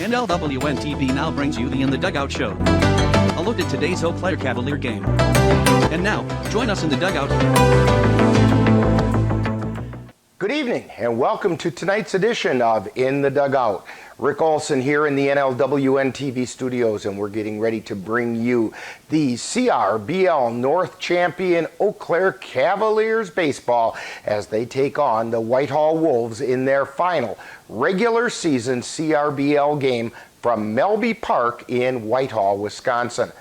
NLWN-TV now brings you the In the Dugout show. A look at today's Eau Claire Cavalier game. And now, join us in the dugout. Good evening and welcome to tonight's edition of In the Dugout. Rick Olson here in the NLWN-TV studios, and we're getting ready to bring you the CRBL North Champion Eau Claire Cavaliers baseball as they take on the Whitehall Wolves in their final regular season CRBL game from Melby Park in Whitehall, Wisconsin.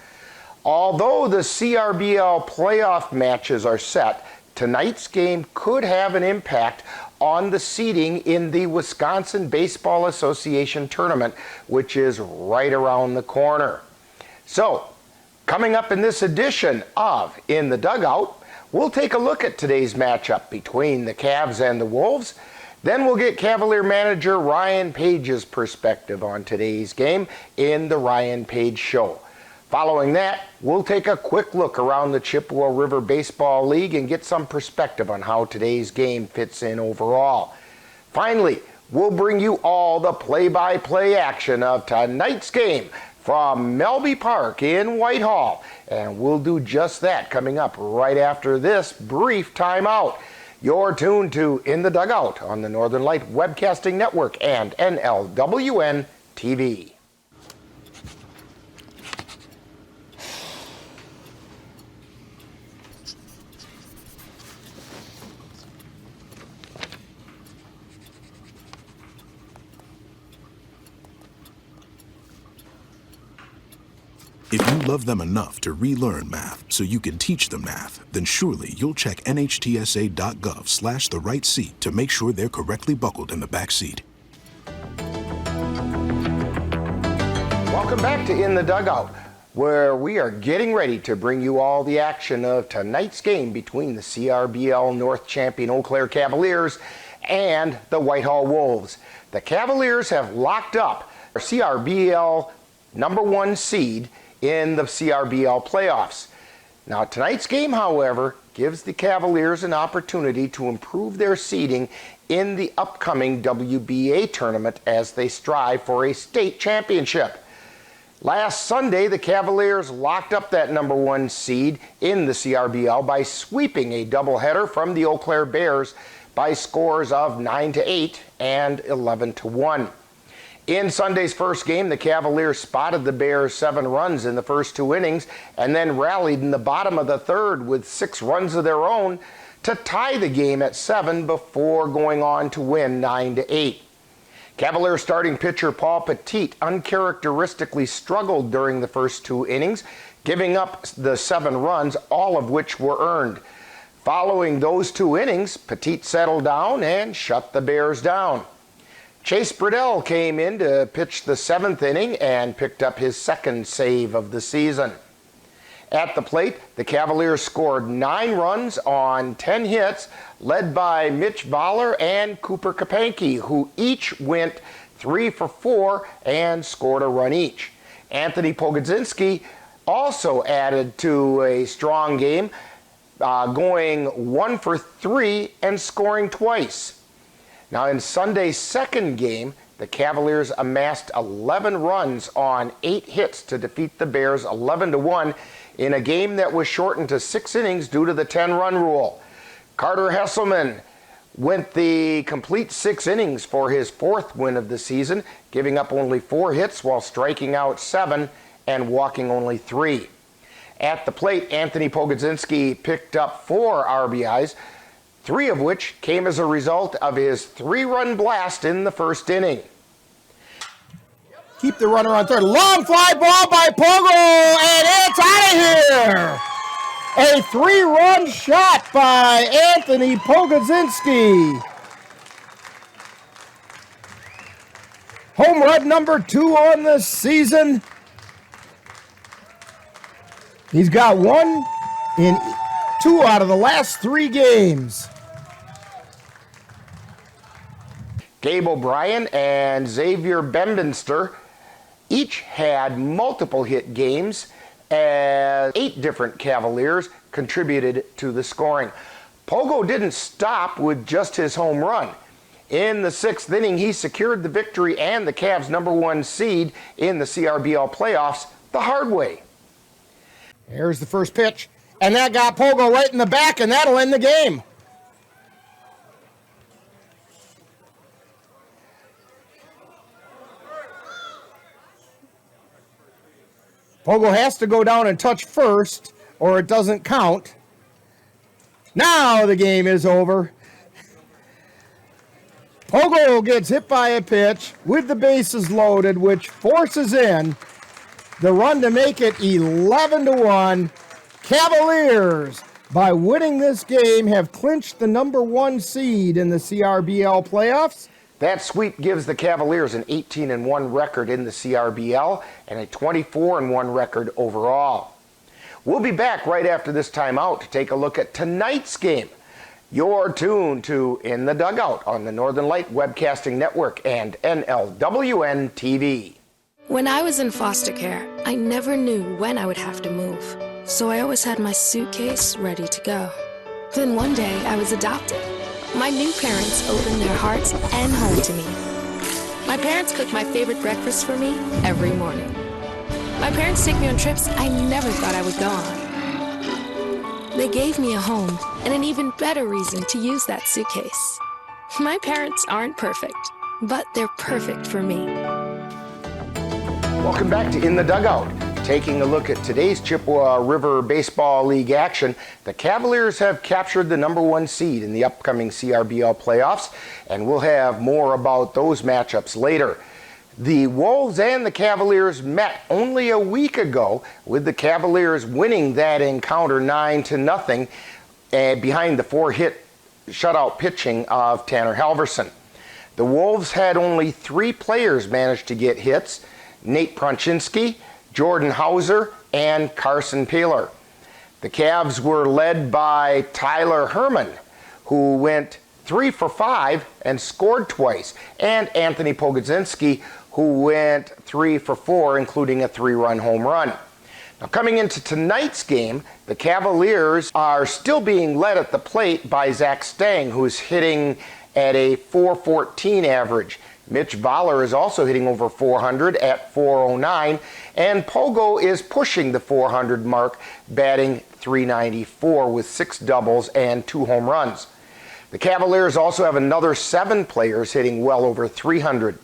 Although the CRBL playoff matches are set, tonight's game could have an impact on the seeding in the Wisconsin Baseball Association tournament, which is right around the corner. So, coming up in this edition of In the Dugout, we'll take a look at today's matchup between the Cavs and the Wolves. Then we'll get Cavalier manager Ryan Page's perspective on today's game in the Ryan Page Show. Following that, we'll take a quick look around the Chippewa River Baseball League and get some perspective on how today's game fits in overall. Finally, we'll bring you all the play-by-play action of tonight's game from Melby Park in Whitehall. And we'll do just that coming up right after this brief timeout. You're tuned to In the Dugout on the Northern Light Webcasting Network and NLWN-TV. If you love them enough to relearn math so you can teach them math, then surely you'll check nhtsa.gov/the-right-seat to make sure they're correctly buckled in the back seat. Welcome back to In the Dugout, where we are getting ready to bring you all the action of tonight's game between the CRBL North Champion Eau Claire Cavaliers and the Whitehall Wolves. The Cavaliers have locked up their CRBL #1 seed in the CRBL playoffs. Now tonight's game, however, gives the Cavaliers an opportunity to improve their seeding in the upcoming WBA tournament as they strive for a state championship. Last Sunday, the Cavaliers locked up that #1 seed in the CRBL by sweeping a doubleheader from the Eau Claire Bears by scores of 9-8 and 11-1. In Sunday's first game, the Cavaliers spotted the Bears 7 runs in the first 2 innings and then rallied in the bottom of the third with 6 runs of their own to tie the game at 7 before going on to win 9-8. Cavaliers starting pitcher Paul Petit uncharacteristically struggled during the first 2 innings, giving up the 7 runs, all of which were earned. Following those 2 innings, Petit settled down and shut the Bears down. Chase Bradell came in to pitch the 7th inning and picked up his 2nd save of the season. At the plate, the Cavaliers scored 9 runs on 10 hits, led by Mitch Voller and Cooper Kapanke, who each went 3 for 4 and scored a run each. Anthony Pogodzinski also added to a strong game, going 1 for 3 and scoring twice. Now in Sunday's second game, the Cavaliers amassed 11 runs on 8 hits to defeat the Bears 11-1 in a game that was shortened to 6 innings due to the 10-run rule. Carter Hesselman went the complete 6 innings for his 4th win of the season, giving up only 4 hits while striking out 7 and walking only 3. At the plate, Anthony Pogodzinski picked up 4 RBIs, 3 of which came as a result of his 3-run blast in the first inning. Keep the runner on third. Long fly ball by Pogo, and it's out of here! A 3-run shot by Anthony Pogodzinski. Home run number 2 on the season. He's got 1 in 2 out of the last 3 games. Gabe O'Brien and Xavier Bembenster each had multiple hit games as 8 different Cavaliers contributed to the scoring. Pogo didn't stop with just his home run. In the 6th inning, he secured the victory and the Cavs' #1 seed in the CRBL playoffs the hard way. Here's the first pitch, and that got Pogo right in the back, and that'll end the game. Pogo has to go down and touch first, or it doesn't count. Now the game is over. Pogo gets hit by a pitch with the bases loaded, which forces in the run to make it 11-1. Cavaliers, by winning this game, have clinched the #1 seed in the CRBL playoffs. That sweep gives the Cavaliers an 18-1 record in the CRBL and a 24-1 record overall. We'll be back right after this timeout to take a look at tonight's game. You're tuned to In the Dugout on the Northern Light Webcasting Network and NLWN-TV. When I was in foster care, I never knew when I would have to move, so I always had my suitcase ready to go. Then one day, I was adopted. My new parents opened their hearts and home to me. My parents cook my favorite breakfast for me every morning. My parents take me on trips I never thought I would go on. They gave me a home and an even better reason to use that suitcase. My parents aren't perfect, but they're perfect for me. Welcome back to In the Dugout. Taking a look at today's Chippewa River Baseball League action, the Cavaliers have captured the #1 seed in the upcoming CRBL playoffs, and we'll have more about those matchups later. The Wolves and the Cavaliers met only a week ago, with the Cavaliers winning that encounter 9-0 behind the 4-hit shutout pitching of Tanner Halverson. The Wolves had only 3 players manage to get hits: Nate Pronchinski, Jordan Hauser, and Carson Paler. The Cavs were led by Tyler Herman, who went 3 for 5 and scored twice, and Anthony Pogodzinski, who went 3 for 4, including a 3-run home run. Now, coming into tonight's game, the Cavaliers are still being led at the plate by Zach Stang, who's hitting at a .414 average. Mitch Voller is also hitting over 400 at .409, and Pogo is pushing the 400 mark, batting .394 with 6 doubles and 2 home runs. The Cavaliers also have another 7 players hitting well over 300.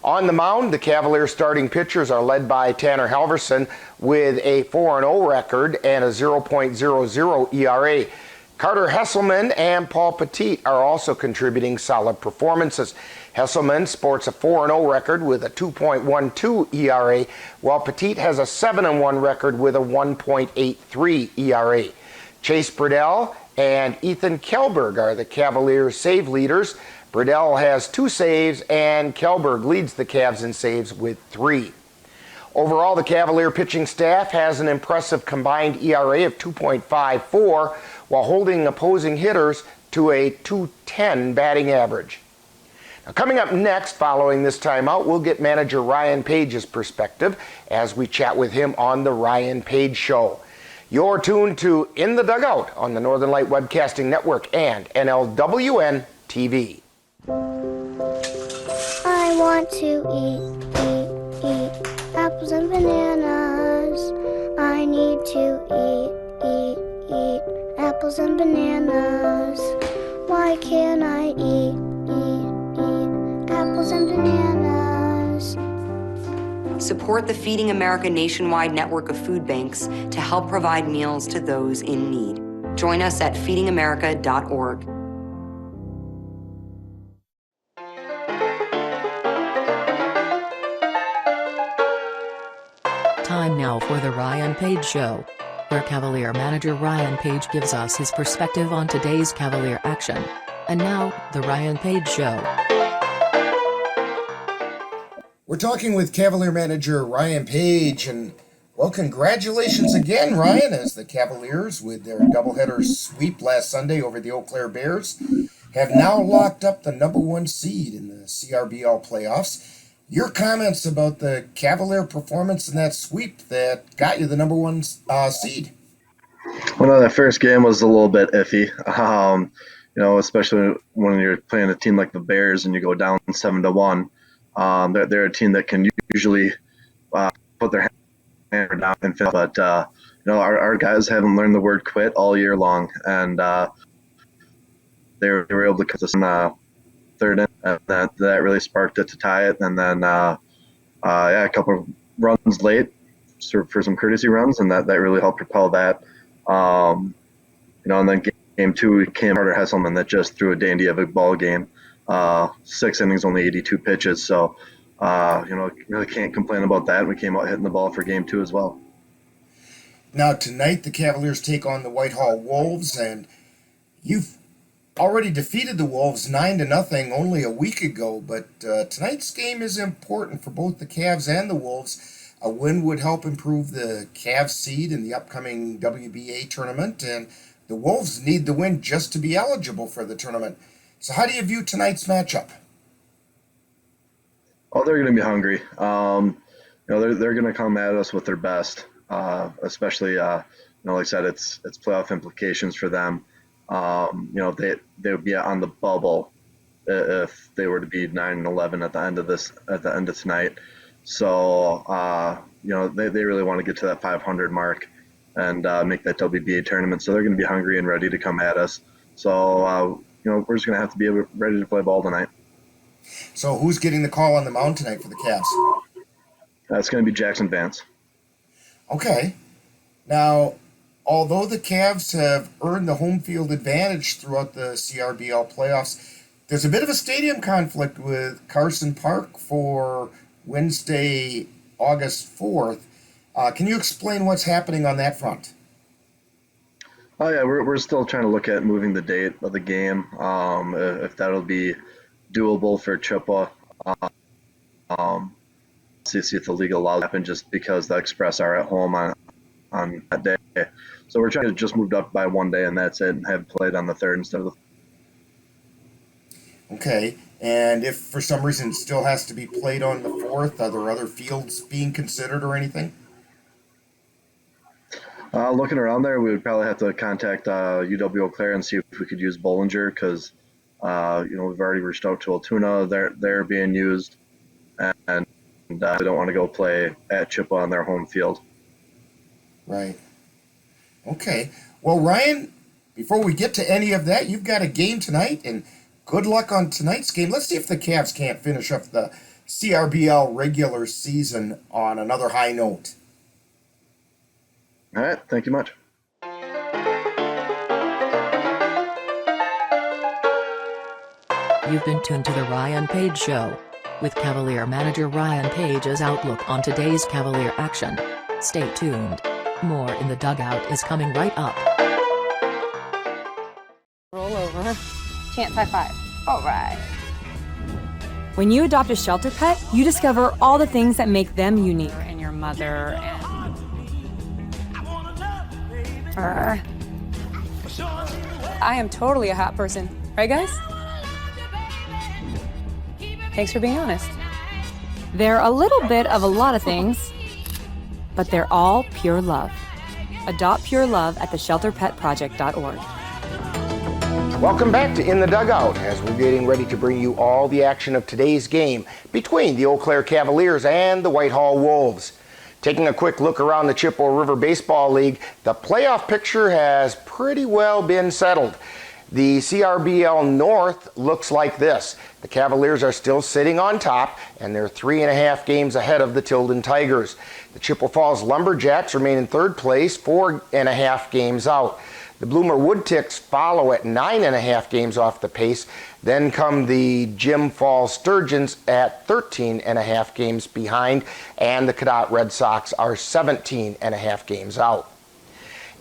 On the mound, the Cavaliers starting pitchers are led by Tanner Halverson with a 4-0 record and a 0.00 ERA. Carter Hesselman and Paul Petit are also contributing solid performances. Hesselman sports a 4-0 record with a 2.12 ERA, while Petit has a 7-1 record with a 1.83 ERA. Chase Burdell and Ethan Kjellberg are the Cavaliers' save leaders. Burdell has 2 saves, and Kjellberg leads the Cavs in saves with 3. Overall, the Cavalier pitching staff has an impressive combined ERA of 2.54, while holding opposing hitters to a .210 batting average. Now, coming up next, following this timeout, we'll get manager Ryan Page's perspective as we chat with him on The Ryan Page Show. You're tuned to In the Dugout on the Northern Light Webcasting Network and NLWN-TV. I want to eat apples and bananas. I need to eat apples and bananas. Why can't I eat apples and bananas? Support the Feeding America nationwide network of food banks to help provide meals to those in need. Join us at feedingamerica.org. Time now for the Ryan Page Show, where Cavalier manager Ryan Page gives us his perspective on today's Cavalier action. And now, the Ryan Page Show. We're talking with Cavalier manager Ryan Page, and well, congratulations again, Ryan, as the Cavaliers, with their doubleheader sweep last Sunday over the Eau Claire Bears, have now locked up the #1 seed in the CRBL playoffs. Your comments about the Cavalier performance in that sweep that got you the #1 seed? Well, no, that first game was a little bit iffy. especially when you're playing a team like the Bears and you go down 7-1. They're a team that can usually put their hammer down and finish. But our guys haven't learned the word quit all year long, and they were able to cut this in third inning, and that really sparked it to tie it. And then a couple of runs late for some courtesy runs, and that really helped propel that. And then game 2 came Carter Hesselman that just threw a dandy of a ball game. 6 innings, only 82 pitches. So, really can't complain about that. We came out hitting the ball for game 2 as well. Now tonight the Cavaliers take on the Whitehall Wolves, and you've already defeated the Wolves 9-0 only a week ago, but tonight's game is important for both the Cavs and the Wolves. A win would help improve the Cavs seed in the upcoming WBA tournament, and the Wolves need the win just to be eligible for the tournament. So how do you view tonight's matchup? Oh, they're going to be hungry. They're going to come at us with their best, especially, like I said, it's playoff implications for them. They would be on the bubble if they were to be 9-11 at the end of tonight. So, they really want to get to that 500 mark and make that WBA tournament. So they're going to be hungry and ready to come at us. So, we're just going to have to be ready to play ball tonight. So who's getting the call on the mound tonight for the Cavs? That's going to be Jackson Vance. Okay. Now, although the Cavs have earned the home field advantage throughout the CRBL playoffs, there's a bit of a stadium conflict with Carson Park for Wednesday, August 4th. Can you explain what's happening on that front? Oh, yeah, we're still trying to look at moving the date of the game, if that'll be doable for Chippewa. See if the league allows it to happen, just because the Express are at home on that day. So we're trying to just move up by one day, and that's it, and have played on the 3rd instead of the 4th. Okay, and if for some reason it still has to be played on the 4th, are there other fields being considered or anything? Looking around there, we would probably have to contact UW Eau Claire and see if we could use Bollinger, because we've already reached out to Altoona. They're being used, and they don't want to go play at Chippewa on their home field. Right. Okay. Well, Ryan, before we get to any of that, you've got a game tonight, and good luck on tonight's game. Let's see if the Cavs can't finish up the CRBL regular season on another high note. All right. Thank you much. You've been tuned to the Ryan Page Show, with Cavalier manager Ryan Page's outlook on today's Cavalier action. Stay tuned. More in the dugout is coming right up. Roll over. Chance high five. All right. When you adopt a shelter pet, you discover all the things that make them unique. And your mother and... I am totally a hot person. Right, guys? Thanks for being honest. They're a little bit of a lot of things, but they're all pure love. Adopt pure love at theshelterpetproject.org. Welcome back to In the Dugout, as we're getting ready to bring you all the action of today's game between the Eau Claire Cavaliers and the Whitehall Wolves. Taking a quick look around the Chippewa River Baseball League, the playoff picture has pretty well been settled. The CRBL North looks like this. The Cavaliers are still sitting on top, and they're 3.5 games ahead of the Tilden Tigers. The Chippewa Falls Lumberjacks remain in 3rd place, 4.5 games out. The Bloomer Woodticks follow at 9.5 games off the pace. Then come the Jim Falls Sturgeons at 13.5 games behind, and the Cadott Red Sox are 17.5 games out.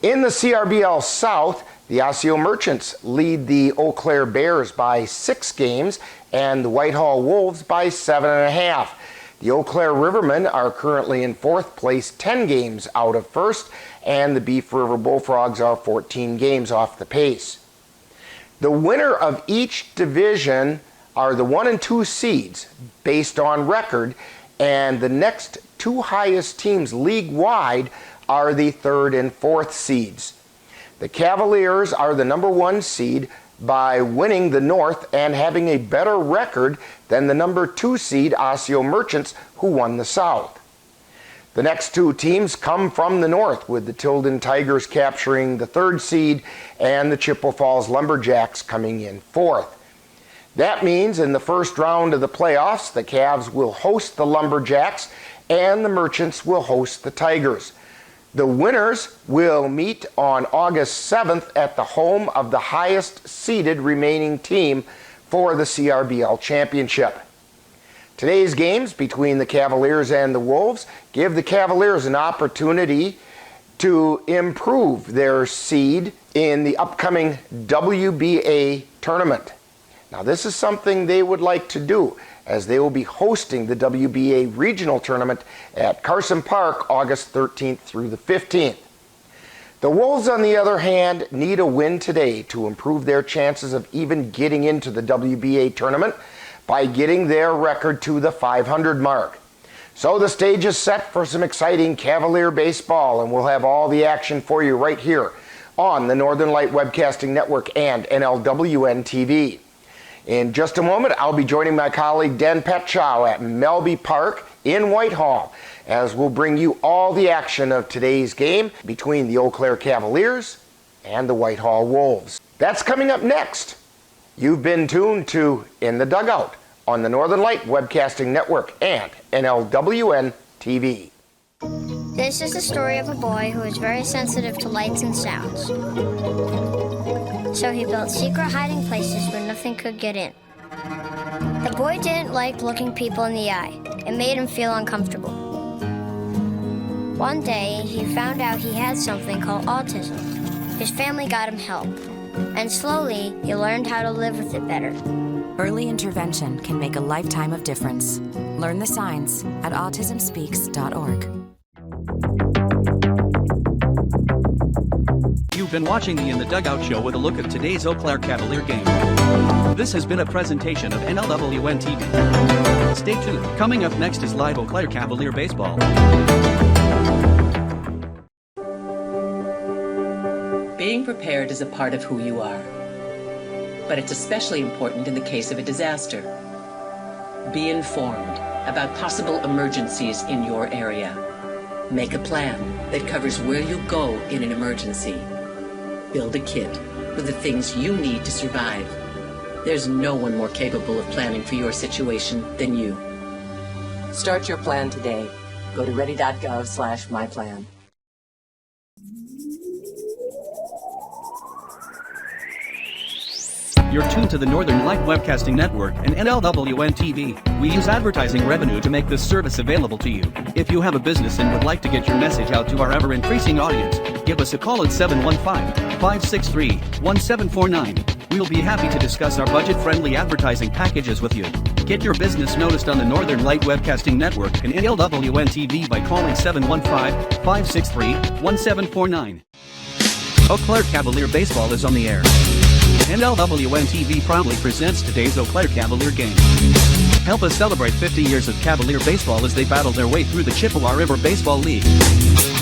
In the CRBL South, the Osseo Merchants lead the Eau Claire Bears by 6 games and the Whitehall Wolves by 7.5. The Eau Claire Rivermen are currently in 4th place, 10 games out of 1st, and the Beef River Bullfrogs are 14 games off the pace. The winner of each division are the 1 and 2 seeds based on record, and the next 2 highest teams league-wide are the 3rd and 4th seeds. The Cavaliers are the number 1 seed by winning the North and having a better record than the number 2 seed Osseo Merchants, who won the South. The next 2 teams come from the North, with the Tilden Tigers capturing the 3rd seed and the Chippewa Falls Lumberjacks coming in 4th. That means in the first round of the playoffs, the Cavs will host the Lumberjacks and the Merchants will host the Tigers. The winners will meet on August 7th at the home of the highest seeded remaining team for the CRBL championship. Today's games between the Cavaliers and the Wolves give the Cavaliers an opportunity to improve their seed in the upcoming WBA tournament. Now, this is something they would like to do, as they will be hosting the WBA regional tournament at Carson Park August 13th through the 15th. The Wolves, on the other hand, need a win today to improve their chances of even getting into the WBA tournament by getting their record to the 500 mark. So the stage is set for some exciting Cavalier baseball, and we'll have all the action for you right here on the Northern Light Webcasting Network and NLWN-TV. In just a moment, I'll be joining my colleague Dan Petchow at Melby Park in Whitehall, as we'll bring you all the action of today's game between the Eau Claire Cavaliers and the Whitehall Wolves. That's coming up next. You've been tuned to In the Dugout on the Northern Light Webcasting Network and NLWN-TV. This is the story of a boy who is very sensitive to lights and sounds. So he built secret hiding places where nothing could get in. The boy didn't like looking people in the eye. It made him feel uncomfortable. One day, he found out he had something called autism. His family got him help, and slowly, he learned how to live with it better. Early intervention can make a lifetime of difference. Learn the signs at autismspeaks.org. You've been watching the In the Dugout show with a look at today's Eau Claire Cavalier game. This has been a presentation of NLWN-TV. Stay tuned. Coming up next is live Eau Claire Cavalier baseball. Being prepared is a part of who you are. But it's especially important in the case of a disaster. Be informed about possible emergencies in your area. Make a plan that covers where you'll go in an emergency. Build a kit with the things you need to survive. There's no one more capable of planning for your situation than you. Start your plan today. Go to ready.gov/myplan. You're tuned to the Northern Light Webcasting Network and NLWN-TV. We use advertising revenue to make this service available to you. If you have a business and would like to get your message out to our ever-increasing audience, give us a call at 715-563-1749. We'll be happy to discuss our budget-friendly advertising packages with you. Get your business noticed on the Northern Light Webcasting Network and NLWN-TV by calling 715-563-1749. Eau Claire Cavalier baseball is on the air. NLWN-TV proudly presents today's Eau Claire Cavalier game. Help us celebrate 50 years of Cavalier baseball as they battle their way through the Chippewa River Baseball League.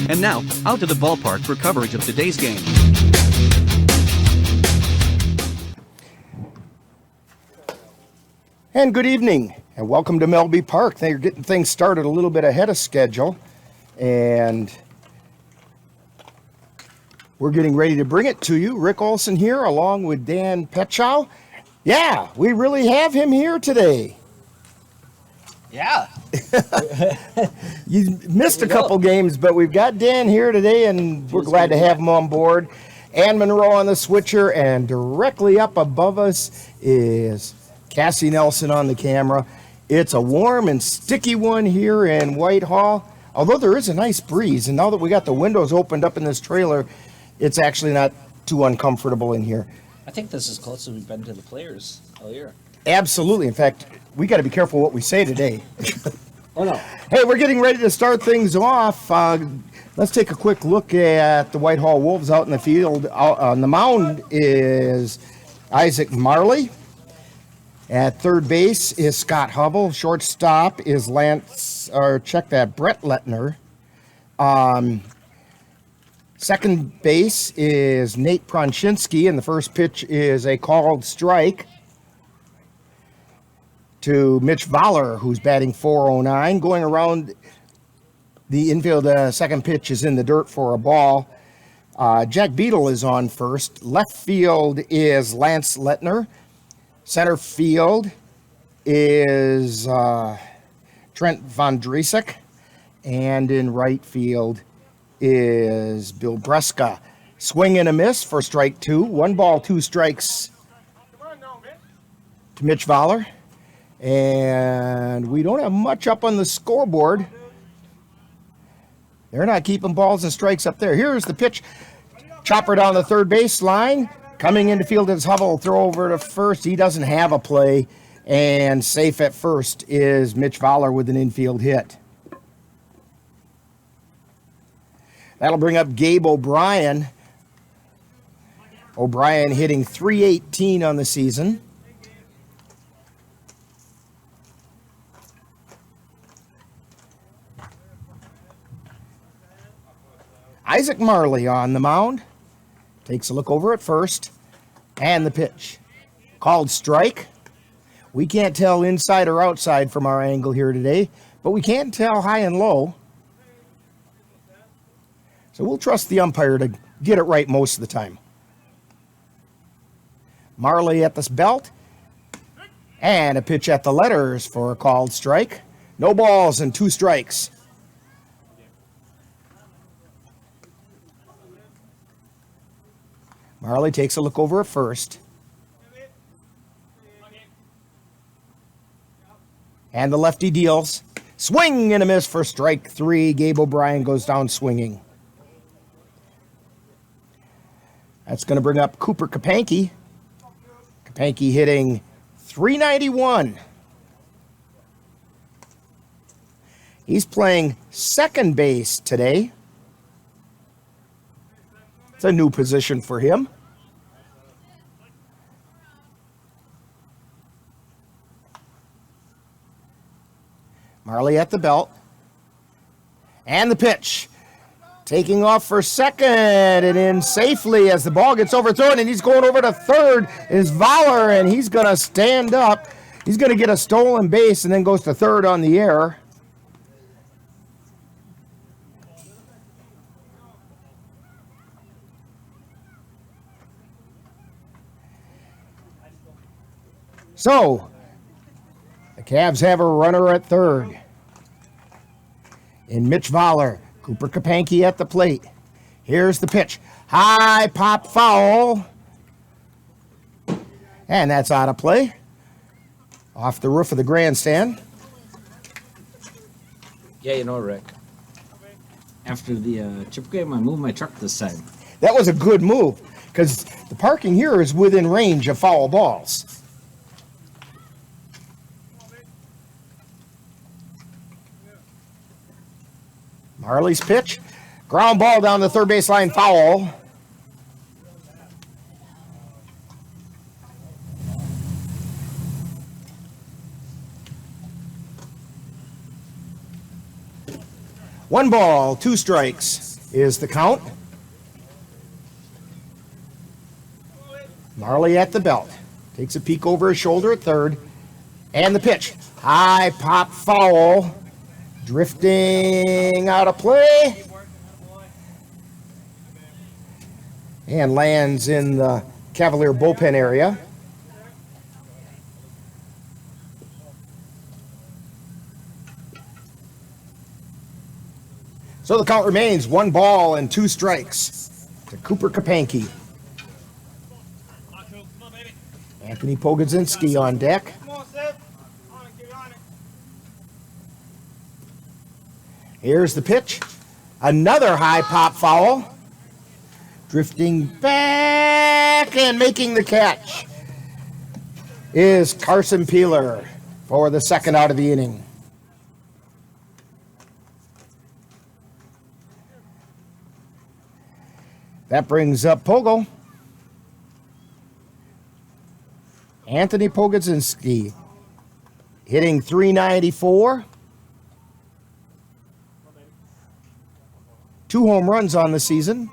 And now, out to the ballpark for coverage of today's game. And good evening, and welcome to Melby Park. They're getting things started a little bit ahead of schedule, and we're getting ready to bring it to you. Rick Olson here, along with Dan Petchow. Yeah, we really have him here today. Yeah. You missed a couple games, but we've got Dan here today, and we're glad to have him on board. Ann Monroe on the switcher, and directly up above us is Cassie Nelson on the camera. It's a warm and sticky one here in Whitehall, although there is a nice breeze, and now that we got the windows opened up in this trailer, it's actually not too uncomfortable in here. I think this is close as we've been to the players all year. Absolutely. In fact, we got to be careful what we say today. Oh, no. Hey, we're getting ready to start things off. Let's take a quick look at the Whitehall Wolves out in the field. On the mound is Isaac Marley. At third base is Scott Hubble. Shortstop is Brett Lettner. Second base is Nate Pronshinsky, and the first pitch is a called strike to Mitch Voller, who's batting .409. Going around the infield, second pitch is in the dirt for a ball. Jack Beadle is on first. Left field is Lance Lettner. Center field is Trent Von Dresek. And in right field is Bill Breska. Swing and a miss for strike two. 1 ball, 2 strikes to Mitch Voller. And we don't have much up on the scoreboard. They're not keeping balls and strikes up there. Here's the pitch. Chopper down the third base line. Coming into field is Hubble. Throw over to first. He doesn't have a play. And safe at first is Mitch Voller with an infield hit. That'll bring up Gabe O'Brien. O'Brien hitting .318 on the season. Isaac Marley on the mound. Takes a look over at first. And the pitch. Called strike. We can't tell inside or outside from our angle here today, but we can tell high and low. So we'll trust the umpire to get it right most of the time. Marley at the belt. And a pitch at the letters for a called strike. No balls and 2 strikes. Marley takes a look over at first. And the lefty deals. Swing and a miss for strike 3. Gabe O'Brien goes down swinging. That's going to bring up Cooper Kapanke. Kapanke hitting .391. He's playing second base today. It's a new position for him. Marley at the belt. And the pitch. Taking off for second and in safely as the ball gets overthrown, and he's going over to third is Voller, and he's going to stand up. He's going to get a stolen base and then goes to third on the air. So, the Cavs have a runner at third. In Mitch Voller. Cooper Kapanke at the plate. Here's the pitch. High pop foul. And that's out of play. Off the roof of the grandstand. Yeah, you know, Rick. After the chip game, I moved my truck this time. That was a good move because the parking here is within range of foul balls. Marley's pitch. Ground ball down the third baseline, foul. One ball, 2 strikes is the count. Marley at the belt. Takes a peek over his shoulder at third. And the pitch. High pop foul. Drifting out of play. And lands in the Cavalier bullpen area. So the count remains 1 ball and 2 strikes to Cooper Kapanke. Anthony Pogodzinski on deck. Here's the pitch. Another high pop foul. Drifting back and making the catch is Carson Peeler for the second out of the inning. That brings up Pogo. Anthony Pogodzinski hitting .394. 2 home runs on the season.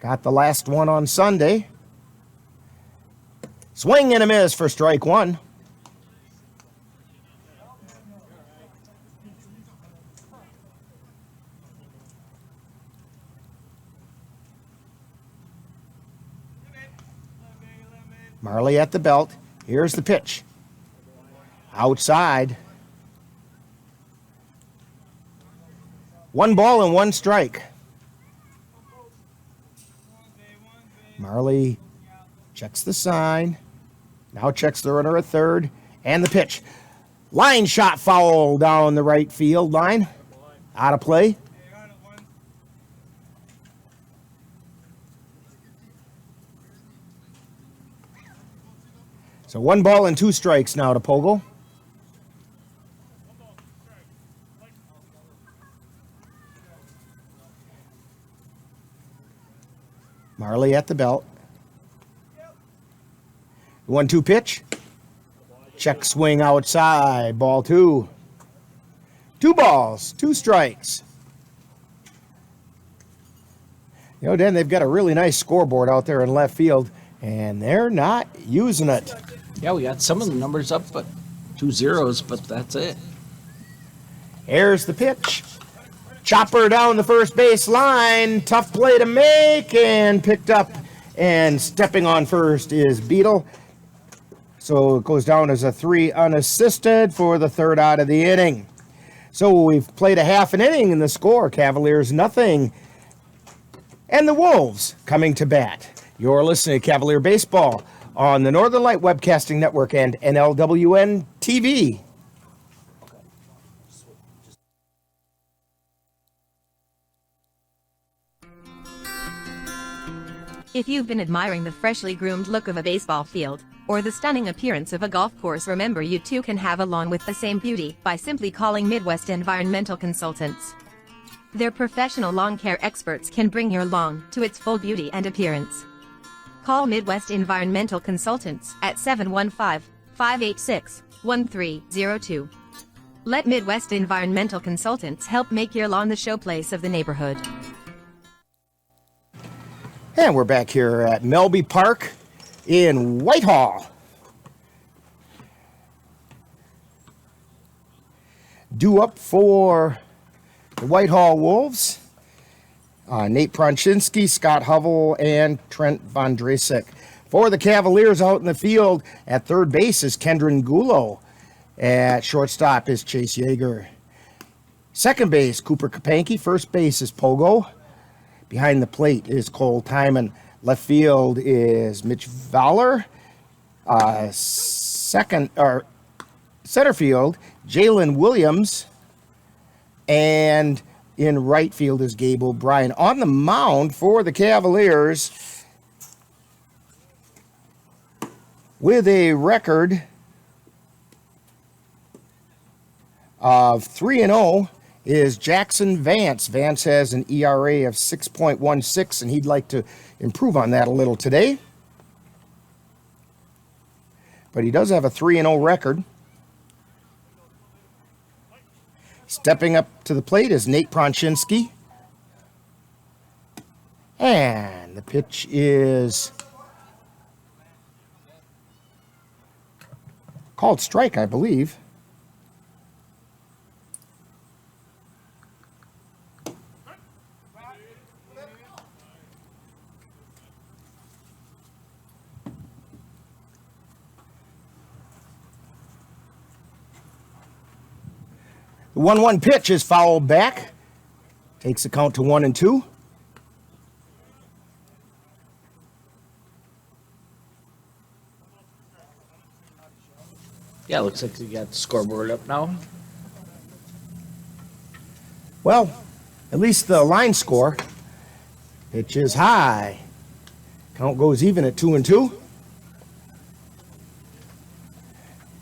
Got the last one on Sunday. Swing and a miss for strike one. Marley at the belt. Here's the pitch. Outside. 1 ball and 1 strike. Marley checks the sign. Now checks the runner at third. And the pitch. Line shot foul down the right field line. Out of play. So 1 ball and 2 strikes now to Pogo. Marley at the belt. 1-2 pitch. Check swing outside. Ball 2. 2 balls, 2 strikes. You know, Dan, they've got a really nice scoreboard out there in left field, and they're not using it. Yeah, we got some of the numbers up, but 2 zeros, but that's it. Here's the pitch. Chopper down the first base line. Tough play to make, and picked up. And stepping on first is Beetle. So it goes down as a 3 unassisted for the 3rd out of the inning. So we've played a half an inning in the score. Cavaliers nothing. And the Wolves coming to bat. You're listening to Cavalier Baseball on the Northern Light Webcasting Network and NLWN-TV. If you've been admiring the freshly groomed look of a baseball field, or the stunning appearance of a golf course, remember you too can have a lawn with the same beauty by simply calling Midwest Environmental Consultants. Their professional lawn care experts can bring your lawn to its full beauty and appearance. Call Midwest Environmental Consultants at 715-586-1302. Let Midwest Environmental Consultants help make your lawn the showplace of the neighborhood. And we're back here at Melby Park in Whitehall. Due up for the Whitehall Wolves, Nate Pronchinski, Scott Hovell, and Trent Vondrasek. For the Cavaliers out in the field, at third base is Kendron Gulo. At shortstop is Chase Yeager. Second base, Cooper Kapanke. First base is Pogo. Behind the plate is Cole Timon. Left field is Mitch Fowler. Center field, Jalen Williams. And in right field is Gabe O'Brien. On the mound for the Cavaliers with a record of 3-0 is Jackson Vance. Vance has an ERA of 6.16, and he'd like to improve on that a little today. But he does have a 3-0 record. Stepping up to the plate is Nate Pronchinski. And the pitch is called strike, I believe. The 1-1 pitch is fouled back. Takes the count to 1-2. Yeah, looks like we got the scoreboard up now. Well, at least the line score. Pitch is high. Count goes even at 2-2.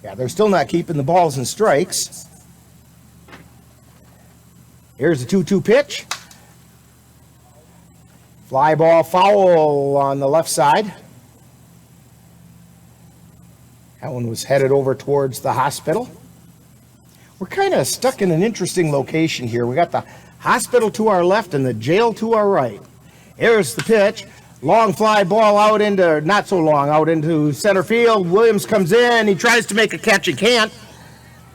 Yeah, they're still not keeping the balls and strikes. Here's the 2-2 pitch. Fly ball foul on the left side. That one was headed over towards the hospital. We're kind of stuck in an interesting location here. We got the hospital to our left and the jail to our right. Here's the pitch. Long fly ball out into, not so long, out into center field. Williams comes in. He tries to make a catch. He can't.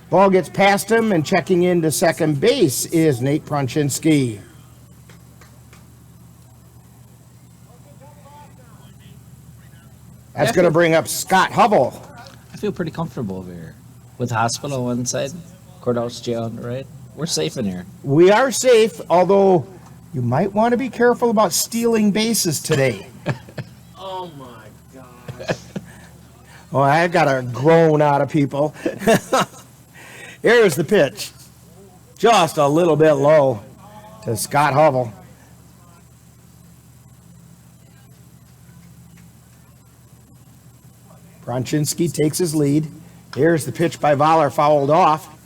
Ball gets past him, and checking into second base is Nate Pronchinski. That's going to bring up Scott Hubble. I feel pretty comfortable over here. With hospital on one side, courthouse jail on the right. We're safe in here. We are safe, although you might want to be careful about stealing bases today. Oh my gosh. Oh, I got a groan out of people. Here's the pitch. Just a little bit low to Scott Hubble. Pronchinski takes his lead. Here's the pitch by Voller, fouled off.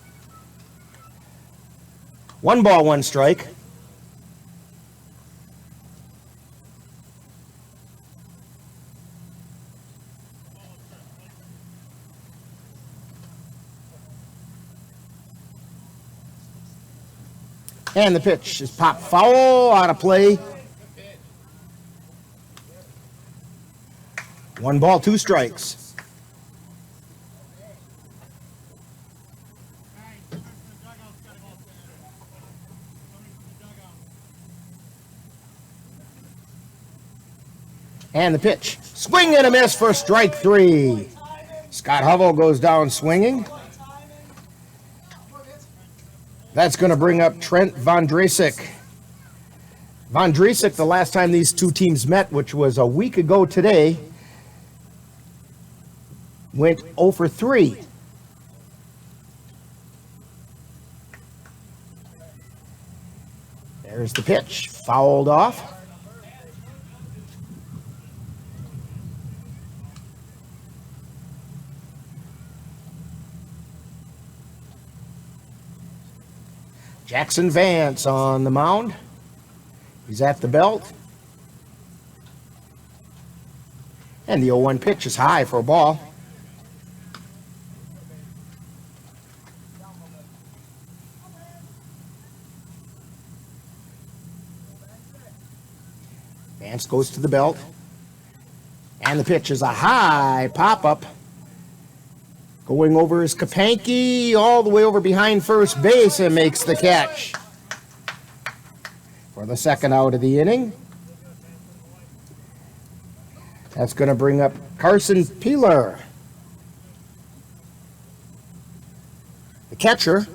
1 ball, 1 strike. And the pitch is popped foul, out of play. 1 ball, 2 strikes. And the pitch. Swing and a miss for strike 3. Scott Hubble goes down swinging. That's going to bring up Trent Vondrasek. Vondrasek, the last time these two teams met, which was a week ago today, went 0 for 3. There's the pitch. Fouled off. Jackson Vance on the mound. He's at the belt. And the 0-1 pitch is high for a ball. Vance goes to the belt. And the pitch is a high pop-up. Going over is Kapanke, all the way over behind first base, and makes the catch for the second out of the inning. That's going to bring up Carson Peeler, the catcher.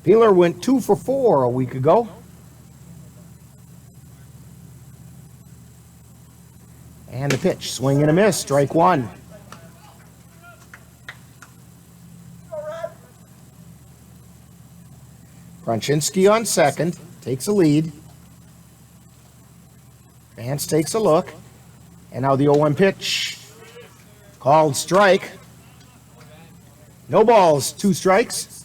Peeler went 2 for 4 a week ago. And the pitch, swing and a miss, strike 1. Pronchinski on second, takes a lead. Vance takes a look. And now the 0-1 pitch, called strike. No balls, 2 strikes.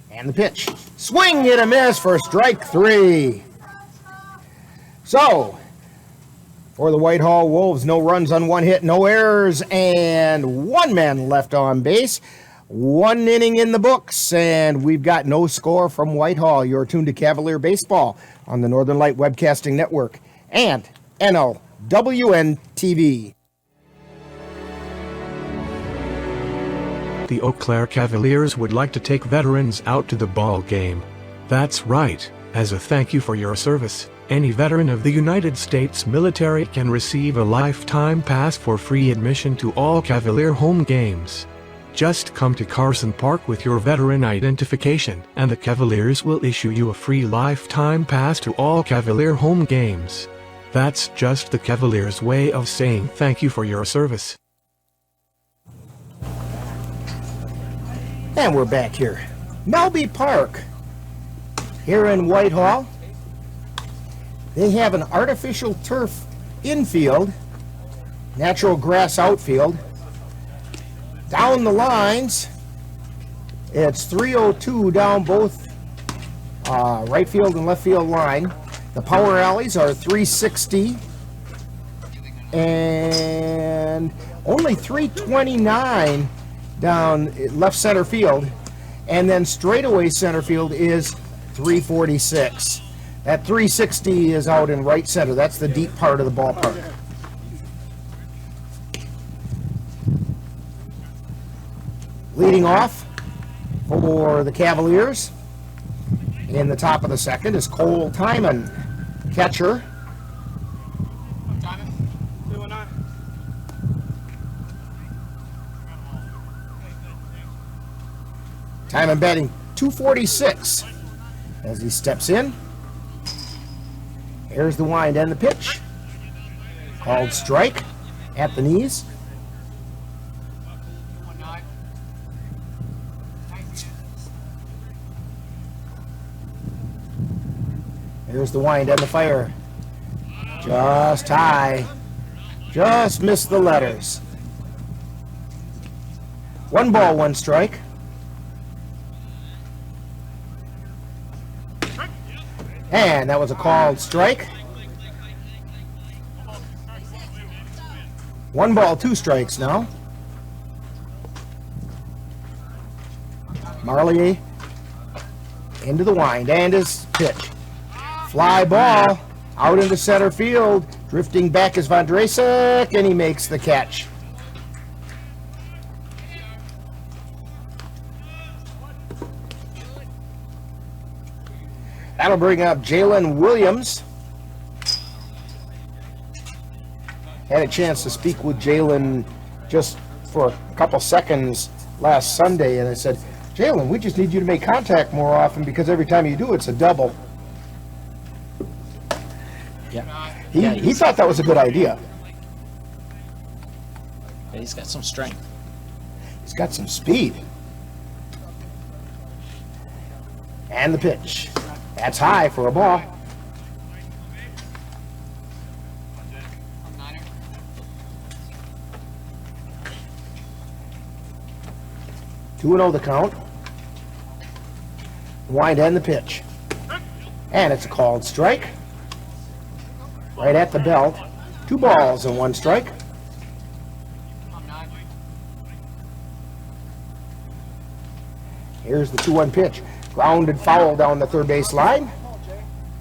And the pitch, swing and a miss for strike 3. So, for the Whitehall Wolves, no runs on 1 hit, no errors, and 1 man left on base. 1 inning in the books, and we've got no score from Whitehall. You're tuned to Cavalier Baseball on the Northern Light Webcasting Network and NLWN-TV. The Eau Claire Cavaliers would like to take veterans out to the ball game. That's right, as a thank you for your service. Any veteran of the United States military can receive a lifetime pass for free admission to all Cavalier home games. Just come to Carson Park with your veteran identification, and the Cavaliers will issue you a free lifetime pass to all Cavalier home games. That's just the Cavaliers' way of saying thank you for your service. And we're back here. Melby Park, here in Whitehall. They have an artificial turf infield, natural grass outfield. Down the lines, it's 302 down both right field and left field line. The power alleys are 360. And Only 329 down left center field, and then straightaway center field is 346. That 360 is out in right center. That's the deep part of the ballpark. Leading off for the Cavaliers in the top of the second is Cole Timon, catcher. Timon batting .246 as he steps in. Here's the wind and the pitch. Called strike at the knees. Here's the wind and the fire. Just high. Just missed the letters. 1 ball, 1 strike. And that was a called strike. 1 ball, 2 strikes now. Marley into the wind and his pitch. Fly ball out into center field. Drifting back is Vondrasek, and he makes the catch. That'll bring up Jalen Williams. Had a chance to speak with Jalen just for a couple seconds last Sunday, and I said, Jalen, we just need you to make contact more often because every time you do, it's a double. Yeah. He thought that was a good idea. Yeah, he's got some strength. He's got some speed. And the pitch. That's high for a ball. Two 2-0 the count. Wind and the pitch. And it's a called strike. Right at the belt. 2 balls and 1 strike. Here's the 2-1 pitch. Grounded foul down the third base line.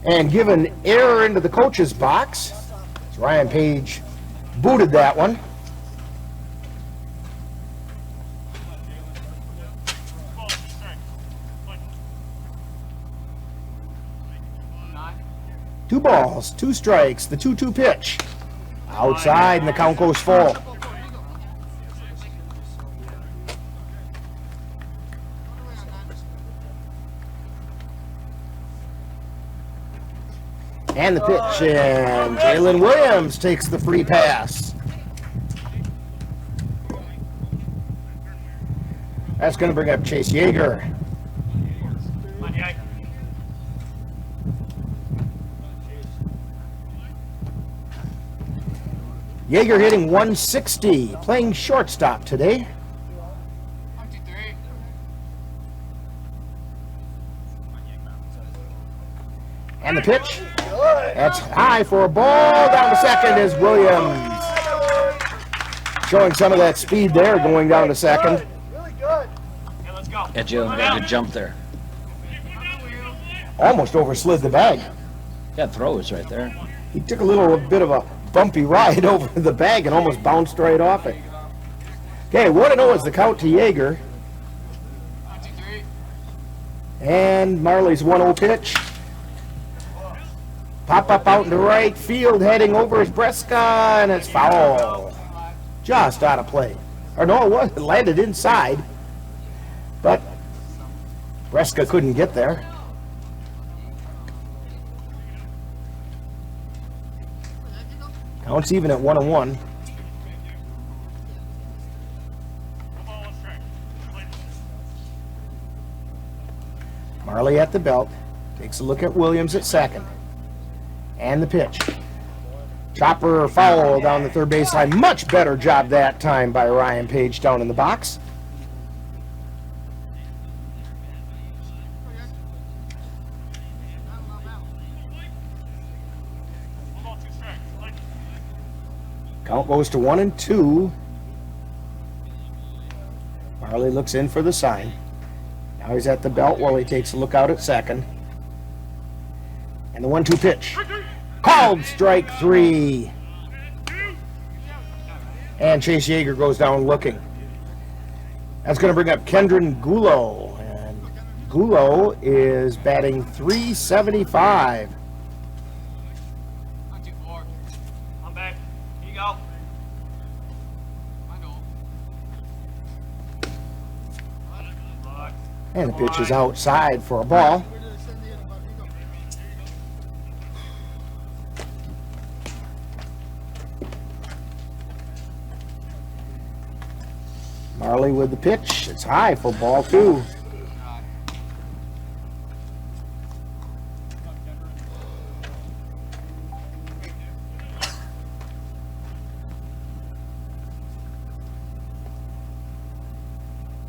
And given error into the coach's box. So Ryan Page booted that one. Two balls, 2 strikes, the 2-2 pitch. Outside, and the count goes full. And the pitch, and Jalen Williams takes the free pass. That's going to bring up Chase Yeager. Yeager hitting 160, playing shortstop today. And the pitch. That's high for a ball. Down to second is Williams. Showing some of that speed there, going down to second. Yeah, Jalen got a good jump there. Almost overslid the bag. Got throws right there. He took a little bit of a bumpy ride over the bag and almost bounced right off it. Okay, 1-0 is the count to Yeager. And Marley's 1-0 pitch. Pop up out into right field, heading over is Breska, and it's foul. Just out of play. Or no, it landed inside, but Breska couldn't get there. Counts even at 1-1. Marley at the belt. Takes a look at Williams at second. And the pitch. Chopper foul down the third baseline. Much better job that time by Ryan Page down in the box. Count goes to 1-2 Marley looks in for the sign. Now he's at the belt while he takes a look out at second. And the 1-2 pitch. Called strike 3. And Chase Yeager goes down looking. That's going to bring up Kendron Gulo. And Gulo is batting .375. I'm back. Here you go. And the pitch is outside for a ball. Marley with the pitch. It's high for ball 2.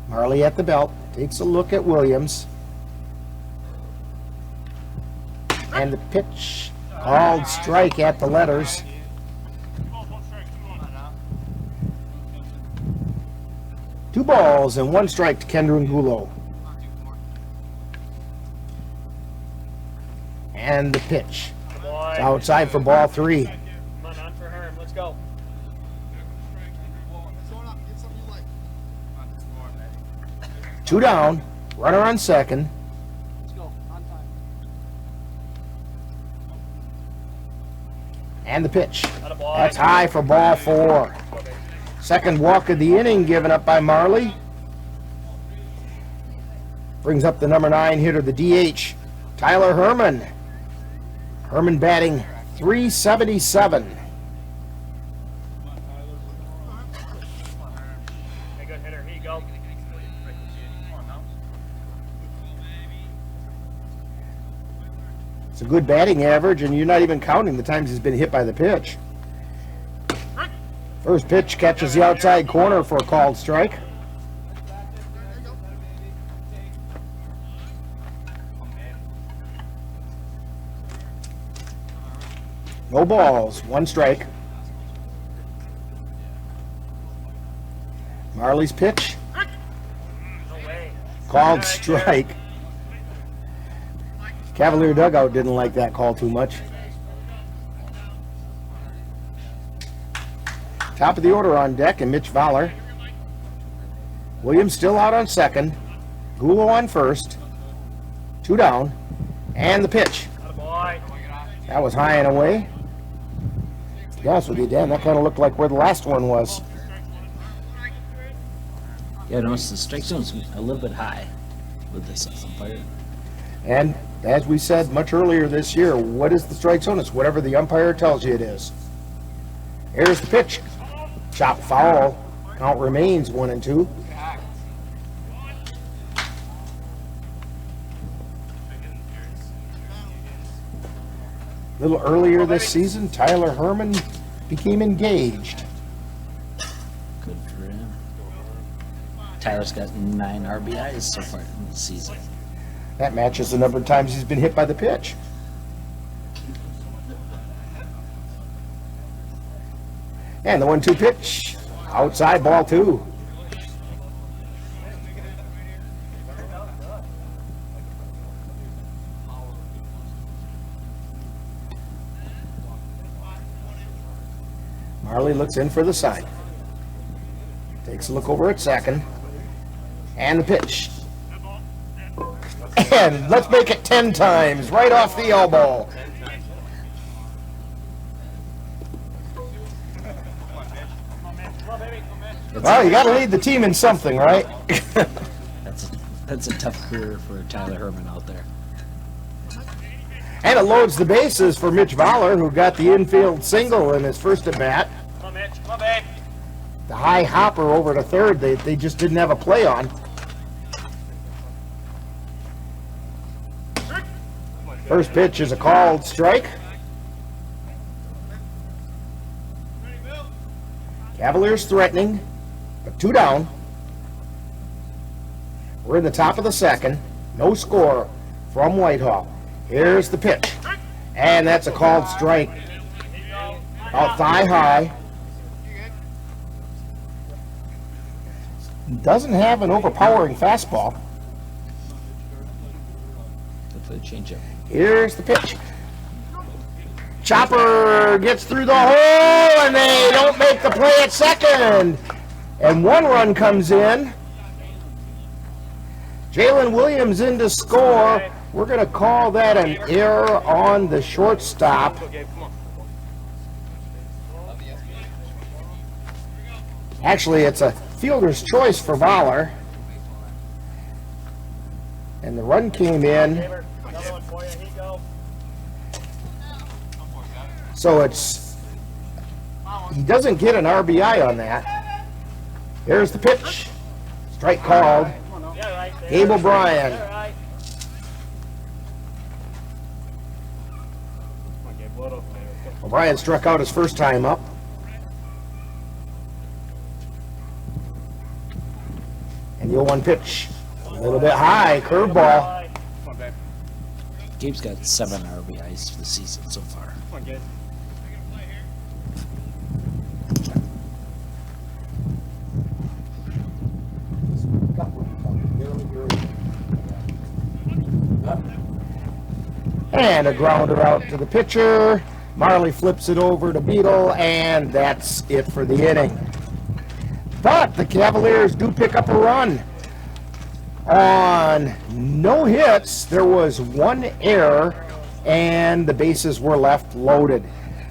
Marley at the belt. Takes a look at Williams. And the pitch called strike at the letters. Two balls and 1 strike to Kendron Gulo. And the pitch. It's outside for ball 3. Come on for Herm. Let's go. 2 down. Runner on second. Let's go. On time. And the pitch. That's high for ball 4. Second walk of the inning given up by Marley. Brings up the number 9 hitter, the DH, Tyler Herman. Herman batting .377. Hey, good hitter. Here you go. It's a good batting average, and you're not even counting the times he's been hit by the pitch. First pitch catches the outside corner for a called strike. No balls, 1 strike. Marley's pitch. Called strike. Cavalier dugout didn't like that call too much. Top of the order on deck, and Mitch Fowler. Williams still out on second. Gulo on first. 2 down. And the pitch. That was high and away. To be honest with you, Dan, that kind of looked like where the last one was. Yeah, notice the strike zone's a little bit high with this umpire. And as we said much earlier this year, what is the strike zone? It's whatever the umpire tells you it is. Here's the pitch. Chop foul. Count remains 1-2. A little earlier this season, Tyler Herman became engaged. Good for him. Tyler's got 9 RBIs so far in the season. That matches the number of times he's been hit by the pitch. And the 1-2 pitch. Outside, ball 2. Marley looks in for the sign. Takes a look over at second. And the pitch. And let's make it 10 times, right off the elbow. Well, you got to lead the team in something, right? That's a tough career for Tyler Herman out there. And it loads the bases for Mitch Fowler, who got the infield single in his first at bat. Come on, Mitch. Come on, babe. The high hopper over to third, they just didn't have a play on. First pitch is a called strike. Cavaliers threatening, but 2 down. We're in the top of the second. No score from Whitehall. Here's the pitch. And that's a called strike. About thigh high. doesn't have an overpowering fastball. Hopefully change up. Here's the pitch. Chopper gets through the hole, and they don't make the play at second. And one run comes in. Jalen Williams in to score. We're going to call that an error on the shortstop. Actually, it's a fielder's choice for Voller. And the run came in. So he doesn't get an RBI on that. Here's the pitch. Strike called. Gabe O'Brien. O'Brien struck out his first time up. And the 0-1 pitch. A little bit high, curveball. Gabe's got 7 RBIs for the season so far. And a grounder out to the pitcher. Marley flips it over to Beetle, and that's it for the inning. But the Cavaliers do pick up a run. On no hits, there was one error, and the bases were left loaded.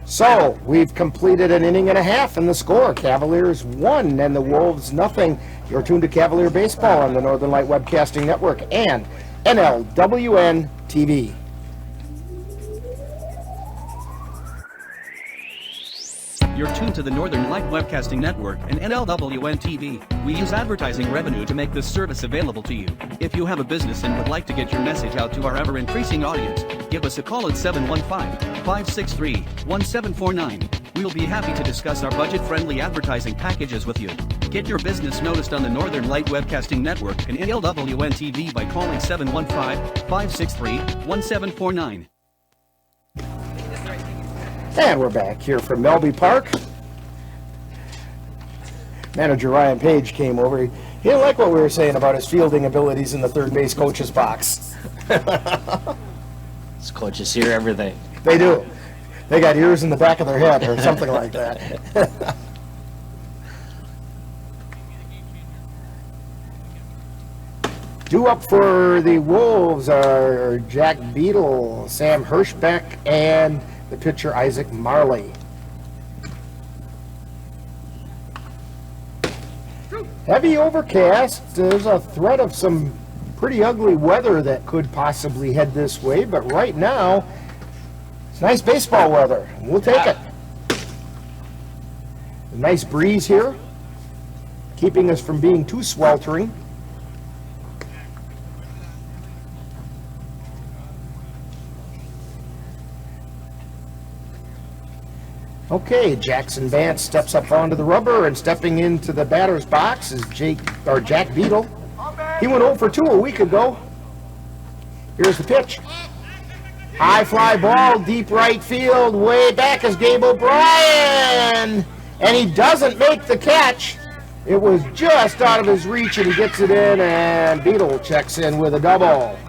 So we've completed an inning and a half, and the score, Cavaliers 1 and the Wolves nothing. You're tuned to Cavalier Baseball on the Northern Light Webcasting Network and NLWN-TV. You're tuned to the Northern Light Webcasting Network and NLWN-TV. We use advertising revenue to make this service available to you. If you have a business and would like to get your message out to our ever-increasing audience, give us a call at 715-563-1749. We'll be happy to discuss our budget-friendly advertising packages with you. Get your business noticed on the Northern Light Webcasting Network and NLWN-TV by calling 715-563-1749. And we're back here from Melby Park. Manager Ryan Page came over. He didn't like what we were saying about his fielding abilities in the third base coach's box. These coaches hear everything. They do. They got ears in the back of their head or something like that. Due up for the Wolves are Jack Beadle, Sam Hirschbeck, and the pitcher Isaac Marley. Heavy overcast. There's a threat of some pretty ugly weather that could possibly head this way, but right now it's nice baseball weather. We'll take it. A nice breeze here, keeping us from being too sweltering. Okay, Jackson Vance steps up onto the rubber, and stepping into the batter's box is Jack Beadle. He went 0 for 2 a week ago. Here's the pitch. High fly ball, deep right field. Way back is Gabe O'Brien, and he doesn't make the catch. It was just out of his reach, and he gets it in, and Beadle checks in with a double.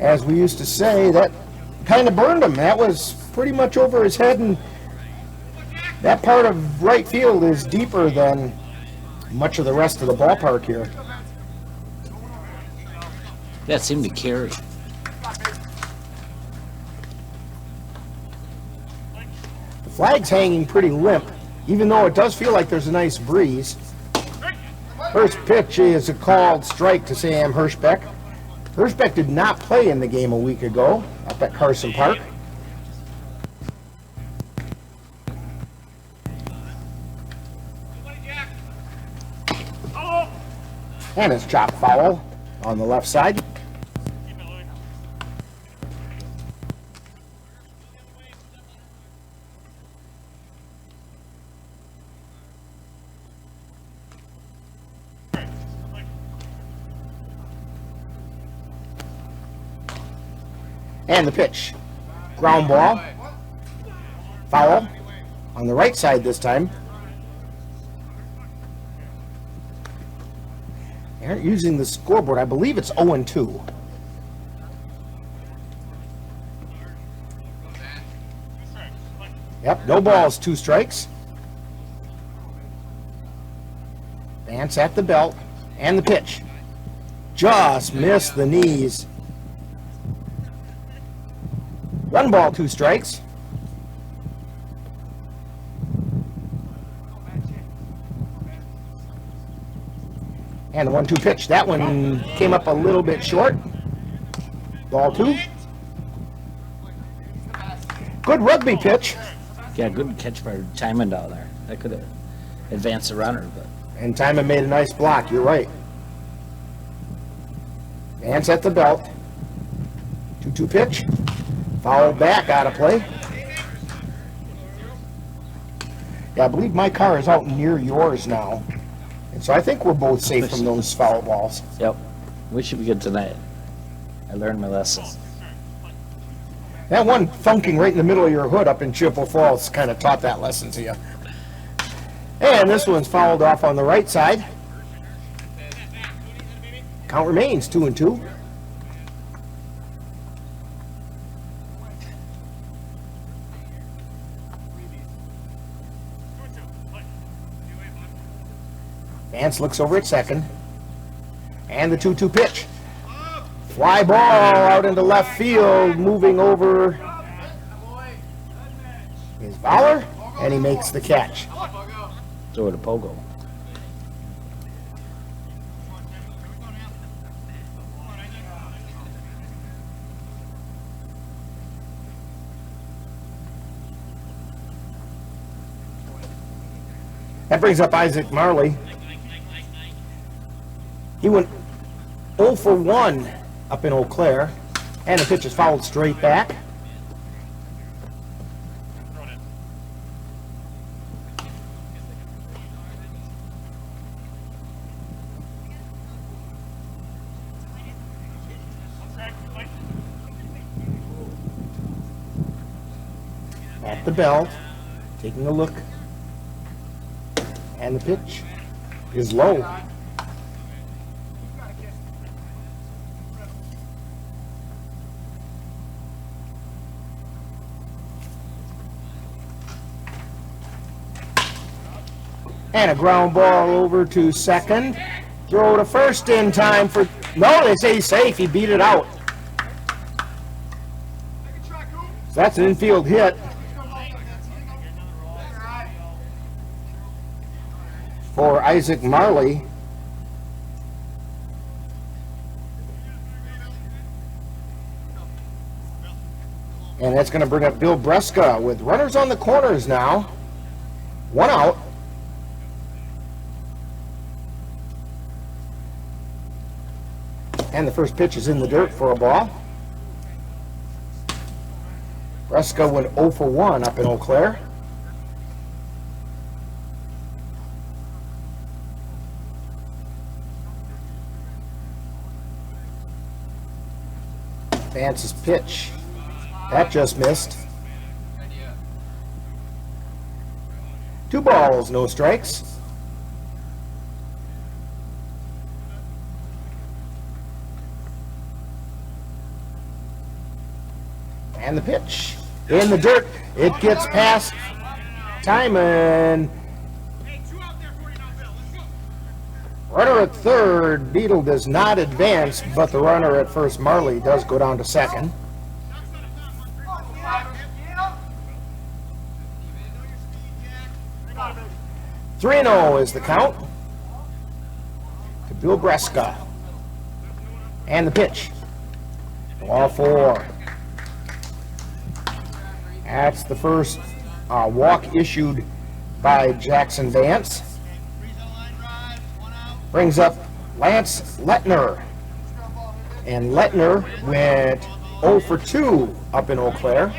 As we used to say, that kind of burned him. That was pretty much over his head, and that part of right field is deeper than much of the rest of the ballpark here. That seemed to carry. The flag's hanging pretty limp, even though it does feel like there's a nice breeze. First pitch is a called strike to Sam Hirschbeck. Hirschbeck did not play in the game a week ago up at Carson Park. And it's chopped foul on the left side. And the pitch. Ground ball. Foul. On the right side this time. They aren't using the scoreboard. I believe it's 0-2. Yep, no balls, 2 strikes. Vance at the belt and the pitch. Just missed the knees. 1 ball, 2 strikes. And the 1-2 pitch. That one came up a little bit short. Ball 2. Good rugby pitch. Yeah, good catch by Timon down there. That could have advanced the runner, but. And Timon made a nice block. You're right. Vance at the belt. 2-2 pitch. Foul back, out of play. Yeah, I believe my car is out near yours now. And so I think we're both safe from those foul balls. Yep. We should be good tonight. I learned my lesson. That one thunking right in the middle of your hood up in Chippewa Falls kind of taught that lesson to you. And this one's fouled off on the right side. Count remains 2-2. Vance looks over at second. And the 2-2 pitch. Fly ball out into left field, moving over is Fowler, and he makes the catch. Throw it a pogo. That brings up Isaac Marley. He went 0 for 1 up in Eau Claire, and the pitch is fouled straight back. At the belt, taking a look, and the pitch is low. And a ground ball over to second. Throw to first in time for... No, they say he's safe. He beat it out. So that's an infield hit. For Isaac Marley. And that's going to bring up Bill Breska with runners on the corners now. 1 out. And the first pitch is in the dirt for a ball. Breska went 0 for 1 up in Eau Claire. Vance's pitch. That just missed. 2 balls, no strikes. And the pitch in the dirt. It gets past Timon. Runner at third, Beetle does not advance, but the runner at first, Marley, does go down to second. Three 3-0 is the count to Bill Breska. And the pitch. Ball 4. That's the first walk issued by Jackson Vance. Brings up Lance Lettner. And Lettner went 0 for 2 up in Eau Claire.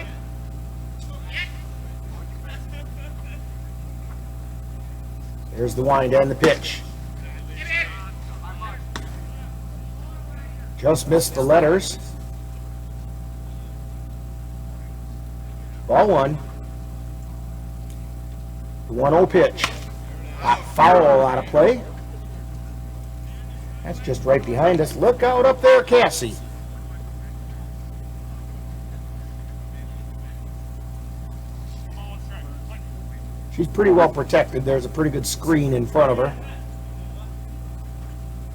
There's the wind and the pitch. Just missed the letters. Ball one. The 1-0 pitch. Foul out of play. That's just right behind us. Look out up there, Cassie. She's pretty well protected. There's a pretty good screen in front of her.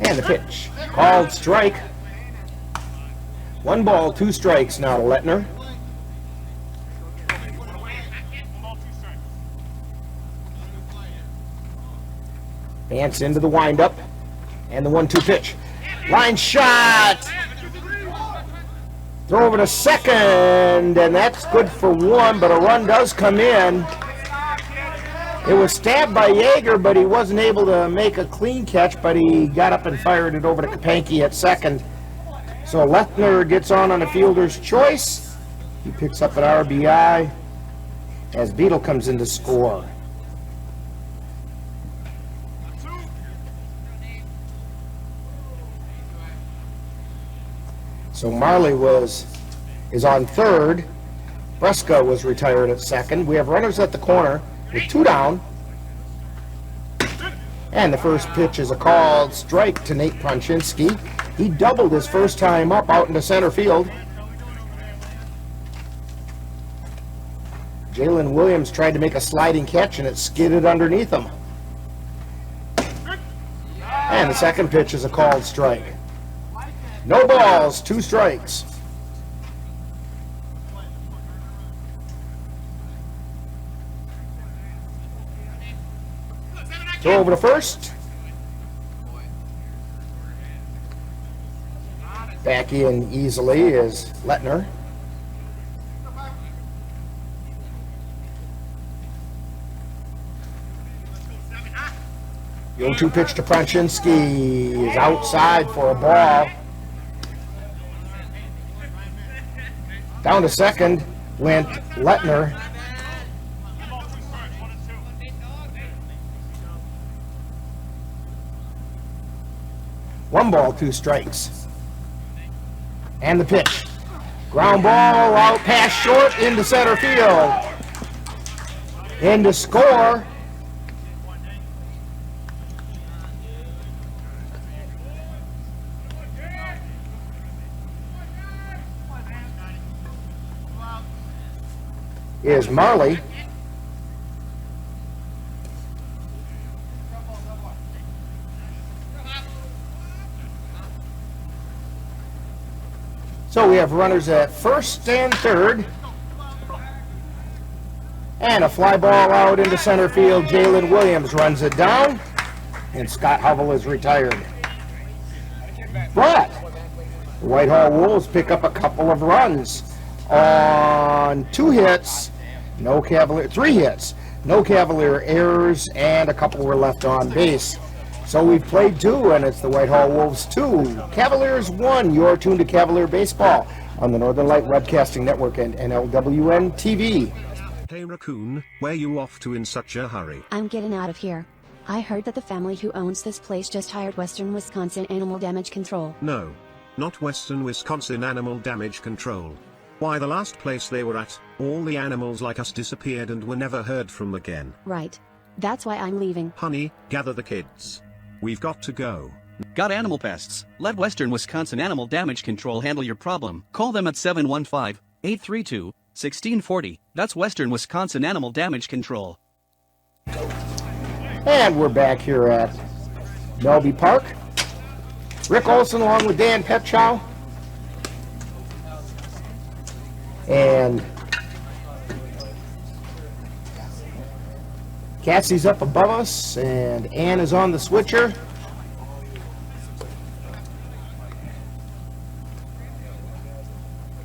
And the pitch. Called strike. 1 ball, 2 strikes now to Lettner. Vance into the windup. And the 1-2 pitch. Line shot! Throw over to second, and that's good for 1, but a run does come in. It was stabbed by Yeager, but he wasn't able to make a clean catch, but he got up and fired it over to Kapanke at second. So Lettner gets on a fielder's choice. He picks up an RBI as Beetle comes in to score. So Marley is on third. Breska was retired at second. We have runners at the corner with 2 down. And the first pitch is a called strike to Nate Pronchinski. He doubled his first time up out into center field. Jalen Williams tried to make a sliding catch and it skidded underneath him. And the second pitch is a called strike. No balls, 2 strikes. Throw over to first. Back in easily is Lettner. The 0-2 pitch to Pronchinski is outside for a ball. Down to second went Lettner. One ball, 2 strikes. And the pitch. Ground ball out past short into center field. In to score. Is Marley. So we have runners at first and third. And a fly ball out into center field. Jalen Williams runs it down. And Scott Hovell is retired. But the Whitehall Wolves pick up a couple of runs on 2 hits, no Cavalier, 3 hits, no Cavalier errors, and a couple were left on base. So we've played 2, and it's the Whitehall Wolves 2, Cavaliers 1. You're tuned to Cavalier Baseball on the Northern Light Webcasting Network and NLWN-TV. Hey Raccoon, where you off to in such a hurry? I'm getting out of here. I heard that the family who owns this place just hired Western Wisconsin Animal Damage Control. No. Not Western Wisconsin Animal Damage Control. Why, the last place they were at, all the animals like us disappeared and were never heard from again. Right. That's why I'm leaving. Honey, gather the kids. We've got to go. Got animal pests? Let Western Wisconsin Animal Damage Control handle your problem. Call them at 715-832-1640. That's Western Wisconsin Animal Damage Control. And we're back here at Melby Park. Rick Olson along with Dan Petchow. And Cassie's up above us, and Ann is on the switcher.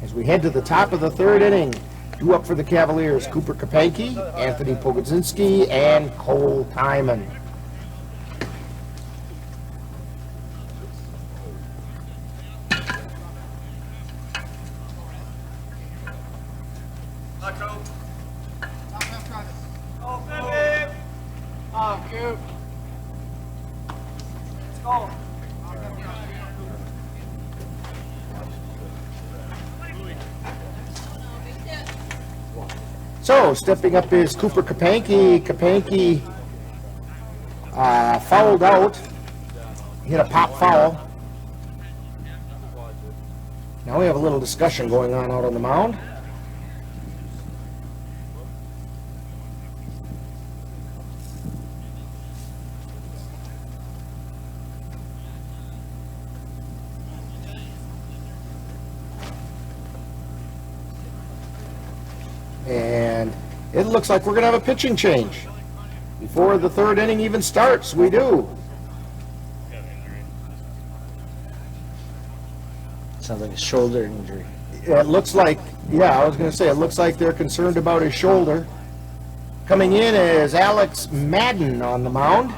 As we head to the top of the 3rd inning, 2 up for the Cavaliers, Cooper Kapanke, Anthony Pogodzinski, and Cole Timon. So, stepping up is Cooper Kapanke. Kapanke fouled out. Hit a pop foul. Now we have a little discussion going on out on the mound. And it looks like we're going to have a pitching change. Before the third inning even starts, we do. Sounds like a shoulder injury. It looks like, yeah, I was going to say, it looks like they're concerned about his shoulder. Coming in is Alex Madden on the mound.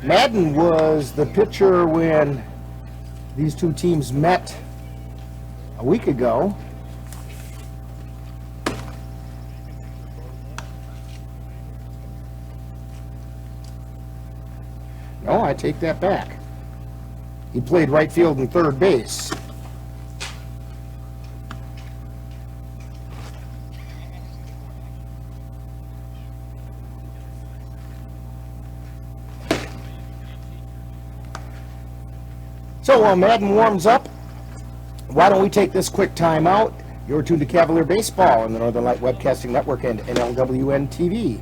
Madden was the pitcher when these two teams met a week ago. No, I take that back. He played right field and third base. So while Madden warms up, why don't we take this quick time out? You're tuned to Cavalier Baseball on the Northern Light Webcasting Network and NLWN-TV.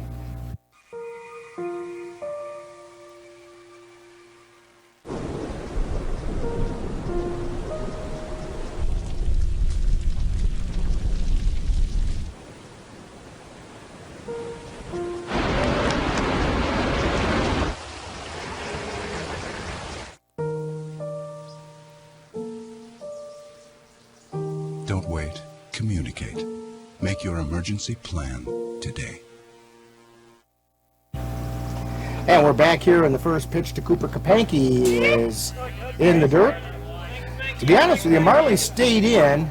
Don't wait. Communicate. Make your emergency plan today. And we're back here, and the first pitch to Cooper Kapanke is in the dirt. To be honest with you, Marley stayed in.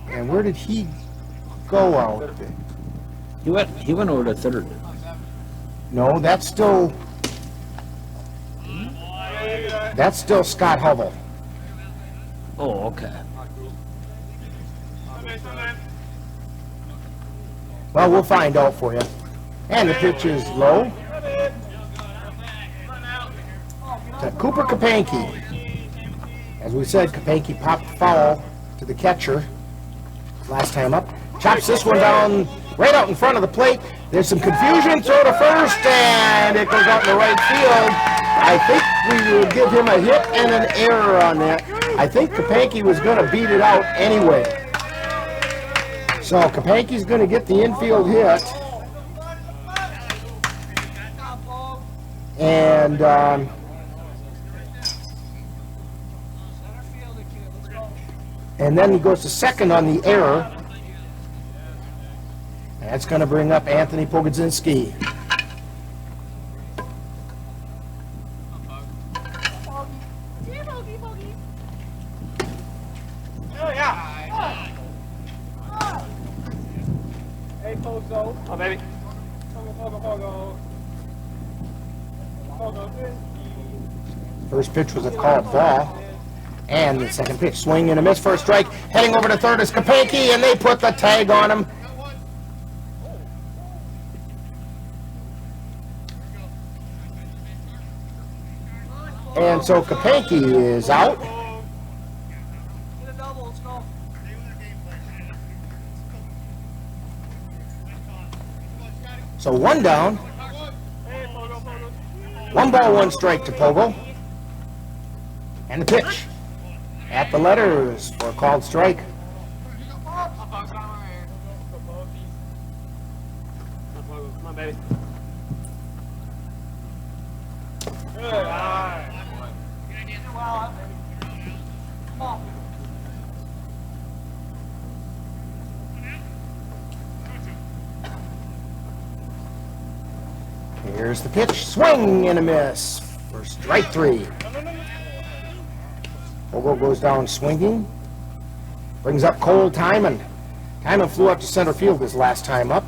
And where did he go out? He went over to third. No, that's still Scott Hubble. Oh, okay. Well, we'll find out for you. And the pitch is low to Cooper Kapanke. As we said, Kapanke popped foul to the catcher last time up. Chops this one down right out in front of the plate. There's some confusion. Throw to first, and it goes out in the right field. I think we will give him a hit and an error on that. I think Kapanke was going to beat it out anyway. So Kapanke's going to get the infield hit. And then he goes to second on the error. That's going to bring up Anthony Pogodzinski. Oh, baby. First pitch was a called ball. And the second pitch, swing and a miss for a strike. Heading over to third is Kapanke, and they put the tag on him. And so Kapanke is out. So one down. 1 ball, 1 strike to Pogo. And the pitch at the letters for a called strike. Come on, baby. Good. All right. Come on. Here's the pitch. Swing and a miss for strike 3. Pogo goes down swinging. Brings up Cole Timon. Timon flew up to center field his last time up.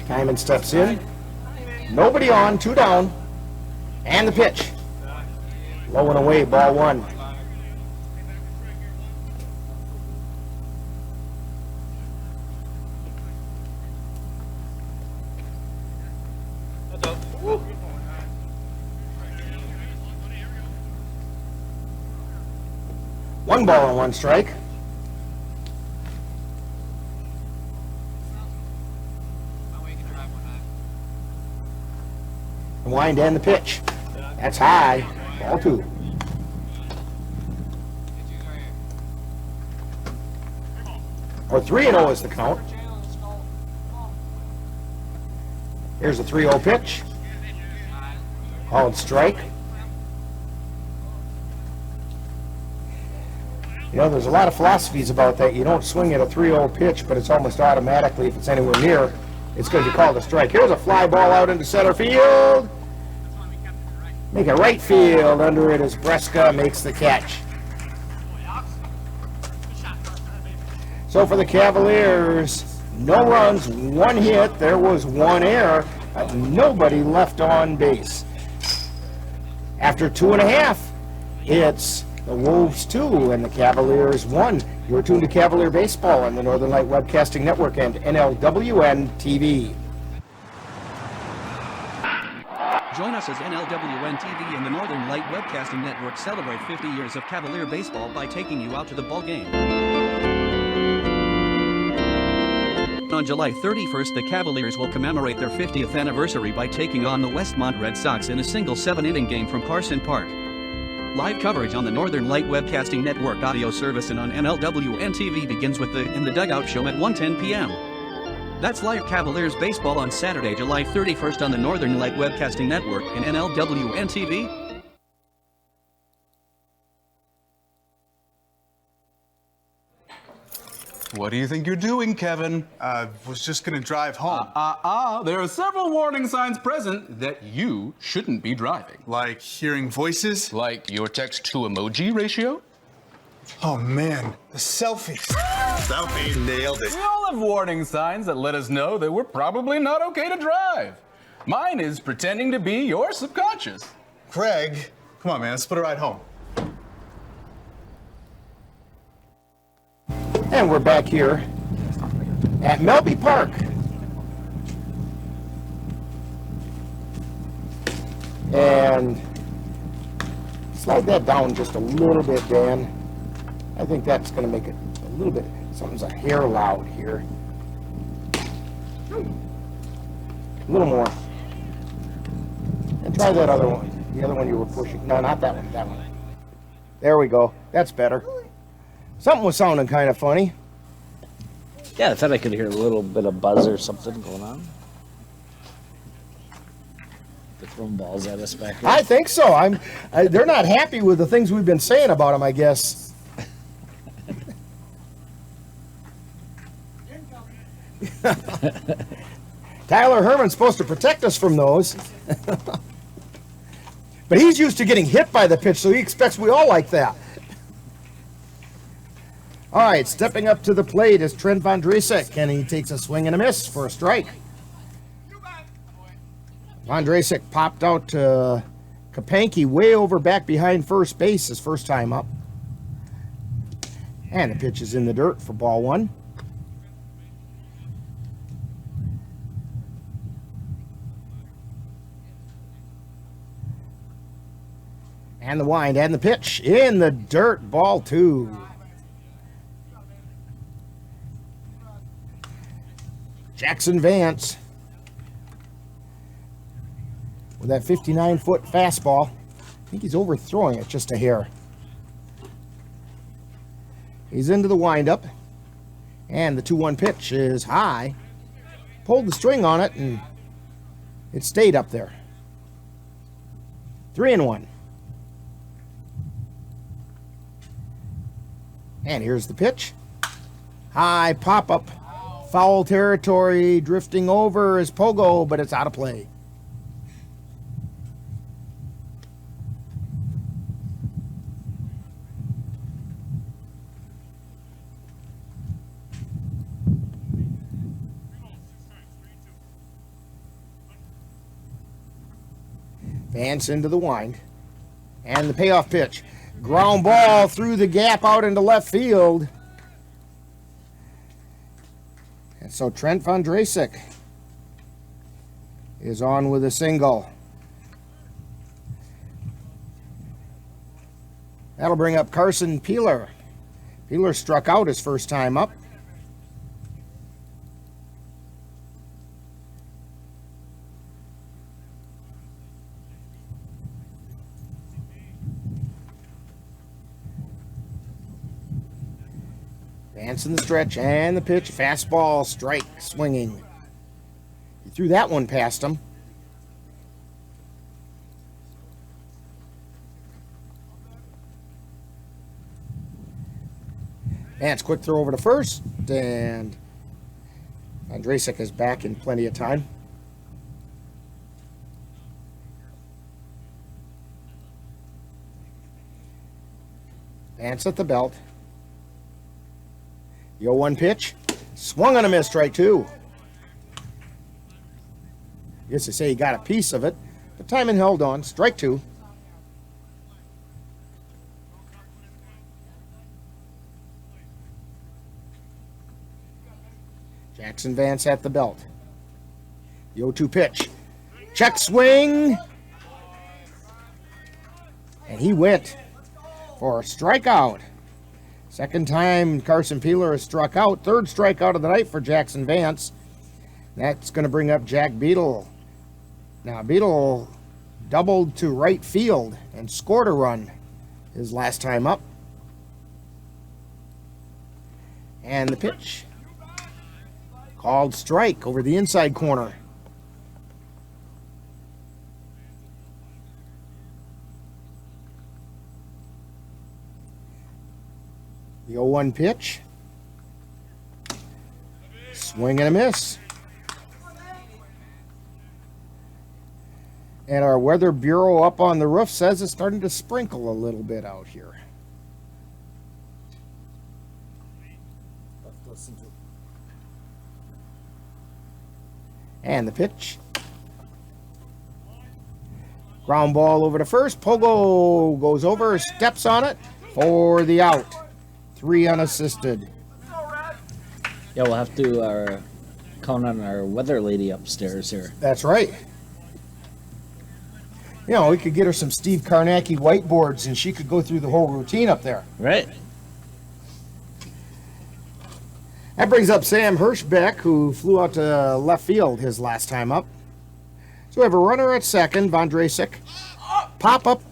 Timon steps in. Nobody on, 2 down. And the pitch. Low and away, ball 1. One ball and 1 strike. The wind and the pitch. That's high. Ball 2. Or 3-0 is the count. Here's a 3-0 pitch. Called strike. You know, there's a lot of philosophies about that. You don't swing at a 3-0 pitch, but it's almost automatically, if it's anywhere near, it's going to be called a strike. Here's a fly ball out into center field. Make it right field. Under it as Breska makes the catch. So for the Cavaliers, no runs, 1 hit. There was 1 error, but nobody left on base. After 2.5, it's the Wolves 2 and the Cavaliers 1. You're tuned to Cavalier Baseball on the Northern Light Webcasting Network and NLWN-TV. Join us as NLWN-TV and the Northern Light Webcasting Network celebrate 50 years of Cavalier baseball by taking you out to the ball game. On July 31st, the Cavaliers will commemorate their 50th anniversary by taking on the Westmont Red Sox in a single 7-inning game from Carson Park. Live coverage on the Northern Light Webcasting Network audio service and on NLWN-TV begins with the In the Dugout show at 1:10 p.m. That's live Cavaliers baseball on Saturday, July 31st on the Northern Light Webcasting Network and NLWN-TV. What do you think you're doing, Kevin? Was just gonna drive home. There are several warning signs present that you shouldn't be driving. Like hearing voices? Like your text-to-emoji ratio? Oh man, the selfies. Selfie, nailed it. We all have warning signs that let us know that we're probably not okay to drive. Mine is pretending to be your subconscious. Craig, come on man, let's put a ride home. And we're back here at Melby Park. And slide that down just a little bit, Dan. I think that's going to make it a little bit, something's a hair loud here. A little more. And try that other one. The other one you were pushing. No, not that one, that one. There we go. That's better. Something was sounding kind of funny. Yeah, I thought I could hear a little bit of buzz or something going on. They're throwing balls at us back here. I think so. They're not happy with the things we've been saying about them, I guess. Tyler Herman's supposed to protect us from those. But he's used to getting hit by the pitch, so he expects we all like that. All right, stepping up to the plate is Trent Vondrasek, and he takes a swing and a miss for a strike. Vondrasek popped out to Kapanke way over back behind first base his first time up. And the pitch is in the dirt for ball 1. And the wind and the pitch in the dirt, ball 2. Jackson Vance with that 59-foot fastball. I think he's overthrowing it just a hair. He's into the windup, and the 2-1 pitch is high. Pulled the string on it, and it stayed up there. 3-1. And here's the pitch. High pop-up. Foul territory, drifting over is Pogo, but it's out of play. Vance into the wind. And the payoff pitch. Ground ball through the gap out into left field. And so Trent Vondrasek is on with a single. That'll bring up Carson Peeler. Peeler struck out his first time up. Vance in the stretch and the pitch. Fastball, strike, swinging. He threw that one past him. Vance, quick throw over to first, and Vondrasek is back in plenty of time. Vance at the belt. The 0-1 pitch. Swung on a miss, strike two. I guess they say he got a piece of it, but Timon held on. Strike two. Jackson Vance at the belt. The 0-2 pitch. Check swing. And he went for a strikeout. Second time Carson Peeler has struck out. Third strikeout of the night for Jackson Vance. That's going to bring up Jack Beadle. Now Beadle doubled to right field and scored a run his last time up. And the pitch. Called strike over the inside corner. The 0-1 pitch. Swing and a miss. And our Weather Bureau up on the roof says it's starting to sprinkle a little bit out here. And the pitch. Ground ball over to first. Pogo goes over, steps on it for the out. 3 unassisted. Yeah, we'll have to count on our weather lady upstairs here. That's right. You know, we could get her some Steve Karnacki whiteboards and she could go through the whole routine up there. Right. That brings up Sam Hirschbeck, who flew out to left field his last time up. So we have a runner at second, Vondrasek. Pop up,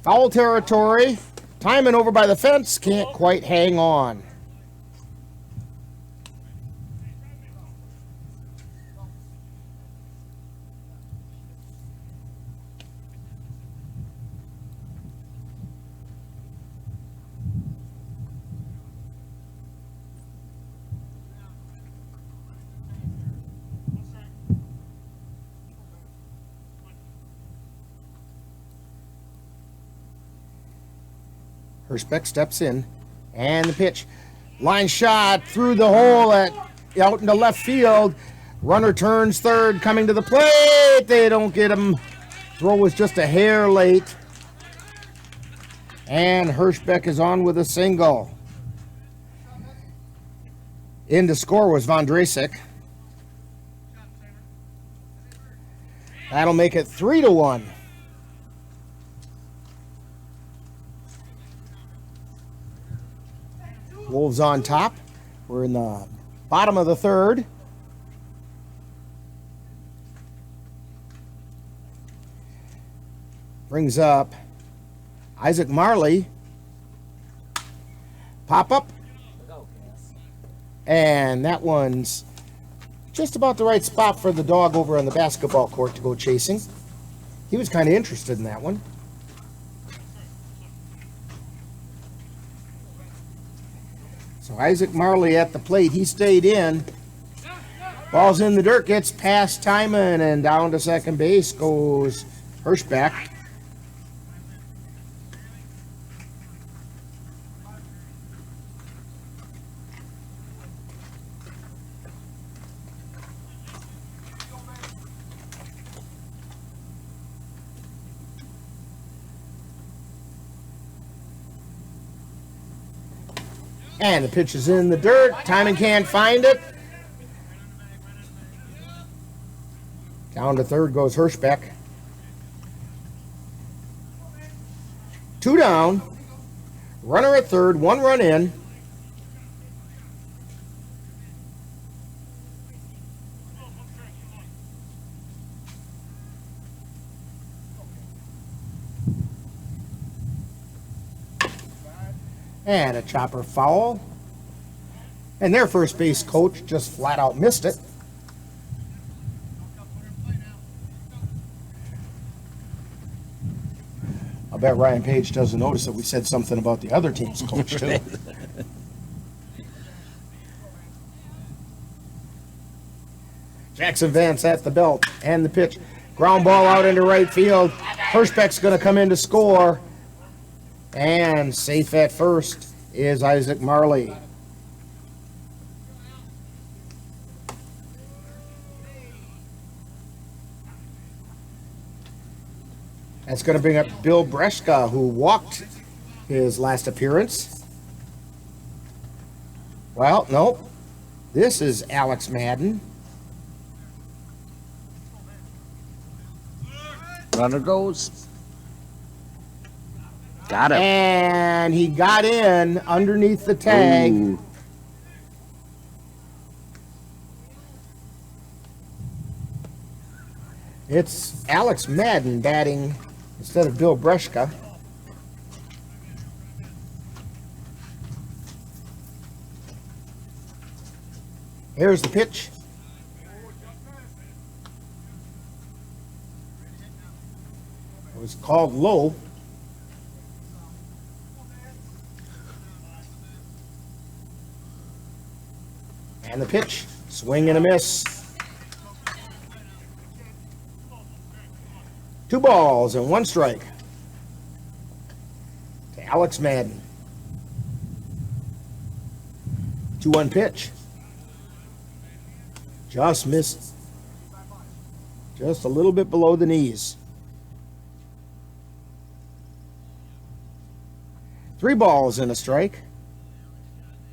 foul territory. Timon over by the fence, can't quite hang on. Hirschbeck steps in, and the pitch. Line shot through the hole out into left field. Runner turns third, coming to the plate. They don't get him. Throw was just a hair late. And Hirschbeck is on with a single. In to score was Vondrasek. That'll make it 3-1. Wolves on top. We're in the bottom of the third. Brings up Isaac Marley. Pop up. And that one's just about the right spot for the dog over on the basketball court to go chasing. He was kind of interested in that one. So Isaac Marley at the plate. He stayed in. Ball's in the dirt, gets past Timon, and down to second base goes Hirschbeck. And the pitch is in the dirt. Timon can't find it. Down to third goes Hirschbeck. 2 down. Runner at third, 1 run in. And a chopper foul. And their first base coach just flat out missed it. I bet Ryan Page doesn't notice that we said something about the other team's coach too. Jackson Vance at the belt and the pitch. Ground ball out into right field. Hirschbeck's going to come in to score. And safe at first is Isaac Marley. That's going to bring up Bill Breshka, who walked his last appearance. Well, nope. This is Alex Madden. Runner goes. Got him. And he got in underneath the tag. Ooh. It's Alex Madden batting instead of Bill Breshka. Here's the pitch. It was called low. And the pitch, swing and a miss. 2 balls and 1 strike to Alex Madden. 2-1 pitch. Just missed. Just a little bit below the knees. 3 balls and a strike.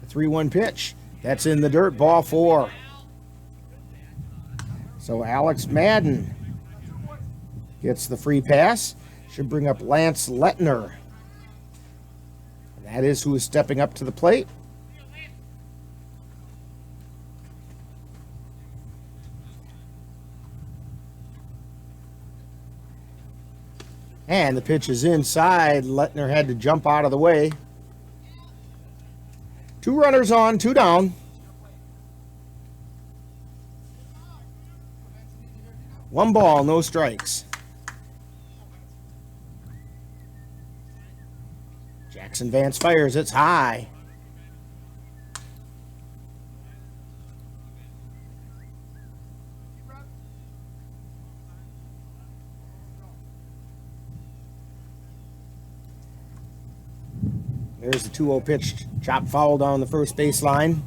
A 3-1 pitch. That's in the dirt, ball 4. So Alex Madden gets the free pass. Should bring up Lance Lettner. And that is who is stepping up to the plate. And the pitch is inside. Lettner had to jump out of the way. 2 runners on, 2 down. 1 ball, no strikes. Jackson Vance fires, it's high. There's the 2-0 pitch, chop foul down the first baseline.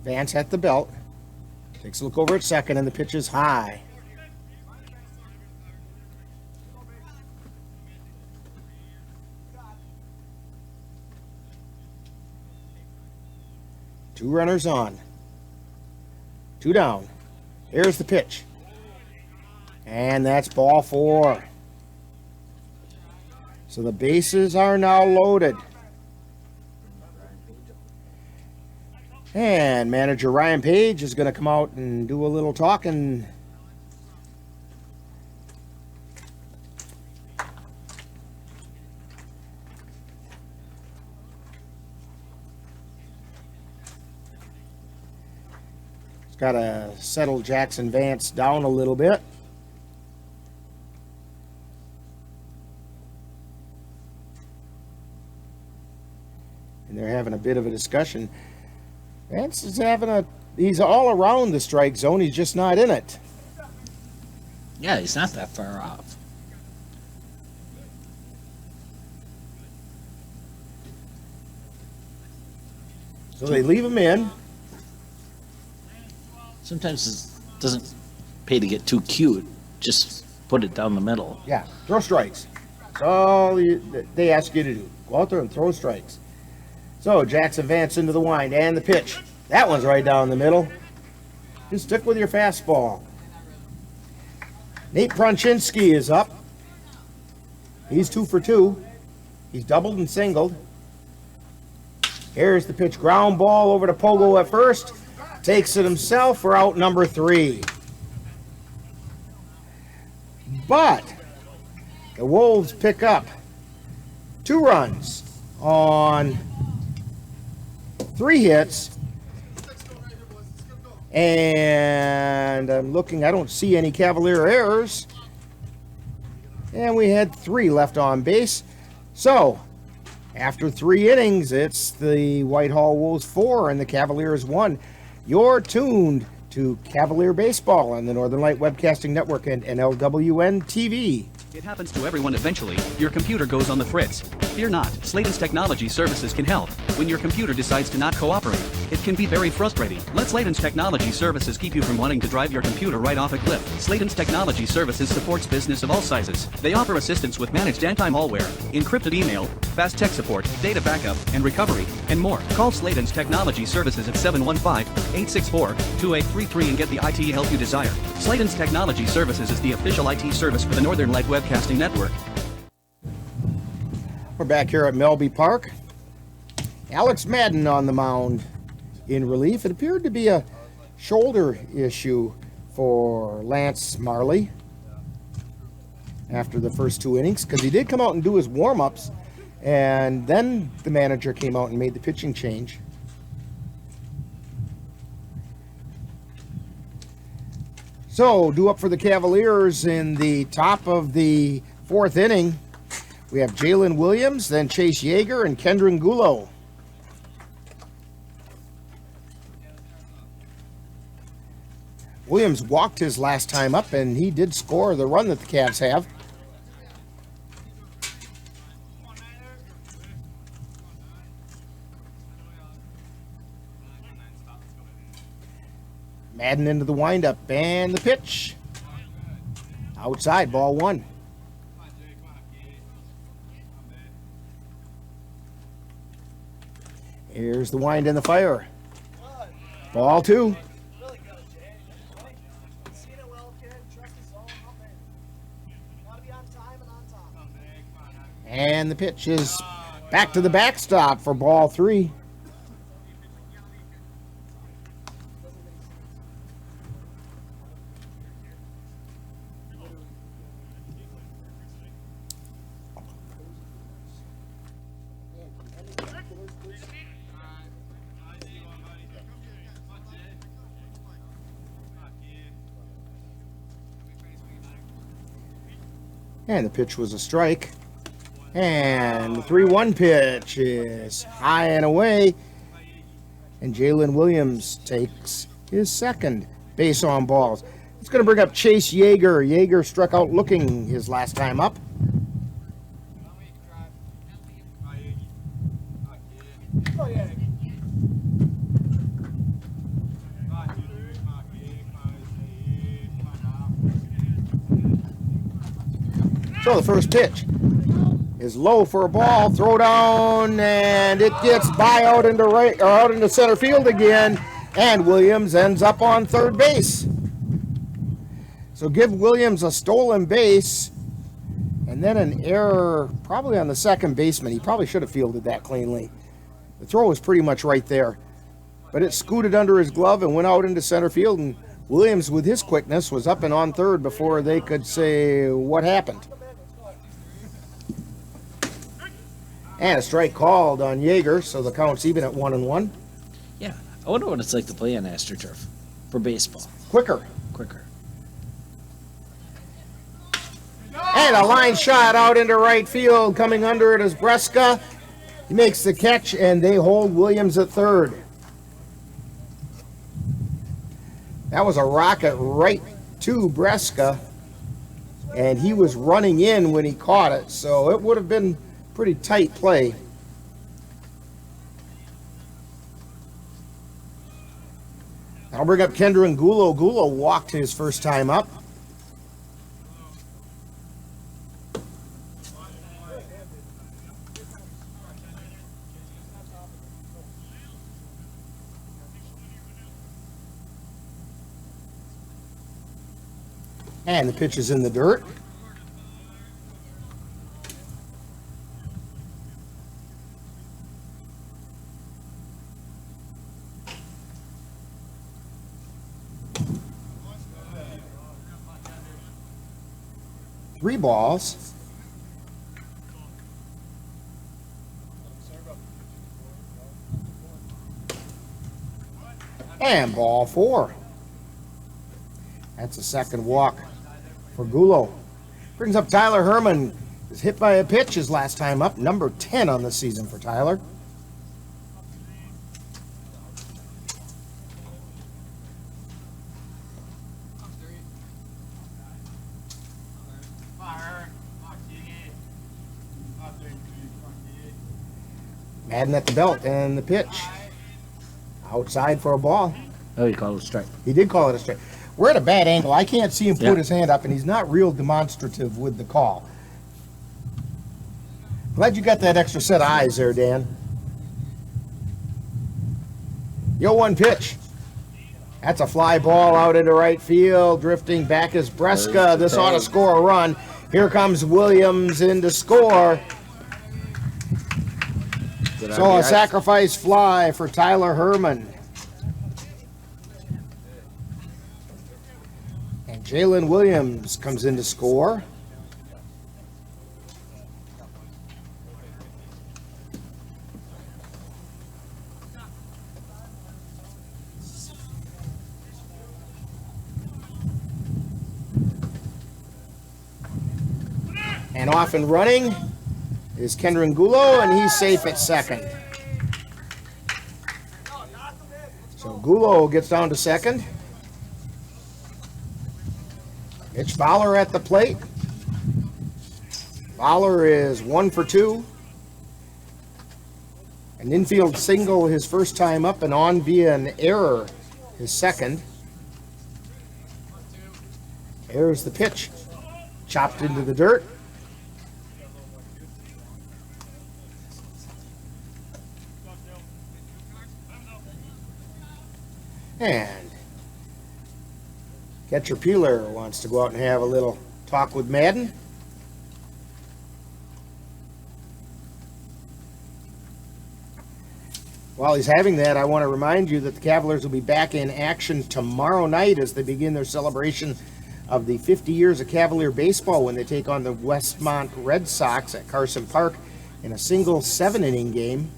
Vance at the belt. Takes a look over at second, and the pitch is high. Two runners on. 2 down. Here's the pitch. And that's ball 4. So the bases are now loaded. And manager Ryan Page is going to come out and do a little talking. He's got to settle Jackson Vance down a little bit. And they're having a bit of a discussion. Vance is he's all around the strike zone, he's just not in it. Yeah, he's not that far off. So they leave him in. Sometimes it doesn't pay to get too cute. Just put it down the middle. Yeah, throw strikes. That's all they ask you to do. Go out there and throw strikes. So Jackson Vance into the wind and the pitch. That one's right down the middle. Just stick with your fastball. Nate Pronchinski is up. He's 2 for 2. He's doubled and singled. Here's the pitch. Ground ball over to Pogo at first. Takes it himself for out number 3. But the Wolves pick up 2 runs on 3 hits. And I'm looking, I don't see any Cavalier errors. And we had 3 left on base. So, after 3 innings, it's the Whitehall Wolves 4 and the Cavaliers 1. You're tuned to Cavalier Baseball on the Northern Light Webcasting Network and NLWN-TV. It happens to everyone eventually. Your computer goes on the fritz. Fear not, Slayton's Technology Services can help. When your computer decides to not cooperate, it can be very frustrating. Let Slayton's Technology Services keep you from wanting to drive your computer right off a cliff. Slayton's Technology Services supports business of all sizes. They offer assistance with managed anti-malware, encrypted email, fast tech support, data backup, and recovery, and more. Call Slayton's Technology Services at 715-864-2833 and get the IT help you desire. Slayton's Technology Services is the official IT service for the Northern Light Webcasting Network. We're back here at Melby Park. Alex Madden on the mound in relief. It appeared to be a shoulder issue for Lance Marley after the first 2 innings, because he did come out and do his warm-ups, and then the manager came out and made the pitching change. So, due up for the Cavaliers in the top of the 4th inning. We have Jalen Williams, then Chase Yeager, and Kendron Gulo. Williams walked his last time up, and he did score the run that the Cavs have. Madden into the windup, and the pitch. Outside, ball 1. Here's the wind and the fire. Ball 2. And the pitch is back to the backstop for ball 3. And the pitch was a strike. And the 3-1 pitch is high and away. And Jalen Williams takes his second base on balls. It's going to bring up Chase Yeager. Yeager struck out looking his last time up. So the first pitch is low for a ball, throw down, and it gets by out into right or out into center field again, and Williams ends up on third base. So give Williams a stolen base, and then an error probably on the second baseman. He probably should have fielded that cleanly. The throw was pretty much right there. but it scooted under his glove and went out into center field, and Williams, with his quickness, was up and on third before they could say what happened. And a strike called on Yeager, so the count's even at 1-1. Yeah, I wonder what it's like to play on AstroTurf for baseball. Quicker. Quicker. And a line shot out into right field. Coming under it is Breska. He makes the catch, and they hold Williams at third. That was a rocket right to Breska, and he was running in when he caught it, so it would have been pretty tight play. I'll bring up Kendra Angulo. Angulo walked his first time up. And the pitch is in the dirt. Three balls. And ball four. That's a second walk for Gulo. Brings up Tyler Herman. Was hit by a pitch his last time up. Number 10 on the season for Tyler. Madden at the belt, and the pitch. Outside for a ball. Oh, he called it a strike. He did call it a strike. We're at a bad angle. I can't see him put Yeah. his hand up, and he's not real demonstrative with the call. Glad you got that extra set of eyes there, Dan. Yo, one pitch. That's a fly ball out into right field. Drifting back is Breska. This ought to score a run. Here comes Williams in to score. So a sacrifice fly for Tyler Herman. And Jalen Williams comes in to score. And off and running is Kendra Angulo, and he's safe at second. So Angulo gets down to second. Mitch Fowler at the plate. Fowler is 1 for 2. An infield single his first time up, and on via an error his second. There's the pitch. Chopped into the dirt. And catcher Peeler wants to go out and have a little talk with Madden. While he's having that, I want to remind you that the Cavaliers will be back in action tomorrow night as they begin their celebration of the 50 years of Cavalier baseball when they take on the Westmont Red Sox at Carson Park in a single 7-inning game.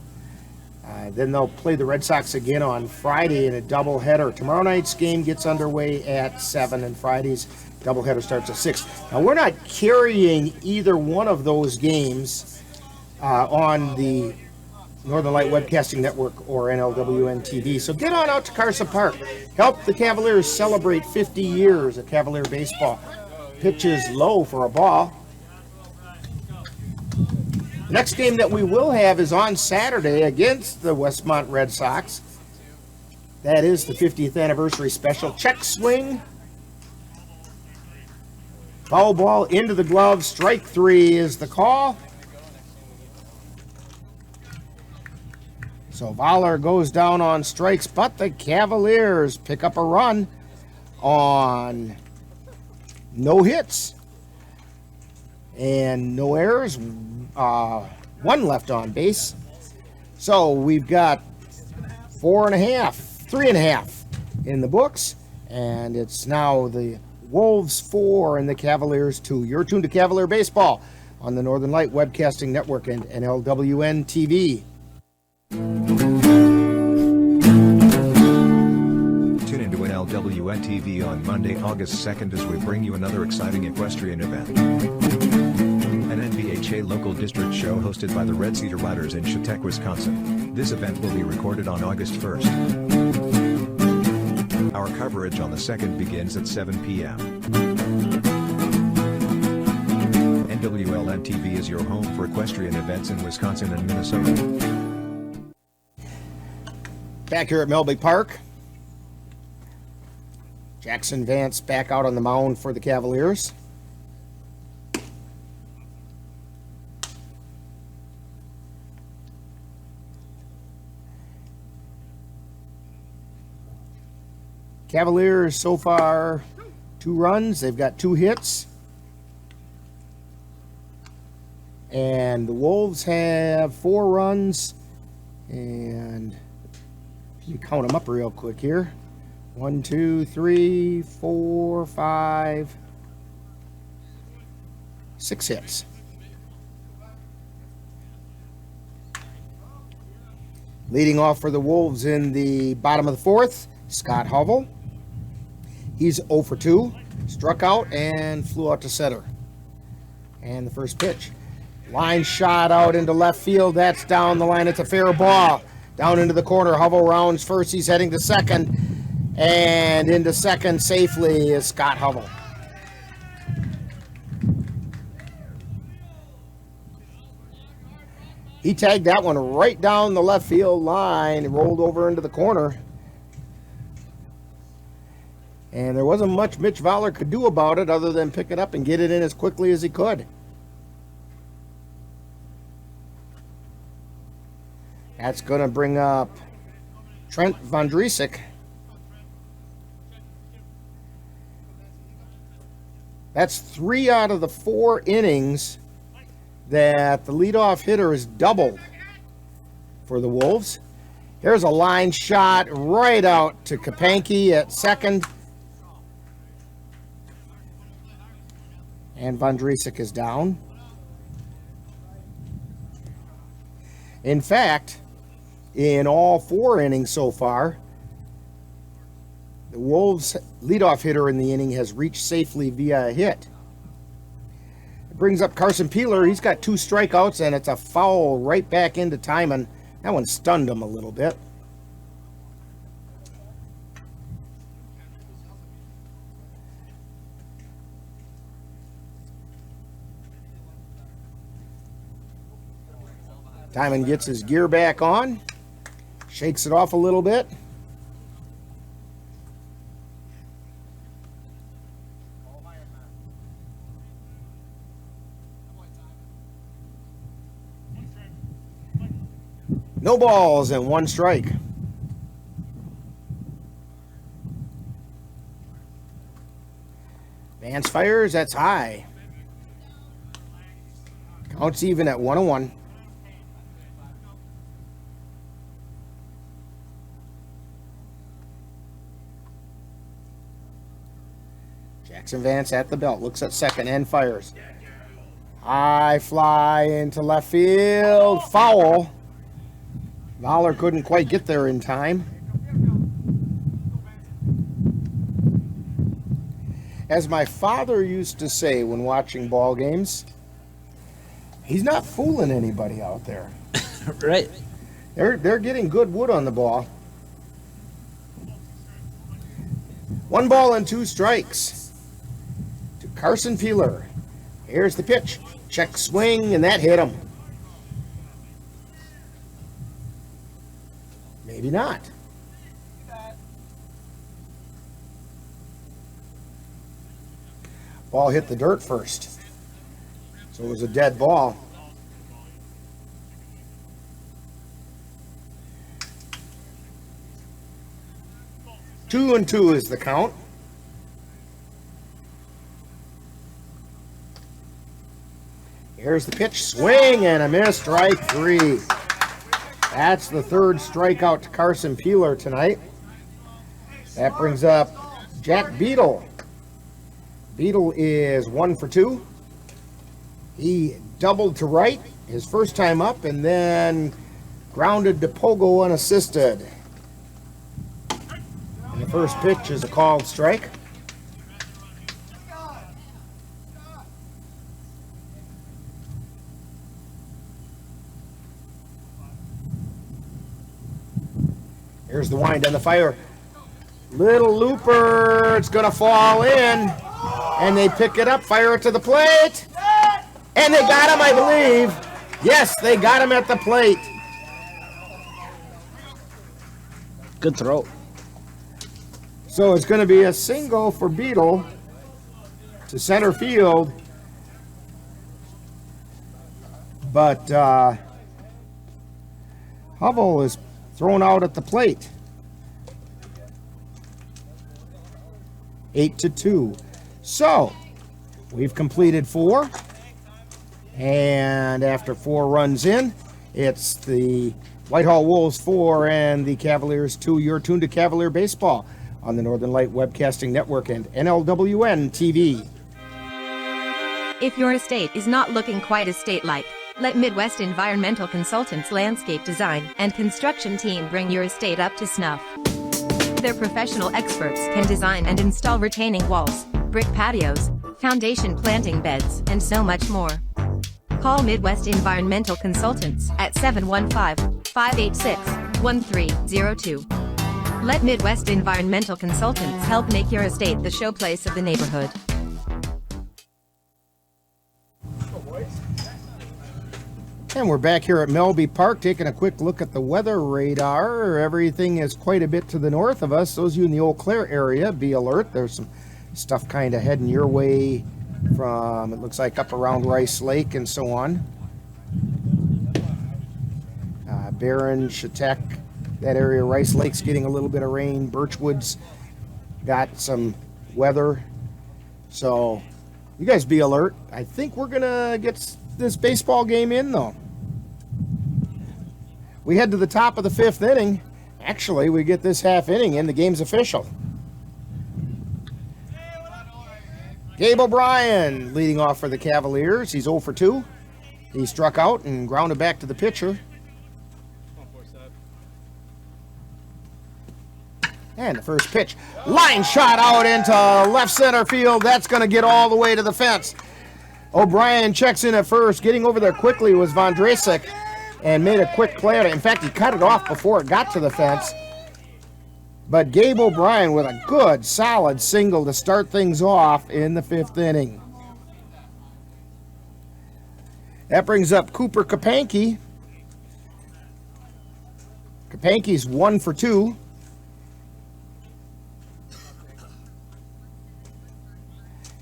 Then they'll play the Red Sox again on Friday in a doubleheader. Tomorrow night's game gets underway at 7, and Friday's doubleheader starts at 6. Now, we're not carrying either one of those games on the Northern Light Webcasting Network or NLWN-TV. So get on out to Carson Park. Help the Cavaliers celebrate 50 years of Cavalier baseball. Pitch is low for a ball. Next game that we will have is on Saturday against the Westmont Red Sox. That is the 50th anniversary special. Check swing. Foul ball into the glove. Strike 3 is the call. So Fowler goes down on strikes, but the Cavaliers pick up a run on no hits and no errors. One left on base. So we've got 4.5, 3.5 in the books, and it's now the Wolves 4 and the Cavaliers 2. You're tuned to Cavalier Baseball on the Northern Light Webcasting Network and NLWN-TV. Tune into NLWN-TV on Monday, August 2nd as we bring you another exciting equestrian event. An NBHA local district show hosted by the Red Cedar Riders in Chautauqua, Wisconsin. This event will be recorded on August 1st. Our coverage on the 2nd begins at 7 p.m. NWLN-TV is your home for equestrian events in Wisconsin and Minnesota. Back here at Melby Park, Jackson Vance back out on the mound for the Cavaliers. Cavaliers so far 2 runs. They've got 2 hits. And the Wolves have 4 runs. And if you count them up real quick here. 1, 2, 3, 4, 5, 6 hits. Leading off for the Wolves in the bottom of the 4th, Scott Hovell. He's 0 for 2, struck out and flew out to center. And the first pitch. Line shot out into left field. That's down the line. It's a fair ball. Down into the corner. Hovell rounds first. He's heading to second. And into second safely is Scott Hovell. He tagged that one right down the left field line and rolled over into the corner. And there wasn't much Mitch Fowler could do about it other than pick it up and get it in as quickly as he could. That's going to bring up Trent Vondriesic. That's 3 out of the 4 innings that the leadoff hitter has doubled for the Wolves. Here's a line shot right out to Kapanke at second. And Vondriesic is down. In fact, in all 4 innings so far, the Wolves' leadoff hitter in the inning has reached safely via a hit. It brings up Carson Peeler. He's got 2 strikeouts, and it's a foul right back into Timon. That one stunned him a little bit. Timon gets his gear back on, shakes it off a little bit. No balls and 1 strike. Vance fires, that's high. Counts even at 1-1. Jackson Vance at the belt, looks at second and fires. High fly into left field, foul. Fowler couldn't quite get there in time. As my father used to say when watching ball games, he's not fooling anybody out there. Right. They're getting good wood on the ball. 1 ball and 2 strikes to Carson Peeler. Here's the pitch. Check swing, and that hit him. Maybe not. Ball hit the dirt first, so it was a dead ball. Two and 2 is the count. Here's the pitch, swing and a miss, strike 3. That's the third strikeout to Carson Peeler tonight. That brings up Jack Beadle. Beadle is 1 for 2. He doubled to right his first time up and then grounded to Pogo unassisted. And the first pitch is a called strike. Here's the wind on the fire. Little looper, it's gonna fall in. And they pick it up, fire it to the plate. And they got him, I believe. Yes, they got him at the plate. Good throw. So it's gonna be a single for Beadle to center field. But Hubble is thrown out at the plate. 8-2. So we've completed 4. And after 4 runs in, it's the Whitehall Wolves 4 and the Cavaliers 2. You're tuned to Cavalier Baseball on the Northern Light Webcasting Network and NLWN-TV. If your estate is not looking quite estate-like, let Midwest Environmental Consultants Landscape Design and Construction Team bring your estate up to snuff. Their professional experts can design and install retaining walls, brick patios, foundation planting beds, and so much more. Call Midwest Environmental Consultants at 715-586-1302. Let Midwest Environmental Consultants help make your estate the showplace of the neighborhood. And we're back here at Melby Park taking a quick look at the weather radar. Everything is quite a bit to the north of us. Those of you in the Eau Claire area, be alert. There's some stuff kind of heading your way from, it looks like, up around Rice Lake and so on. Barron, Chautauqua, that area, Rice Lake's getting a little bit of rain. Birchwood's got some weather. So you guys be alert. I think we're going to get this baseball game in, though. We head to the top of the 5th inning. Actually, we get this half inning in. The game's official. Gabe O'Brien leading off for the Cavaliers. He's 0 for 2. He struck out and grounded back to the pitcher. And the first pitch. Line shot out into left center field. That's going to get all the way to the fence. O'Brien checks in at first. Getting over there quickly was Vondrasek and made a quick play on it. In fact, he cut it off before it got to the fence. But Gabe O'Brien with a good, solid single to start things off in the 5th inning. That brings up Cooper Kapanke. Kapanke's 1 for 2.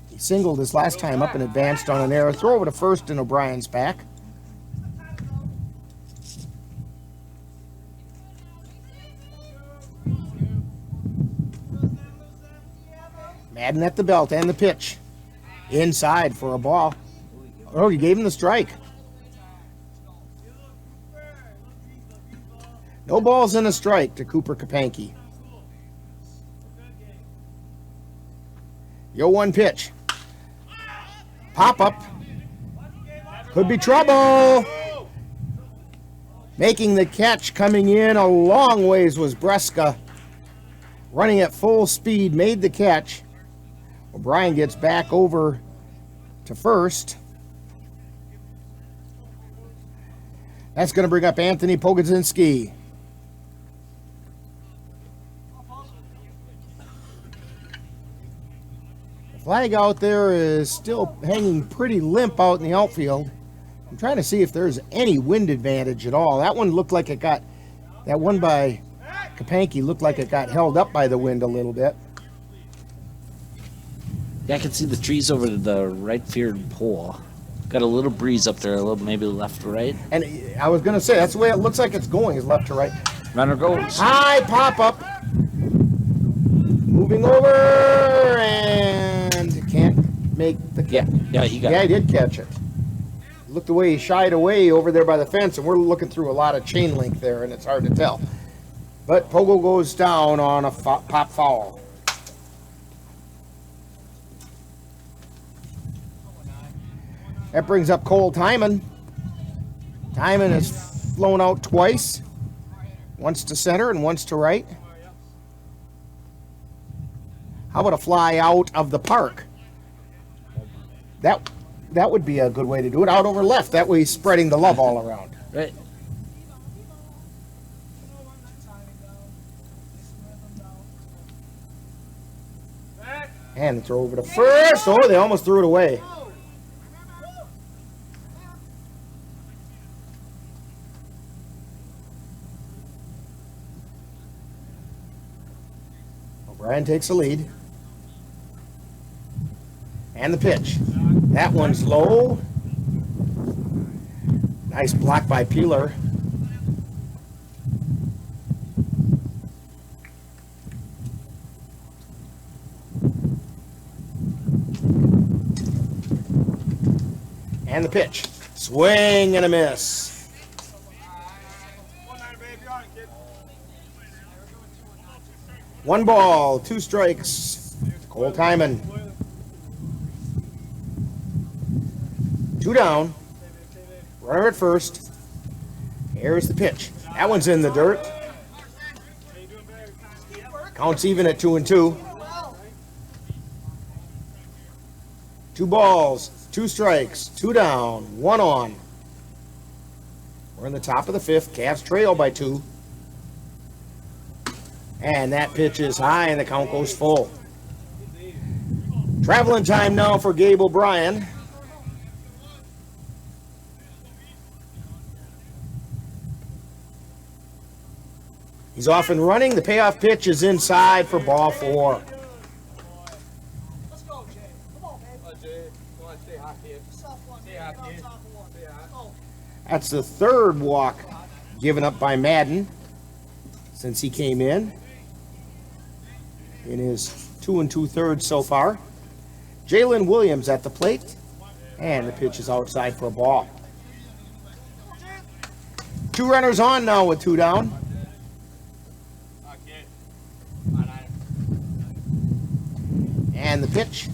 He singled his last time up and advanced on an error. Throw over to first in O'Brien's back. Madden at the belt and the pitch. Inside for a ball. Oh, he gave him the strike. No balls and a strike to Cooper Kapanke. Yo, 1 pitch. Pop up. Could be trouble. Making the catch coming in a long ways was Breska. Running at full speed, made the catch. O'Brien gets back over to first. That's going to bring up Anthony Pogodzinski. The flag out there is still hanging pretty limp out in the outfield. I'm trying to see if there's any wind advantage at all. That one looked like it got, that one by Kapanke looked like it got held up by the wind a little bit. Yeah, I can see the trees over to the right field pole. Got a little breeze up there, a little maybe left to right. And I was going to say, that's the way it looks like it's going, is left to right. Runner goes. High pop-up. Moving over, and can't make the catch. Yeah, he got it. Yeah, he did catch it. Look the way he shied away over there by the fence, and we're looking through a lot of chain link there, and it's hard to tell. But Pogo goes down on a pop foul. That brings up Cole Timon. Timon has flown out twice. Once to center and once to right. How about a fly out of the park? That would be a good way to do it. Out over left. That way he's spreading the love all around. Right. And the throw over to first. Oh, they almost threw it away. O'Brien takes the lead. And the pitch. That one's low. Nice block by Peeler. And the pitch. Swing and a miss. One ball, 2 strikes. Cole Timon. 2 down. Runner at first. Here's the pitch. That one's in the dirt. Counts even at 2-2. 2 balls, 2 strikes, 2 down, 1 on. We're in the top of the 5th. Cavs trail by 2. And that pitch is high and the count goes full. Traveling time now for Gabe O'Brien. He's off and running. The payoff pitch is inside for ball 4. That's the 3rd walk given up by Madden since he came in his 2 2/3 so far. Jalen Williams at the plate, and the pitch is outside for a ball. 2 runners on now with 2 down. And the pitch,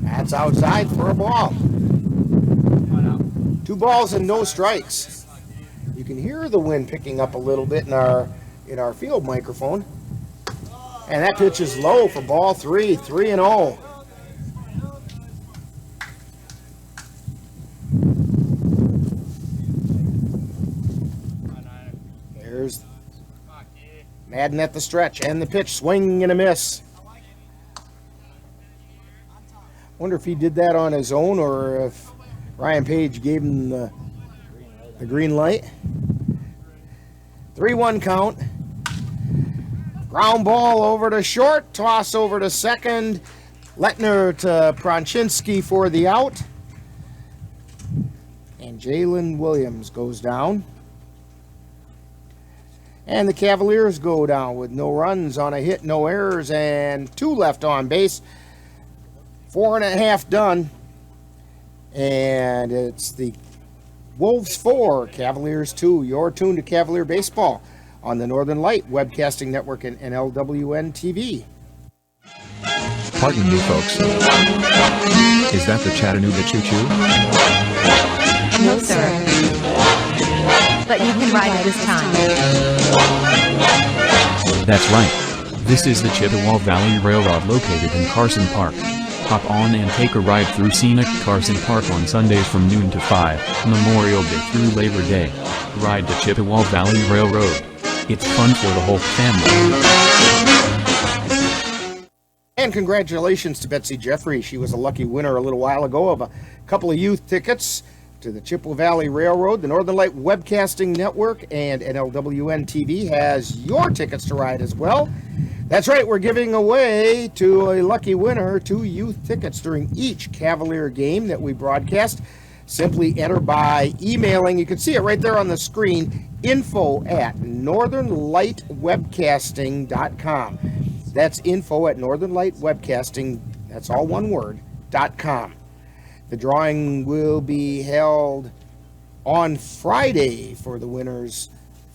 that's outside for a ball. 2 balls and no strikes. You can hear the wind picking up a little bit in our field microphone. And that pitch is low for ball 3, 3-0. Here's Madden at the stretch, and the pitch, swing and a miss. Wonder if he did that on his own or if Ryan Page gave him the green light. 3-1 count. Ground ball over to short, toss over to second. Letner to Pronchinski for the out. And Jalen Williams goes down. And the Cavaliers go down with no runs on a hit, no errors, and 2 left on base. 4.5 done. And it's the Wolves 4, Cavaliers 2. You're tuned to Cavalier Baseball on the Northern Light Webcasting Network and NLWN-TV. Pardon me, folks. Is that the Chattanooga Choo-Choo? No, sir. But you can ride it this time. That's right. This is the Chippewa Valley Railroad located in Carson Park. Hop on and take a ride through scenic Carson Park on Sundays from noon to 5, Memorial Day through Labor Day. Ride the Chippewa Valley Railroad. It's fun for the whole family. And congratulations to Betsy Jeffrey. She was a lucky winner a little while ago of a couple of youth tickets to the Chippewa Valley Railroad. The Northern Light Webcasting Network and NLWN-TV has your tickets to ride as well. That's right, we're giving away to a lucky winner 2 youth tickets during each Cavalier game that we broadcast. Simply enter by emailing, you can see it right there on the screen, info@northernlightwebcasting.com. That's info@northernlightwebcasting, that's all one word, .com. The drawing will be held on Friday for the winners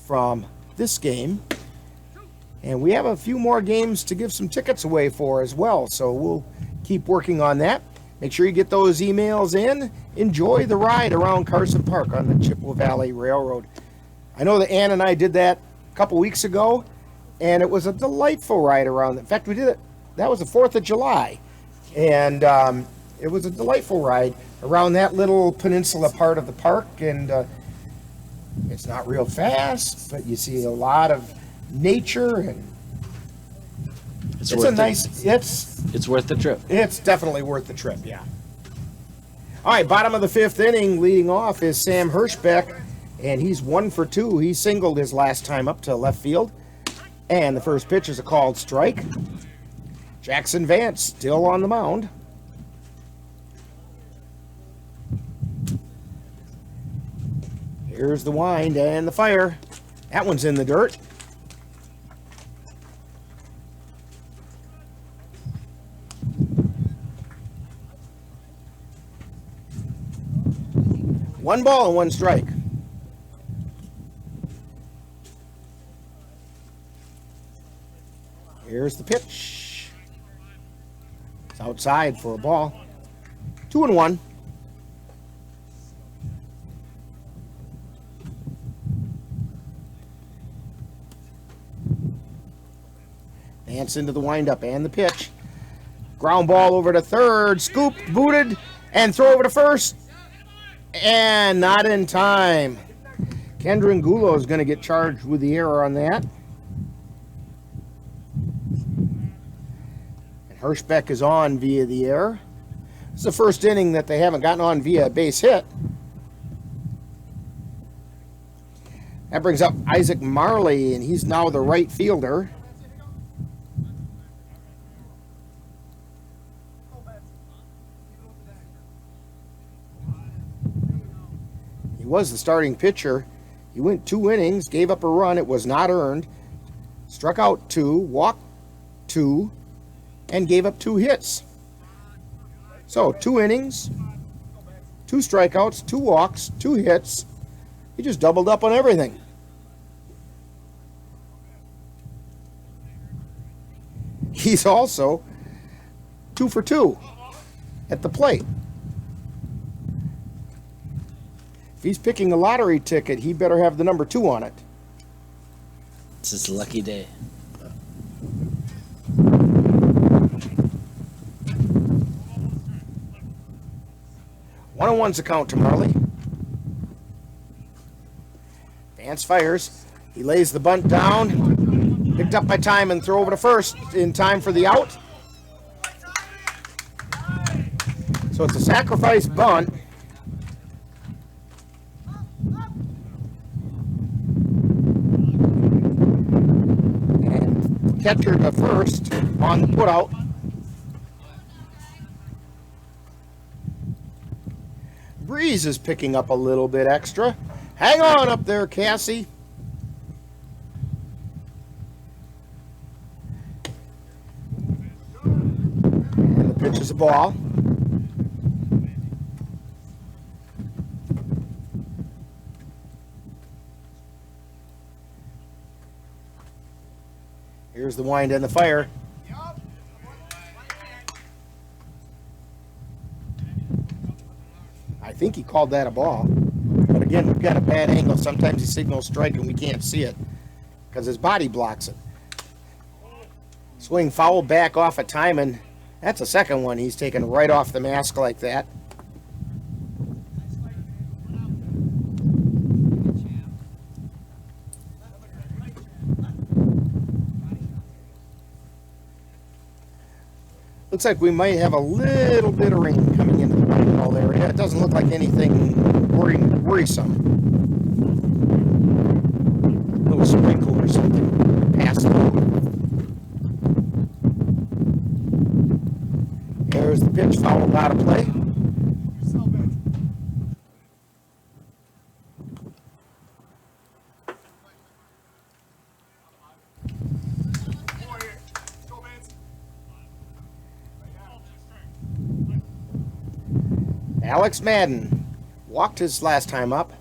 from this game. And we have a few more games to give some tickets away for as well, so we'll keep working on that. Make sure you get those emails in. Enjoy the ride around Carson Park on the Chippewa Valley Railroad. I know that Ann and I did that a couple weeks ago, and it was a delightful ride around. In fact, we did it. That was the 4th of July, and it was a delightful ride around that little peninsula part of the park, and it's not real fast, but you see a lot of nature, and it's a nice. It's worth the trip. It's definitely worth the trip. Yeah. All right, bottom of the 5th inning, leading off is Sam Hirschbeck, and he's 1 for 2. He singled his last time up to left field, and the first pitch is a called strike. Jackson Vance still on the mound. Here's the wind and the fire. That one's in the dirt. One ball and one strike. Here's the pitch. It's outside for a ball. 2-1. Vance into the windup and the pitch. Ground ball over to third. Scooped, booted, and throw over to first. And not in time. Kendra Angulo is going to get charged with the error on that. And Hirschbeck is on via the error. It's the first inning that they haven't gotten on via a base hit. That brings up Isaac Marley, and he's now the right fielder. He was the starting pitcher. He went 2 innings, gave up a run. It was not earned. Struck out 2, walked 2, and gave up 2 hits. So 2 innings, 2 strikeouts, 2 walks, 2 hits. He just doubled up on everything. He's also 2 for 2 at the plate. If he's picking a lottery ticket, he better have the number 2 on it. It's his lucky day. One on one's a count to Marley. Vance fires. He lays the bunt down. Picked up by time and throw over to first in time for the out. So it's a sacrifice bunt. And catcher to first on the putout. Breeze is picking up a little bit extra. Hang on up there, Cassie. And the pitch is a ball. Here's the wind and the fire. I think he called that a ball. But again, we've got a bad angle. Sometimes he signals strike and we can't see it because his body blocks it. Swing foul back off of Timon. That's a second one he's taken right off the mask like that. Looks like we might have a little bit of rain coming into the Whitehall area. It doesn't look like anything worrisome. A little sprinkle or something passed through. There's the pitch, fouled out of play. Alex Madden walked his last time up.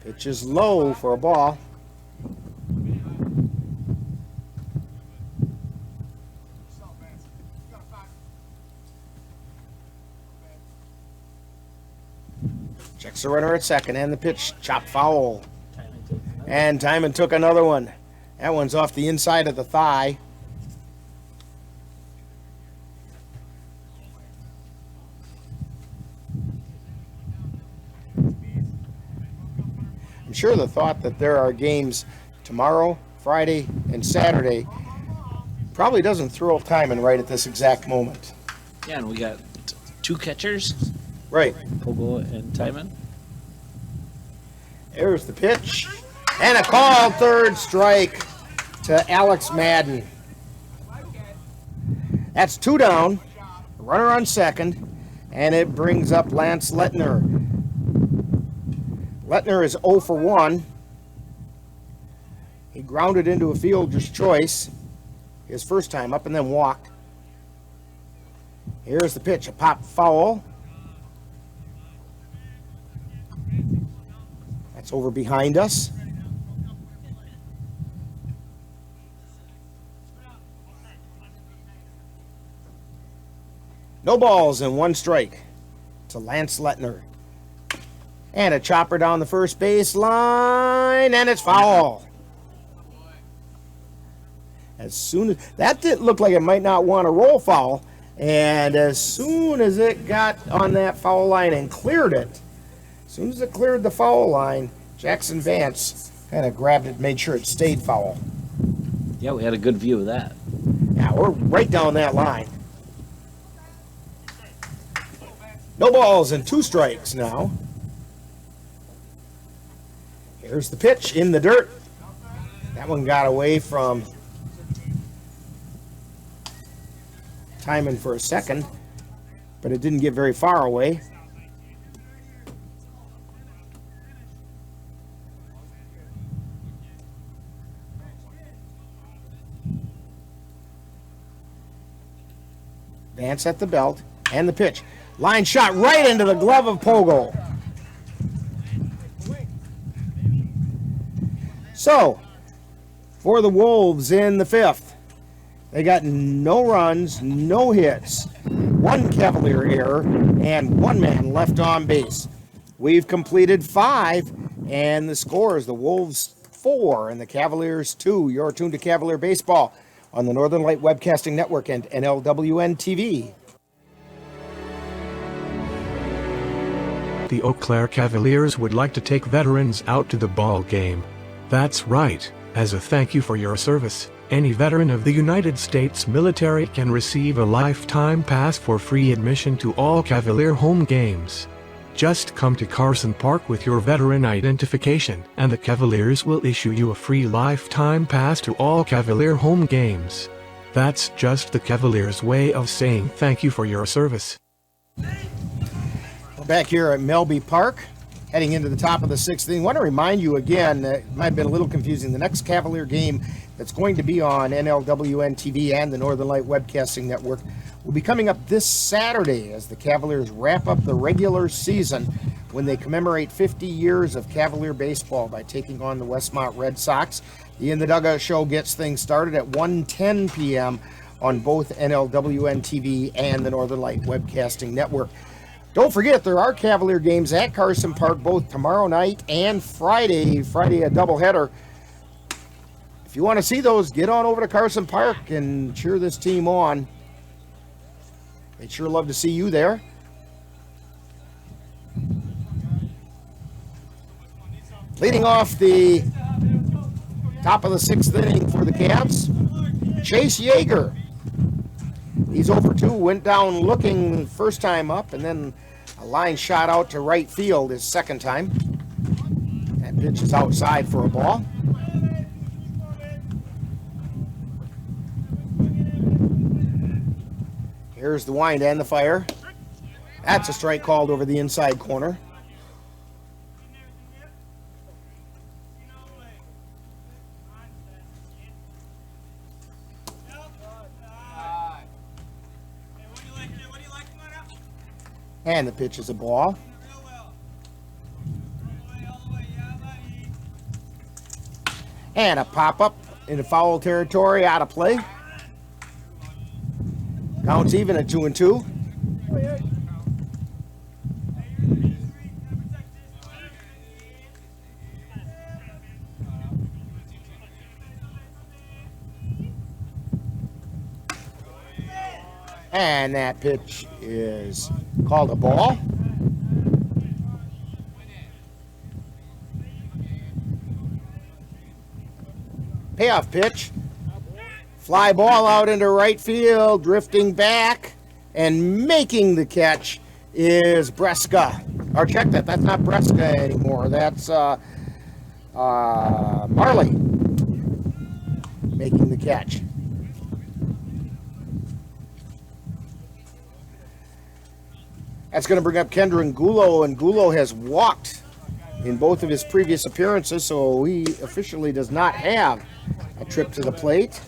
Pitch is low for a ball. Checks the runner at second, and the pitch chopped foul. And Timon took another one. That one's off the inside of the thigh. I'm sure the thought that there are games tomorrow, Friday, and Saturday probably doesn't thrill Timon right at this exact moment. Yeah, and we got 2 catchers. Right. Pogo and Timon. There's the pitch. And a called third strike to Alex Madden. That's 2 down. Runner on second. And it brings up Lance Lettner. Lettner is 0 for 1. He grounded into a fielder's choice his first time up and then walked. Here's the pitch, a pop foul. That's over behind us. No balls and 1 strike to Lance Lettner. And a chopper down the first base line, and it's foul. As soon as that didn't look like it might not want to roll foul, and as soon as it got on that foul line and cleared it, as soon as it cleared the foul line, Jackson Vance kind of grabbed it, made sure it stayed foul. Yeah, we had a good view of that. Yeah, we're right down that line. No balls and 2 strikes now. Here's the pitch in the dirt. That one got away from Timon for a second, but it didn't get very far away. Vance at the belt, and the pitch. Line shot right into the glove of Pogo. So, for the Wolves in the 5th, they got no runs, no hits, 1 Cavalier error, and 1 man left on base. We've completed 5, and the score is the Wolves 4 and the Cavaliers 2. You're tuned to Cavalier Baseball on the Northern Light Webcasting Network and NLWN-TV. The Eau Claire Cavaliers would like to take veterans out to the ball game. That's right. As a thank you for your service, any veteran of the United States military can receive a lifetime pass for free admission to all Cavalier home games. Just come to Carson Park with your veteran identification, and the Cavaliers will issue you a free lifetime pass to all Cavalier home games. That's just the Cavaliers' way of saying thank you for your service. We're back here at Melby Park, heading into the top of the 6th inning. I want to remind you again, it might have been a little confusing, the next Cavalier game that's going to be on NLWN-TV and the Northern Light Webcasting Network will be coming up this Saturday as the Cavaliers wrap up the regular season when they commemorate 50 years of Cavalier baseball by taking on the Westmont Red Sox. The In the Dugout show gets things started at 1:10 p.m. on both NLWN-TV and the Northern Light Webcasting Network. Don't forget, there are Cavalier games at Carson Park both tomorrow night and Friday. Friday, a doubleheader. If you want to see those, get on over to Carson Park and cheer this team on. They'd sure love to see you there. Leading off the top of the 6th inning for the Cavs, Chase Yeager. He's over 2, went down looking first time up, and then a line shot out to right field his second time. That pitch is outside for a ball. Here's the wind and the fire. That's a strike called over the inside corner. And the pitch is a ball. And a pop-up into foul territory, out of play. Counts even at 2-2. And that pitch is called a ball. Payoff pitch. Fly ball out into right field, drifting back, and making the catch is Breska. Or check that, that's not Breska anymore. That's Marley making the catch. That's going to bring up Kendra Ngulo, and Ngulo has walked in both of his previous appearances, so he officially does not have a trip to the plate.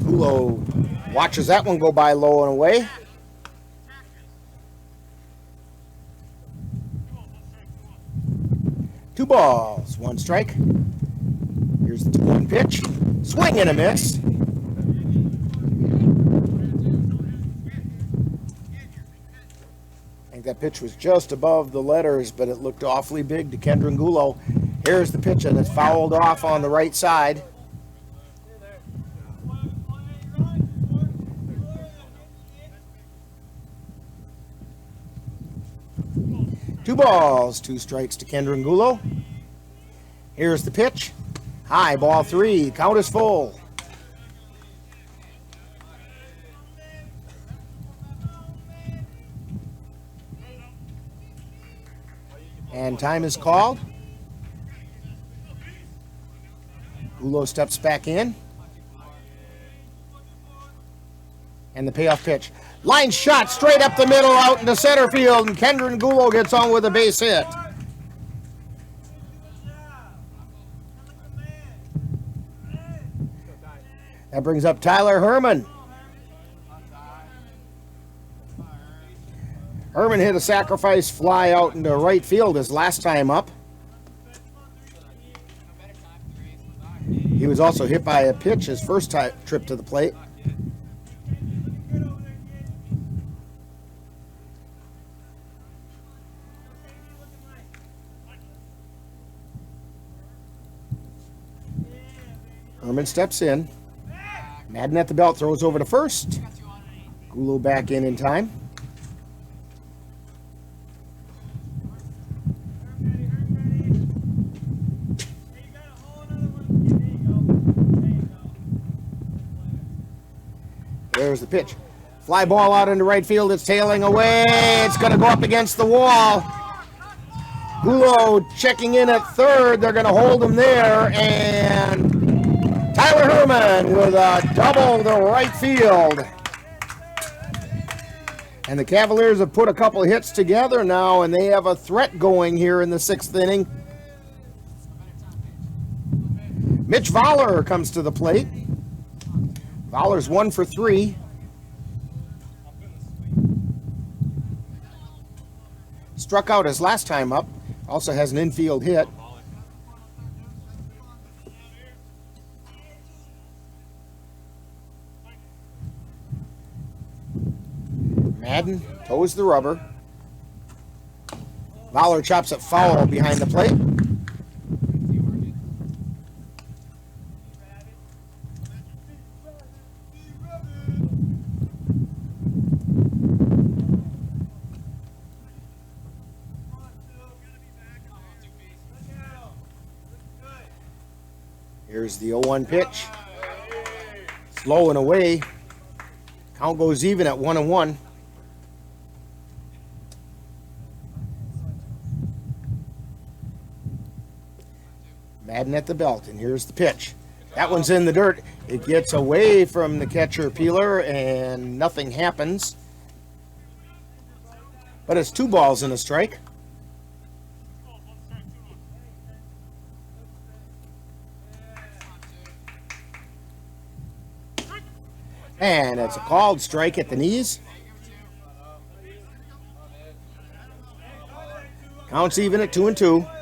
Ngulo watches that one go by low and away. Two balls, one strike. Here's the 2-1 pitch. Swing and a miss. I think that pitch was just above the letters, but it looked awfully big to Kendra Ngulo. Here's the pitch, and it's fouled off on the right side. Two balls, two strikes to Kendra Ngulo. Here's the pitch. High, ball 3. Count is full. And time is called. Ngulo steps back in. And the payoff pitch. Line shot straight up the middle out into center field, and Kendra Ngulo gets on with a base hit. That brings up Tyler Herman. Herman hit a sacrifice fly out into right field his last time up. He was also hit by a pitch his first trip to the plate. Herman steps in. Madden at the belt, throws over to first. Ngulo back in time. There's the pitch. Fly ball out into right field. It's tailing away. It's going to go up against the wall. Ngulo checking in at third. They're going to hold him there, and Tyler Herman with a double to right field. And the Cavaliers have put a couple hits together now, and they have a threat going here in the 6th inning. Mitch Voller comes to the plate. Voller's 1 for 3. Struck out his last time up. Also has an infield hit. Madden toes the rubber. Voller chops it foul behind the plate. Here's the 0-1 pitch. Slow and away. Count goes even at 1-1. Madden at the belt, and here's the pitch. That one's in the dirt. It gets away from the catcher Peeler, and nothing happens. But it's 2 balls and a strike. And it's a called strike at the knees. Counts even at 2-2.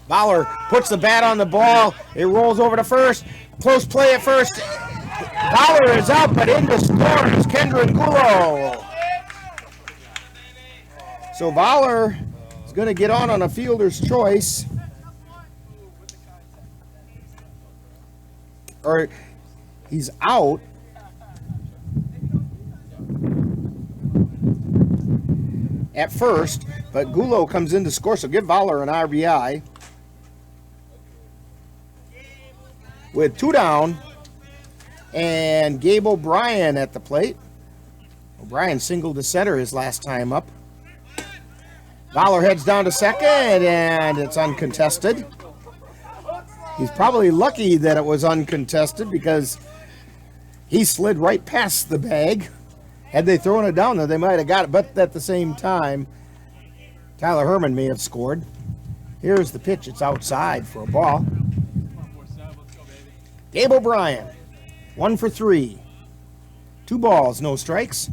Fowler puts the bat on the ball. It rolls over to first. Close play at first. Fowler is out, but in the scores Kendra Gulo. So Fowler is going to get on a fielder's choice. Or he's out. At first, but Gulo comes in to score, so give Fowler an RBI. With 2 down, and Gabe O'Brien at the plate. O'Brien singled to center his last time up. Fowler heads down to second, and it's uncontested. He's probably lucky that it was uncontested because he slid right past the bag. Had they thrown it down there, they might have got it, but at the same time, Tyler Herman may have scored. Here's the pitch. It's outside for a ball. Gabe O'Brien, 1 for 3. 2 balls, no strikes.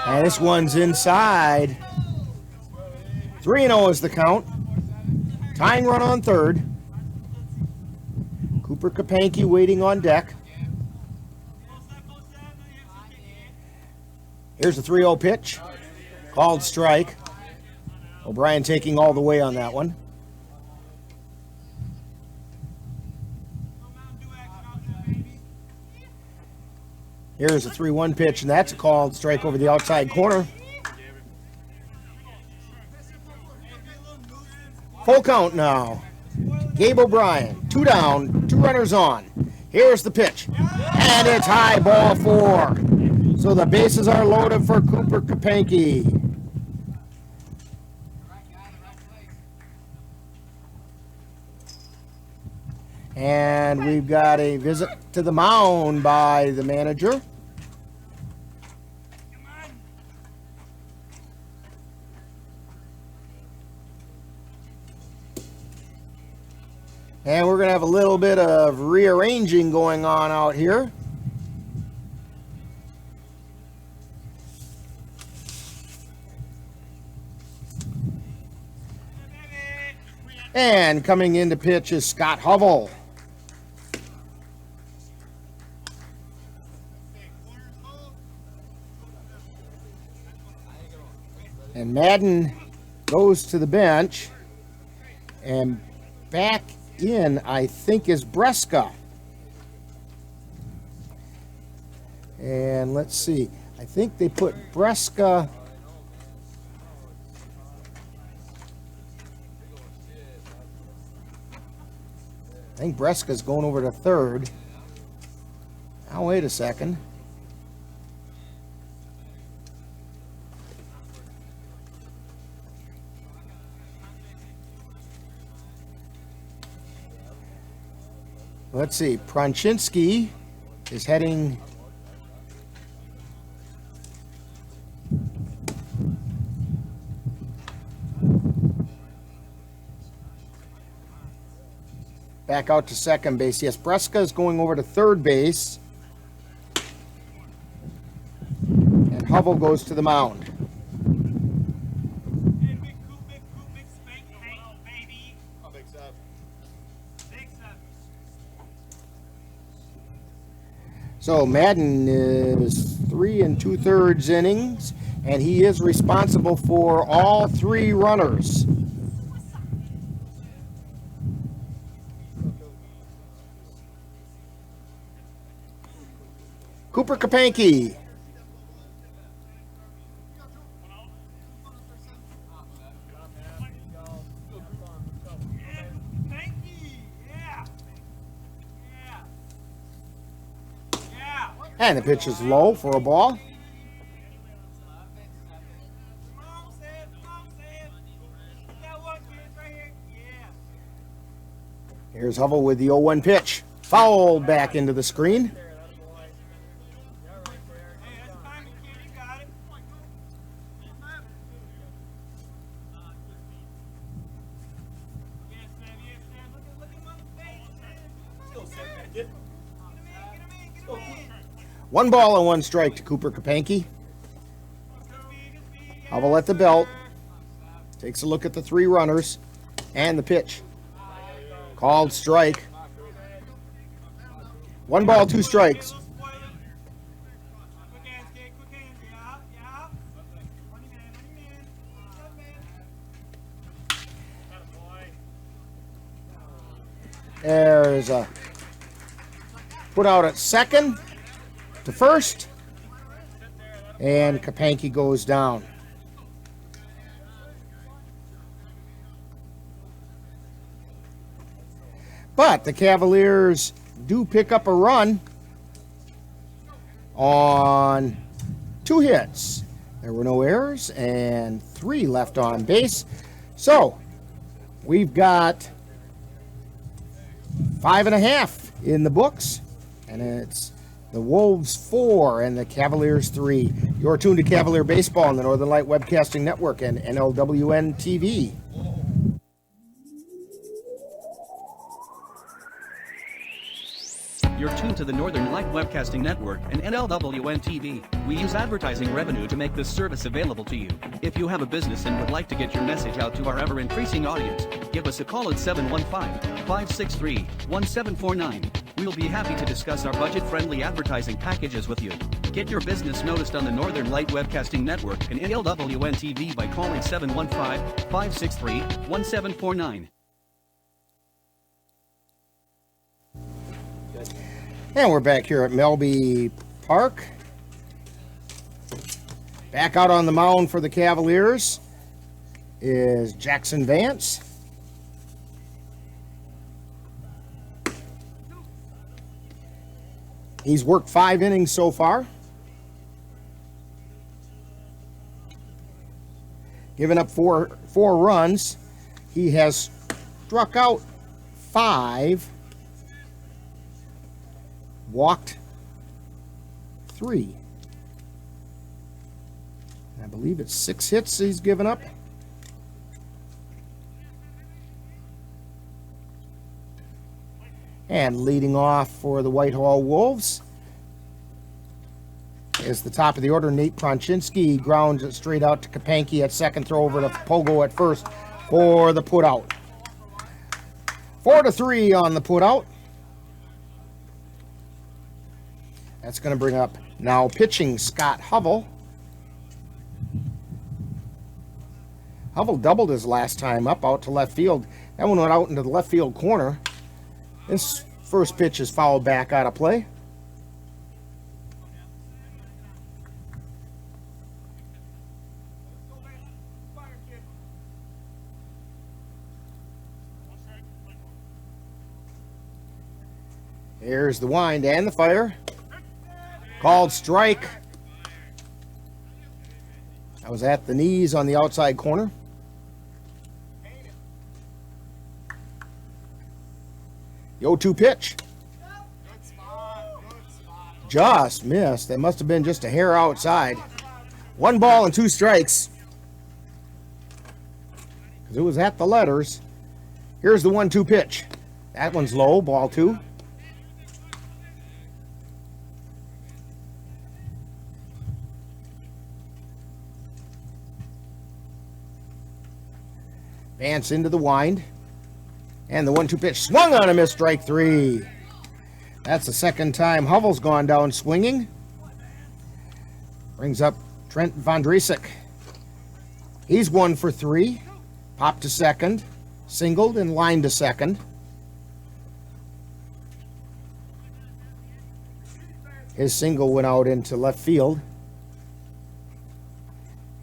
And this one's inside. 3-0 is the count. Tying run on third. Cooper Kapanke waiting on deck. Here's the 3-0 pitch. Called strike. O'Brien taking all the way on that one. Here's a 3-1 pitch, and that's a called strike over the outside corner. Full count now. Gabe O'Brien, 2 down, 2 runners on. Here's the pitch, and it's high, ball 4. So the bases are loaded for Cooper Kapanke. And we've got a visit to the mound by the manager. And we're going to have a little bit of rearranging going on out here. And coming in to pitch is Scott Hovell. And Madden goes to the bench. And back in, I think, is Breska. And let's see. I think they put Breska. I think Breska's going over to third. Now, wait a second. Let's see. Pronchinsky is heading. Back out to second base. Yes, Breska is going over to third base. And Hovell goes to the mound. So Madden is 3 2/3 innings, and he is responsible for all 3 runners. Cooper Kapanke. And the pitch is low for a ball. Here's Hubble with the 0-1 pitch. Fouled back into the screen. One ball and one strike to Cooper Kapanke. Hubble at the belt. Takes a look at the three runners and the pitch. Called strike. One ball, two strikes. There's a put out at second to first, and Kapanke goes down. But the Cavaliers do pick up a run on 2 hits. There were no errors and 3 left on base. So we've got 5.5 in the books, and it's the Wolves 4 and the Cavaliers 3. You're tuned to Cavalier Baseball on the Northern Light Webcasting Network and NLWN-TV. You're tuned to the Northern Light Webcasting Network and NLWN-TV. We use advertising revenue to make this service available to you. If you have a business and would like to get your message out to our ever-increasing audience, give us a call at 715-563-1749. We'll be happy to discuss our budget-friendly advertising packages with you. Get your business noticed on the Northern Light Webcasting Network and NLWN-TV by calling 715-563-1749. And we're back here at Melby Park. Back out on the mound for the Cavaliers is Jackson Vance. He's worked 5 innings so far. Given up four runs. He has struck out 5. Walked 3. I believe it's 6 hits he's given up. And leading off for the Whitehall Wolves is the top of the order, Nate Pronchinski. Grounds it straight out to Kapanke at second, throw over to Pogo at first for the putout. 4-3 on the putout. That's going to bring up now pitching Scott Hubble. Hubble doubled his last time up out to left field. That one went out into the left field corner. This first pitch is fouled back out of play. Here's the wind and the fire. Called strike. That was at the knees on the outside corner. The 0-2 pitch. Just missed. That must have been just a hair outside. 1 ball and 2 strikes. Because it was at the letters. Here's the 1-2 pitch. That one's low, ball 2. Vance into the wind. And the 1-2 pitch swung on a miss, strike 3. That's the second time Hubble's gone down swinging. Brings up Trent Vondrusek. He's 1 for 3. Popped to second. Singled and lined to second. His single went out into left field.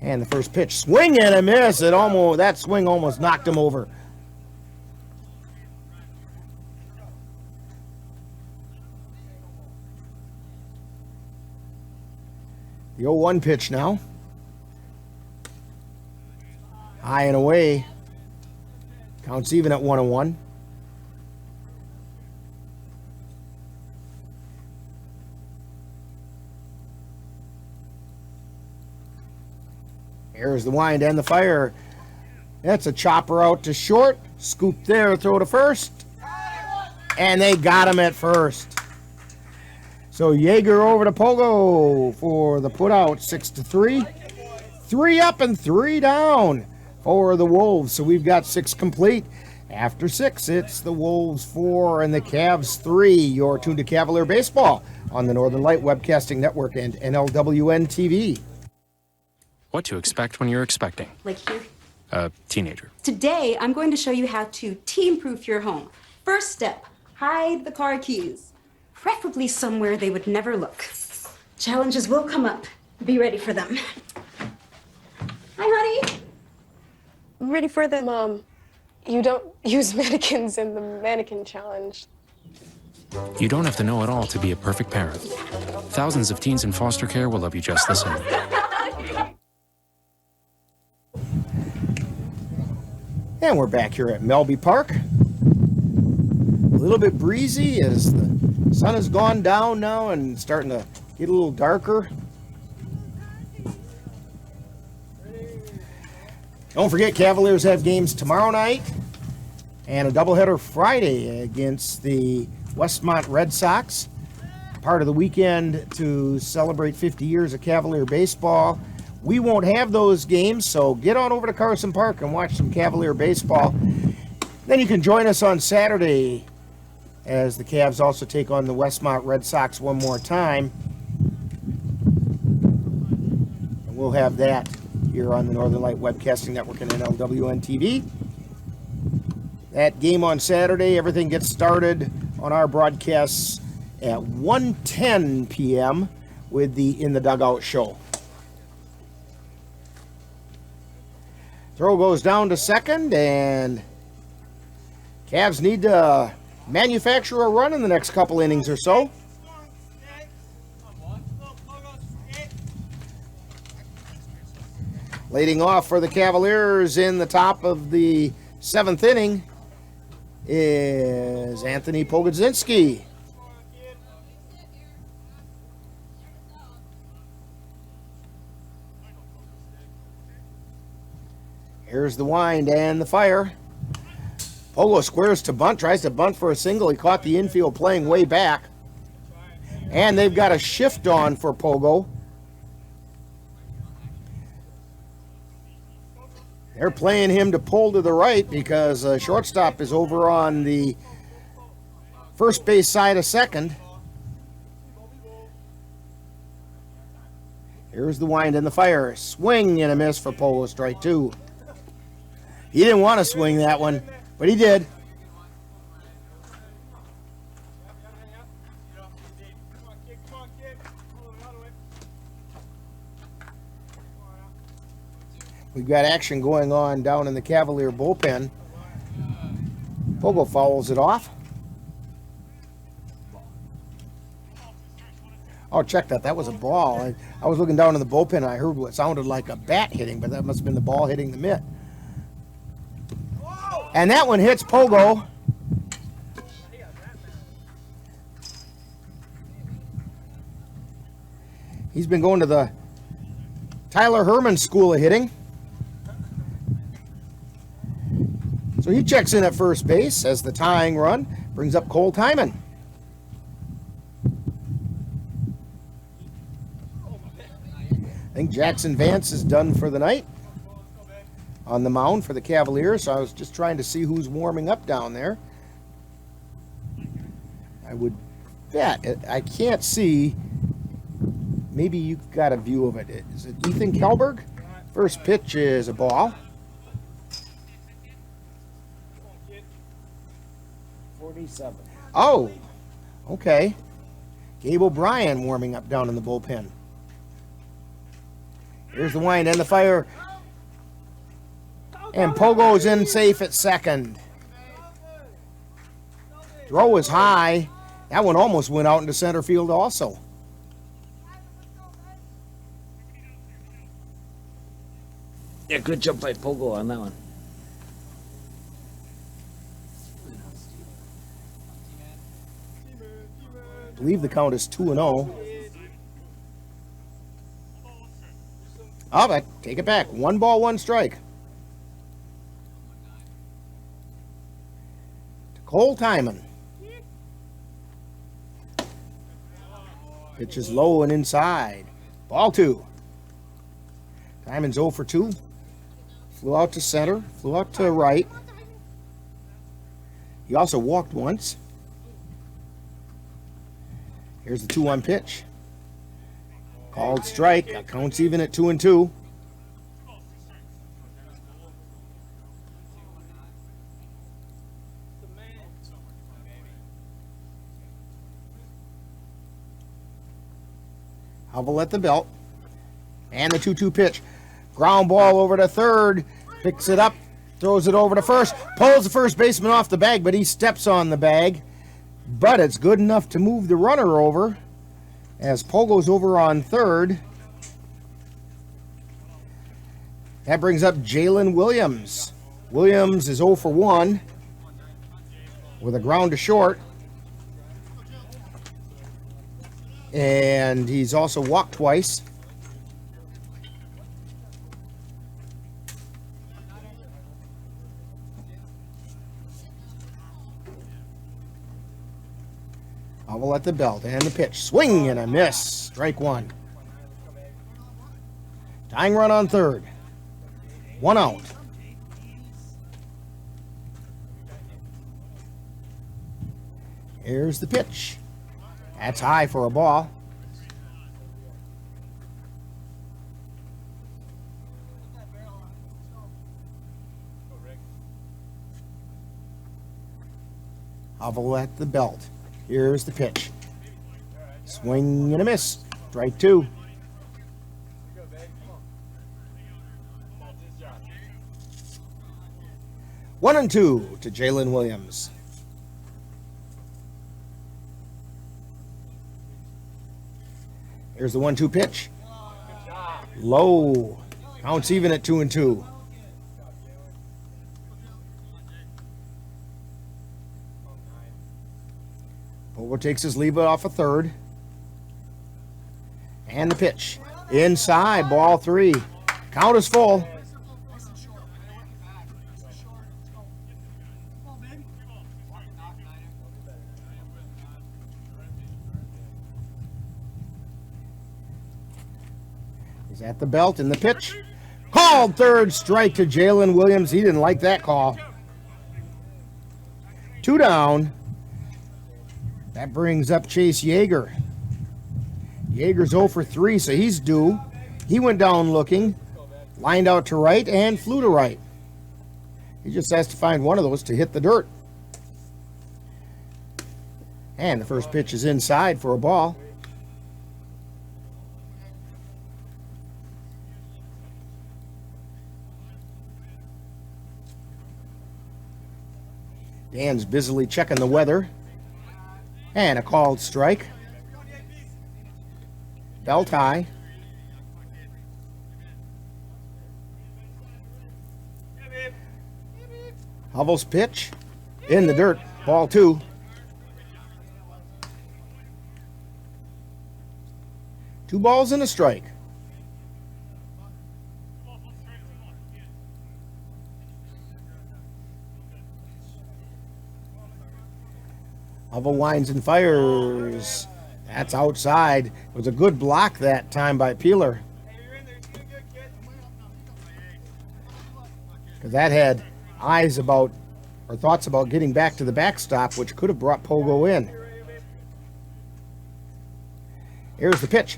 And the first pitch, swing and a miss. That swing almost knocked him over. The 0-1 pitch now. High and away. Counts even at 1-1. Here's the wind and the fire. That's a chopper out to short. Scoop there, throw to first. And they got him at first. So Yeager over to Pogo for the put out, 6-3. 3 up and 3 down for the Wolves. So we've got 6 complete. After 6, it's the Wolves 4 and the Cavs 3. You're tuned to Cavalier Baseball on the Northern Light Webcasting Network and NLWN-TV. What to expect when you're expecting Like here. a teenager. Today, I'm going to show you how to teen-proof your home. First step, hide the car keys. Preferably somewhere they would never look. Challenges will come up. Be ready for them. Hi, honey. Ready for them. You don't use mannequins in the mannequin challenge. You don't have to know it all to be a perfect parent. Thousands of teens in foster care will love you just the same. And we're back here at Melby Park. A little bit breezy as the sun has gone down now and starting to get a little darker. Don't forget, Cavaliers have games tomorrow night and a doubleheader Friday against the Westmont Red Sox. Part of the weekend to celebrate 50 years of Cavalier baseball. We won't have those games, so get on over to Carson Park and watch some Cavalier baseball. Then you can join us on Saturday as the Cavs also take on the Westmont Red Sox one more time. And we'll have that here on the Northern Light Webcasting Network and NLWN-TV. That game on Saturday, everything gets started on our broadcasts at 1:10 p.m. with the In the Dugout show. Throw goes down to second, and Cavs need to manufacture a run in the next couple innings or so. Leading off for the Cavaliers in the top of the 7th inning is Anthony Pogodzinski. Here's the wind and the fire. Pogo squares to bunt, tries to bunt for a single. He caught the infield playing way back. And they've got a shift on for Pogo. They're playing him to pull to the right because shortstop is over on the first base side of second. Here's the wind and the fire. Swing and a miss for Pogo, strike 2. He didn't want to swing that one, but he did. We've got action going on down in the Cavalier bullpen. Pogo fouls it off. Oh, check that. That was a ball. I was looking down in the bullpen and I heard what sounded like a bat hitting, but that must have been the ball hitting the mitt. And that one hits Pogo. He's been going to the Tyler Herman School of Hitting. So he checks in at first base as the tying run brings up Cole Timon. I think Jackson Vance is done for the night on the mound for the Cavaliers. So I was just trying to see who's warming up down there. I would bet. I can't see. Maybe you've got a view of it. Is it Ethan Kelberg? First pitch is a ball. 47. Oh, okay. Gabe O'Brien warming up down in the bullpen. Here's the wind and the fire. And Pogo's in safe at second. Throw is high. That one almost went out into center field also. Yeah, good jump by Pogo on that one. I believe the count is 2-0. Oh, but take it back. 1 ball, 1 strike. To Cole Timon. Pitch is low and inside. Ball 2. Timon's 0 for 2. Flew out to center. Flew out to right. He also walked once. Here's the 2-1 pitch. Called strike. Counts even at 2-2. Hubble at the belt. And the 2-2 pitch. Ground ball over to third. Picks it up. Throws it over to first. Pulls the first baseman off the bag, but he steps on the bag. But it's good enough to move the runner over as Poe goes over on third. That brings up Jalen Williams. Williams is 0 for 1 with a ground to short. And he's also walked twice. Hubble at the belt and the pitch. Swing and a miss. Strike 1. Tying run on third. 1 out. Here's the pitch. That's high for a ball. Hubble at the belt. Here's the pitch. Swing and a miss. Strike 2. One and 2 to Jalen Williams. Here's the 1-2 pitch. Low. Counts even at 2-2. Pogo takes his lead off a third. And the pitch. Inside, ball 3. Count is full. He's at the belt in the pitch. Called third strike to Jalen Williams. He didn't like that call. 2 down. That brings up Chase Yeager. Yeager's 0 for 3, so he's due. He went down looking, lined out to right, and flew to right. He just has to find one of those to hit the dirt. And the first pitch is inside for a ball. Dan's busily checking the weather. And a called strike. Belt high. Hubble's pitch. In the dirt. Ball 2. Two balls and a strike. Hubble winds and fires. That's outside. It was a good block that time by Peeler. Because that had eyes about, or thoughts about getting back to the backstop, which could have brought Pogo in. Here's the pitch.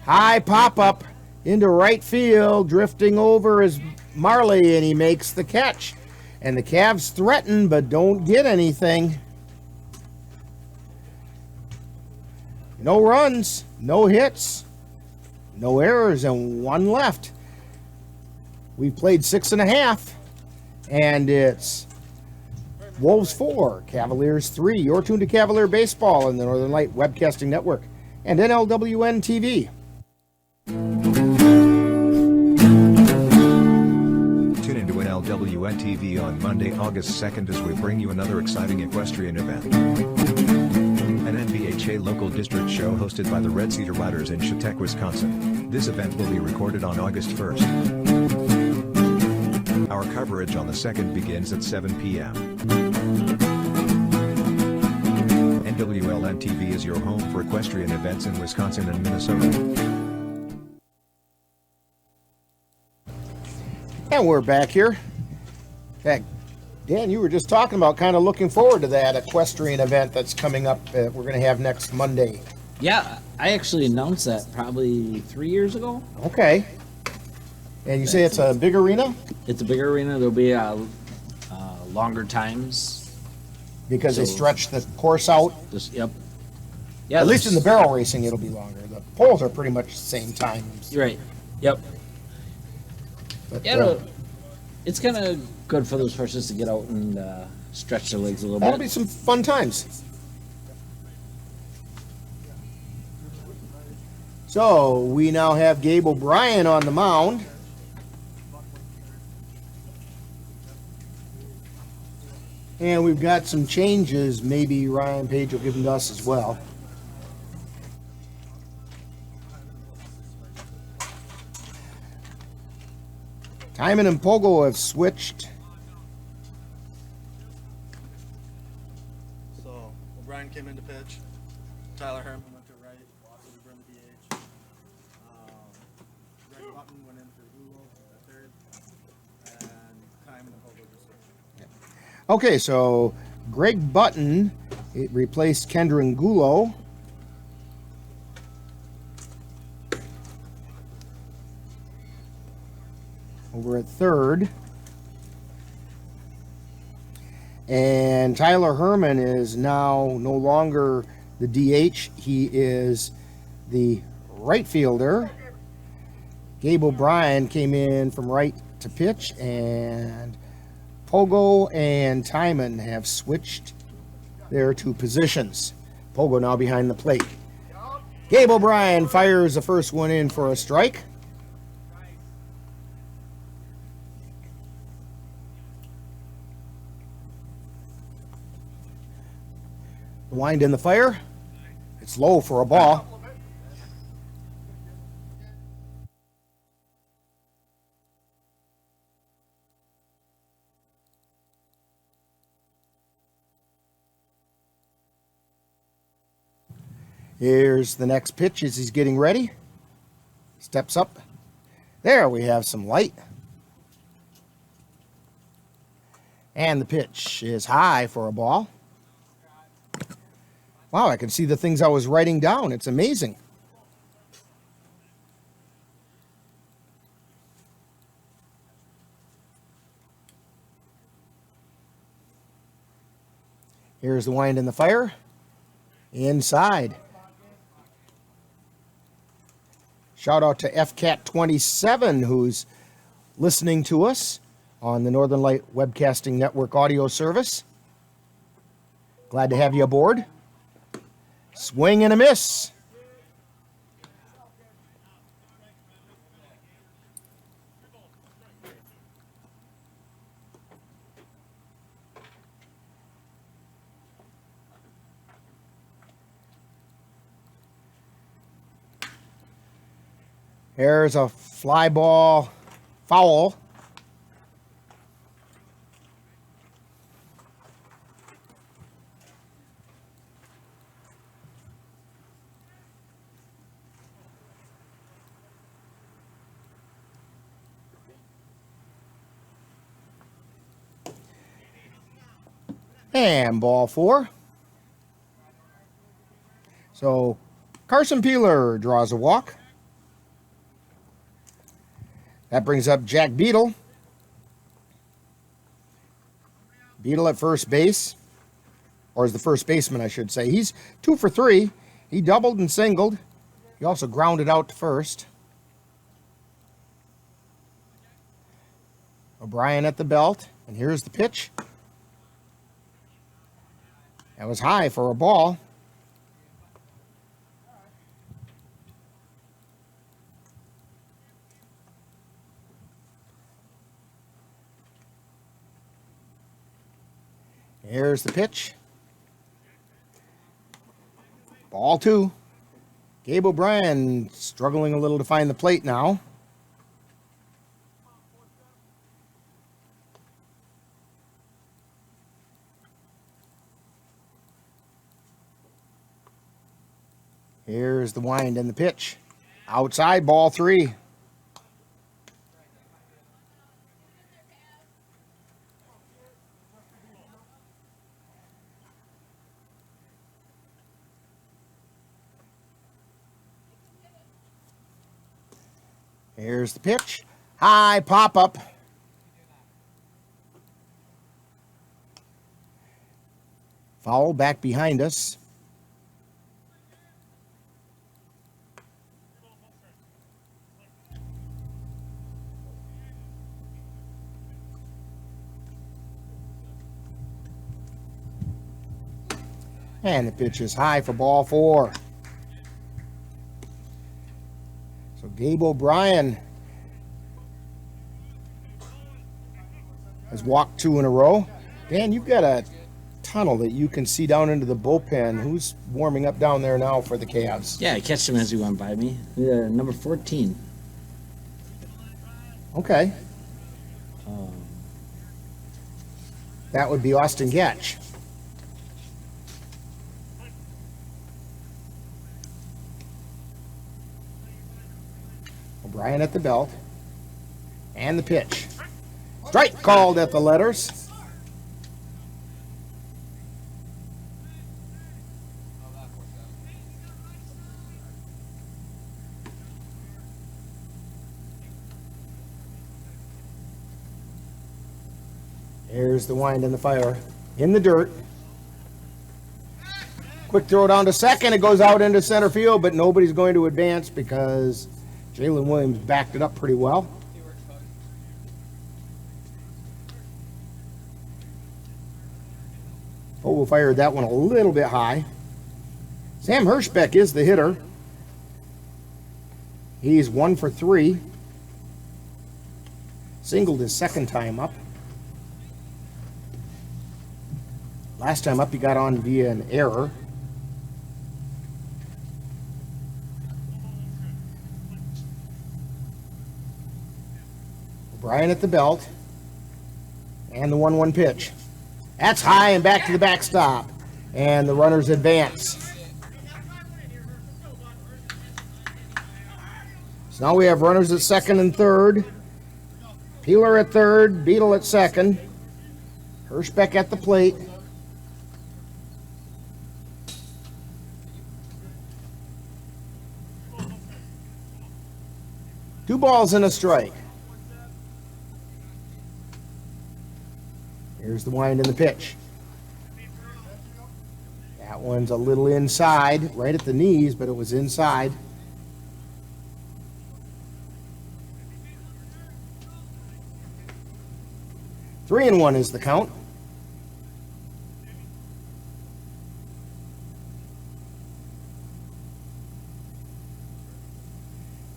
High pop-up into right field. Drifting over is Marley, and he makes the catch. And the Cavs threaten, but don't get anything. No runs, no hits, no errors, and 1 left. We've played 6.5, and it's Wolves 4, Cavaliers 3. You're tuned to Cavalier Baseball on the Northern Light Webcasting Network and NLWN-TV. Tune into NLWN-TV on Monday, August 2nd as we bring you another exciting equestrian event. An NBA NVHA local district show hosted by the Red Cedar Riders in Chautauqua, Wisconsin. This event will be recorded on August 1st. Our coverage on the 2nd begins at 7 p.m. NLWN-TV is your home for equestrian events in Wisconsin and Minnesota. And we're back here. In fact, Dan, you were just talking about kind of looking forward to that equestrian event that's coming up we're going to have next Monday. Yeah, I actually announced that probably 3 years ago. Okay. And you say it's a big arena? It's a big arena. There'll be longer times. Because they stretch the course out? Yep. Yeah. At least in the barrel racing, it'll be longer. The poles are pretty much the same time. Right. Yep. But, yeah, it's kind of good for those horses to get out and stretch their legs a little that'll bit. be some fun times. So we now have Gabe O'Brien on the mound. And we've got some changes. Maybe Ryan Page will give them to us as well. Timon and Pogo have switched. So O'Brien came in to pitch. Tyler Herman went to right. So we run the DH. Greg Button went in for Google at third. And Timon and Pogo just switched. Okay, so Greg Button replaced Kendra Ngulo. Over at third. And Tyler Herman is now no longer the DH. He is the right fielder. Gabe O'Brien came in from right to pitch, and Pogo and Timon have switched their two positions. Pogo now behind the plate. Gabe O'Brien fires the first one in for a strike. The wind in the fire. It's low for a ball. Here's the next pitch as he's getting ready. Steps up. There we have some light. And the pitch is high for a ball. Wow, I can see the things I was writing down. It's amazing. Here's the wind in the fire. Inside. Shout out to FCAT27 who's listening to us on the Northern Light Webcasting Network audio service. Glad to have you aboard. Swing and a miss. There's a fly ball foul. And ball four. So Carson Peeler draws a walk. That brings up Jack Beadle. Beadle at first base, or as the first baseman, I should say. He's 2 for 3. He doubled and singled. He also grounded out to first. O'Brien at the belt, and here's the pitch. That was high for a ball. Here's the pitch. Ball 2. Gabe O'Brien struggling a little to find the plate now. Here's the wind and the pitch. Outside, ball 3. Here's the pitch. High pop-up. Foul back behind us. And the pitch is high for ball 4. So Gabe O'Brien has walked 2 in a row. Dan, you've got a tunnel that you can see down into the bullpen. Who's warming up down there now for the Cavs? Yeah, I catched him as he went by me. Number 14. Okay. That would be Austin Getch. O'Brien at the belt. And the pitch. Strike called at the letters. Here's the wind and the fire. In the dirt. Quick throw down to second. It goes out into center field, but nobody's going to advance because Jalen Williams backed it up pretty well. Oval fired that one a little bit high. Sam Hirschbeck is the hitter. He's 1 for 3. Singled his second time up. Last time up he got on via an error. O'Brien at the belt. And the 1-1 pitch. That's high and back to the backstop. And the runners advance. So now we have runners at second and third. Peeler at third, Beetle at second. Hirschbeck at the plate. Two balls and a strike. Here's the wind and the pitch. That one's a little inside, right at the knees, but it was inside. 3-1 is the count.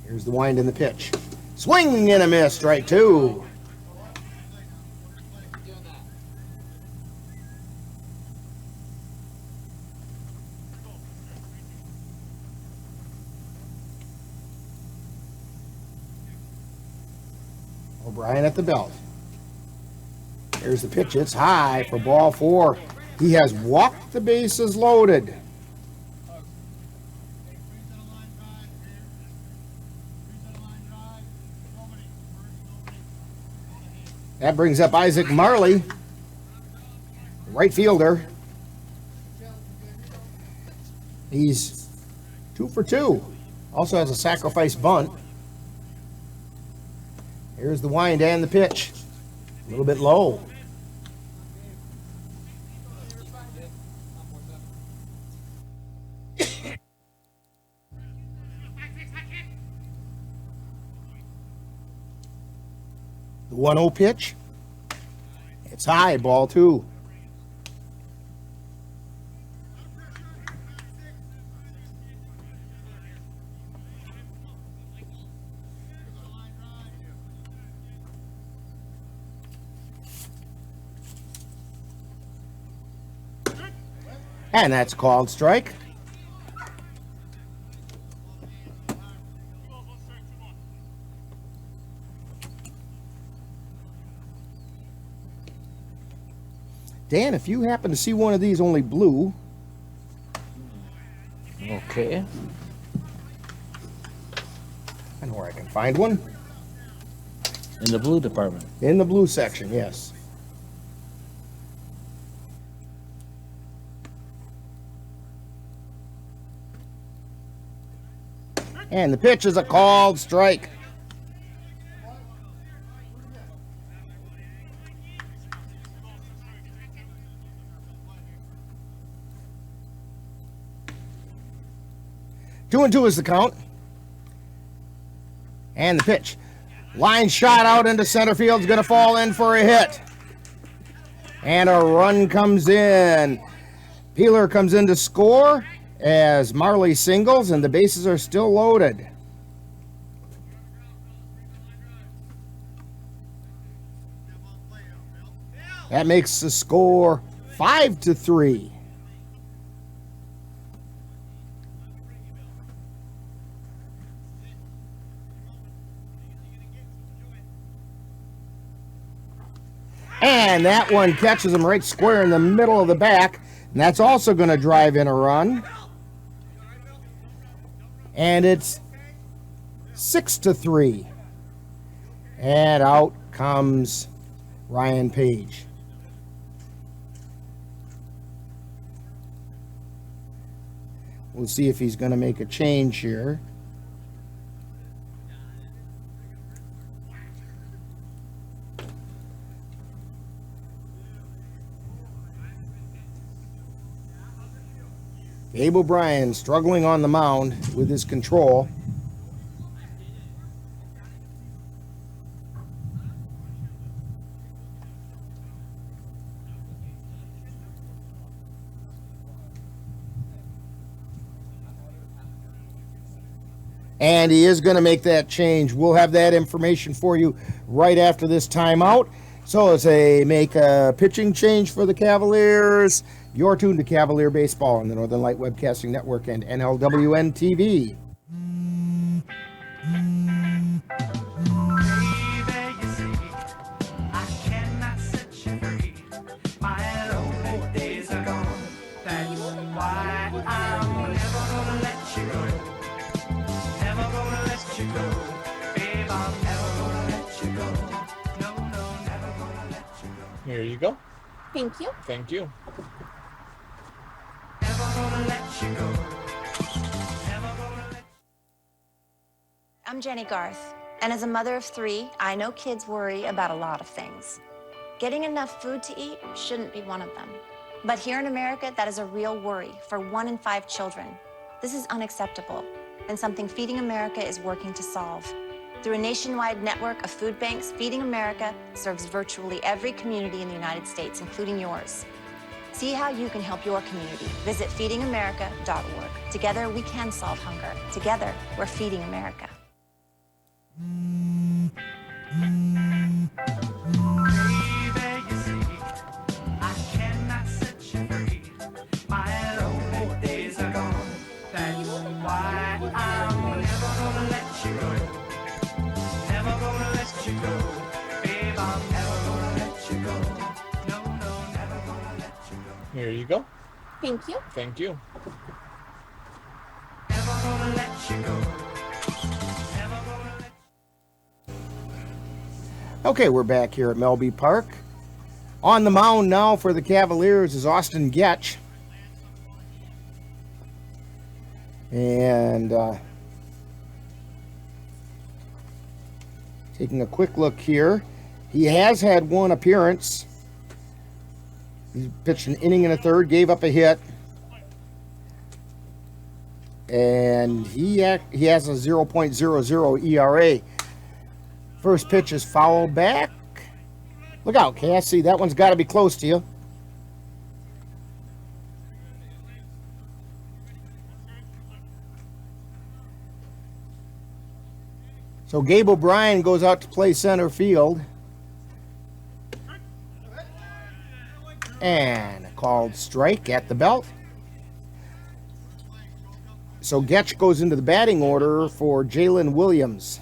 Here's the wind and the pitch. Swing and a miss, strike 2. O'Brien at the belt. Here's the pitch. It's high for ball 4. He has walked the bases loaded. That brings up Isaac Marley, right fielder. He's 2 for 2. Also has a sacrifice bunt. Here's the wind and the pitch. A little bit low. The 1-0 pitch. It's high, ball 2. And that's called strike. Dan, if you happen to see one of these only blue. Okay. I know where I can find one. In the blue department. In the blue section, yes. And the pitch is a called strike. Two and two is the count. And the pitch. Line shot out into center field is going to fall in for a hit. And a run comes in. Peeler comes in to score as Marley singles, and the bases are still loaded. That makes the score 5-3. And that one catches him right square in the middle of the back. And that's also going to drive in a run. And it's 6-3. And out comes Ryan Page. We'll see if he's going to make a change here. Gabe O'Brien struggling on the mound with his control. And he is going to make that change. We'll have that information for you right after this timeout. So as they make a pitching change for the Cavaliers, you're tuned to Cavalier Baseball on the Northern Light Webcasting Network and NLWN-TV. Here you go. Thank you. Thank you. I'm Jenny Garth, and as a mother of 3, I know kids worry about a lot of things. Getting enough food to eat shouldn't be one of them. But here in America, that is a real worry for 1 in 5 children. This is unacceptable, and something Feeding America is working to solve. Through a nationwide network of food banks, Feeding America serves virtually every community in the United States, including yours. See how you can help your community. Visit feedingamerica.org. Together, we can solve hunger. Together, we're Feeding America. Here you go. Thank you. Thank you. Okay, we're back here at Melby Park. On the mound now for the Cavaliers is Austin Getch. And taking a quick look here, he has had 1 appearance. He pitched an inning and a third, gave up a hit. And he has a 0.00 ERA. First pitch is fouled back. Look out, Cassie. That one's got to be close to you. So Gabe O'Brien goes out to play center field. And a called strike at the belt. So Getch goes into the batting order for Jalen Williams.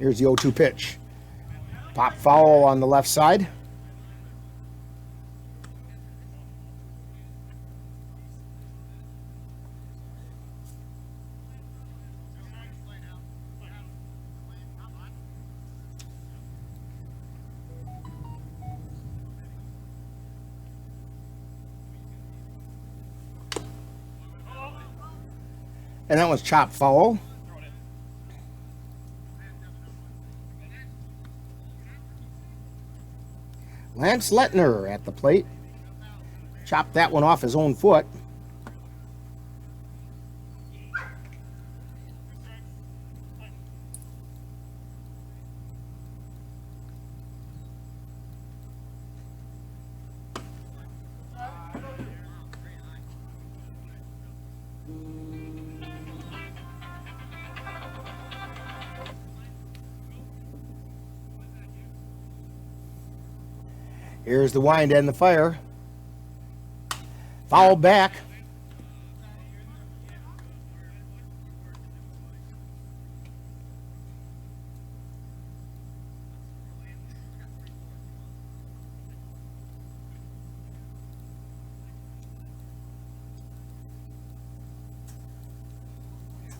Here's the 0-2 pitch. Pop foul on the left side. And that was chop foul. Lance Lettner at the plate. Chopped that one off his own foot. Here's the wind and the fire. Foul back.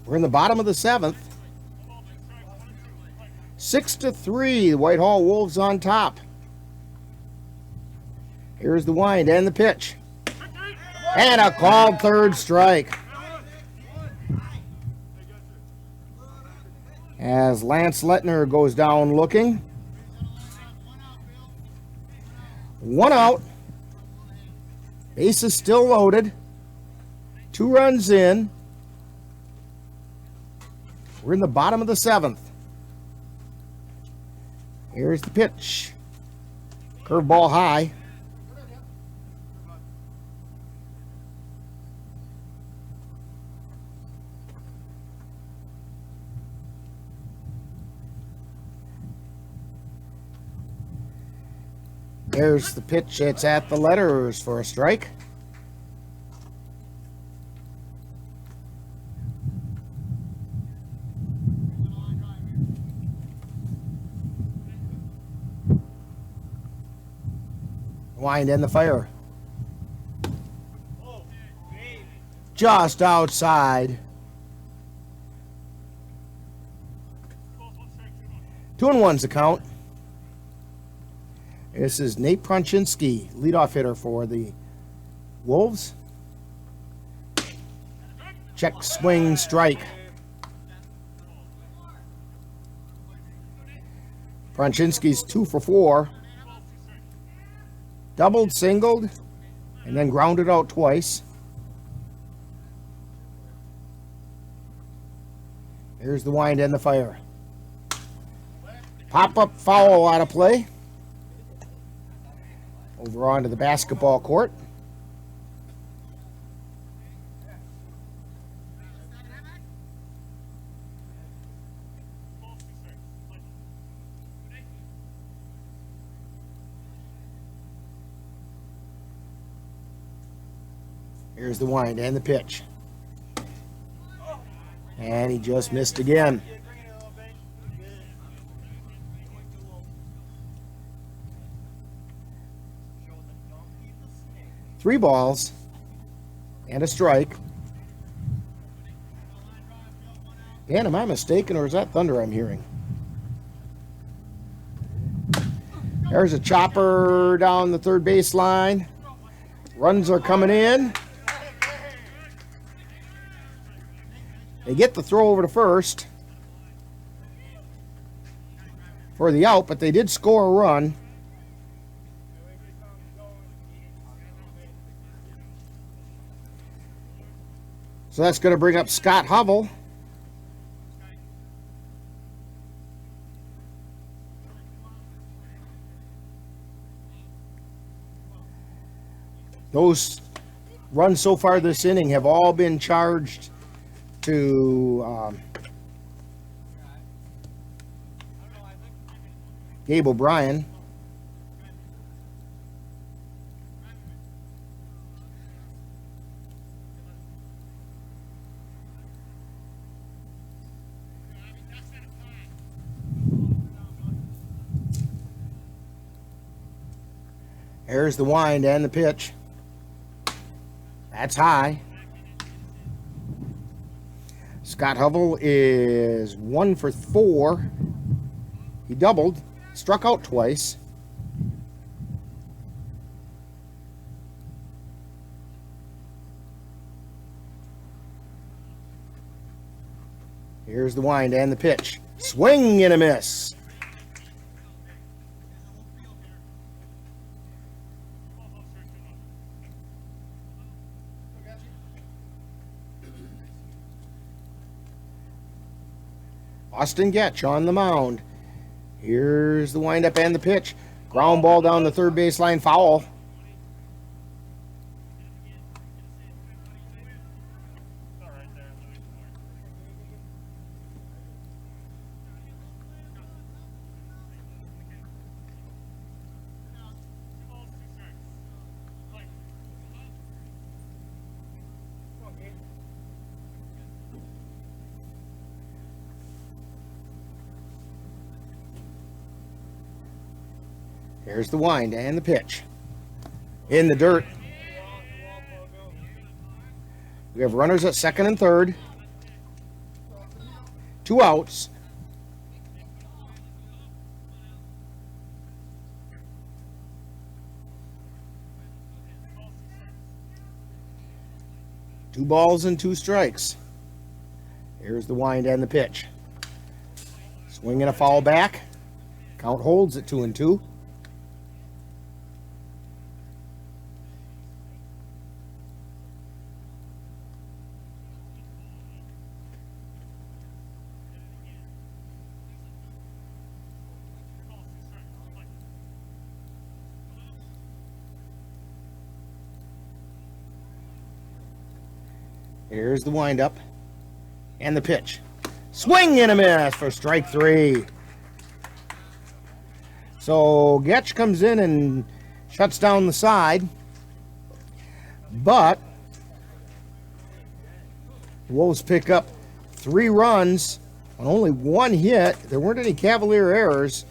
We're in the bottom of the 7th. 6-3, the Whitehall Wolves on top. Here's the wind and the pitch. And a called third strike. As Lance Lettner goes down looking. 1 out. Base is still loaded. 2 runs in. We're in the bottom of the 7th. Here's the pitch. Curveball high. There's the pitch. It's at the letters for a strike. Wind and the fire. Just outside. 2-1's the count. This is Nate Pronchinski, leadoff hitter for the Wolves. Check, swing, strike. Pronchinski's 2 for 4. Doubled, singled, and then grounded out twice. Here's the wind and the fire. Pop-up foul out of play. Over onto the basketball court. Here's the wind and the pitch. And he just missed again. Three balls and a strike. Dan, am I mistaken, or is that thunder I'm hearing? There's a chopper down the third baseline. Runs are coming in. They get the throw over to first for the out, but they did score a run. So that's going to bring up Scott Hovell. Those runs so far this inning have all been charged to Gabe O'Brien. Here's the wind and the pitch. That's high. Scott Hovell is 1 for 4. He doubled, struck out twice. Here's the wind and the pitch. Swing and a miss. Austin Getch on the mound. Here's the windup and the pitch. Ground ball down the third baseline, foul. Here's the wind and the pitch. In the dirt. We have runners at second and third. 2 outs. Two balls and 2 strikes. Here's the wind and the pitch. Swing and a foul back. Count holds at 2-2. Here's the windup and the pitch. Swing and a miss for strike 3. So Getch comes in and shuts down the side, but the Wolves pick up 3 runs on only 1 hit. There weren't any Cavalier errors,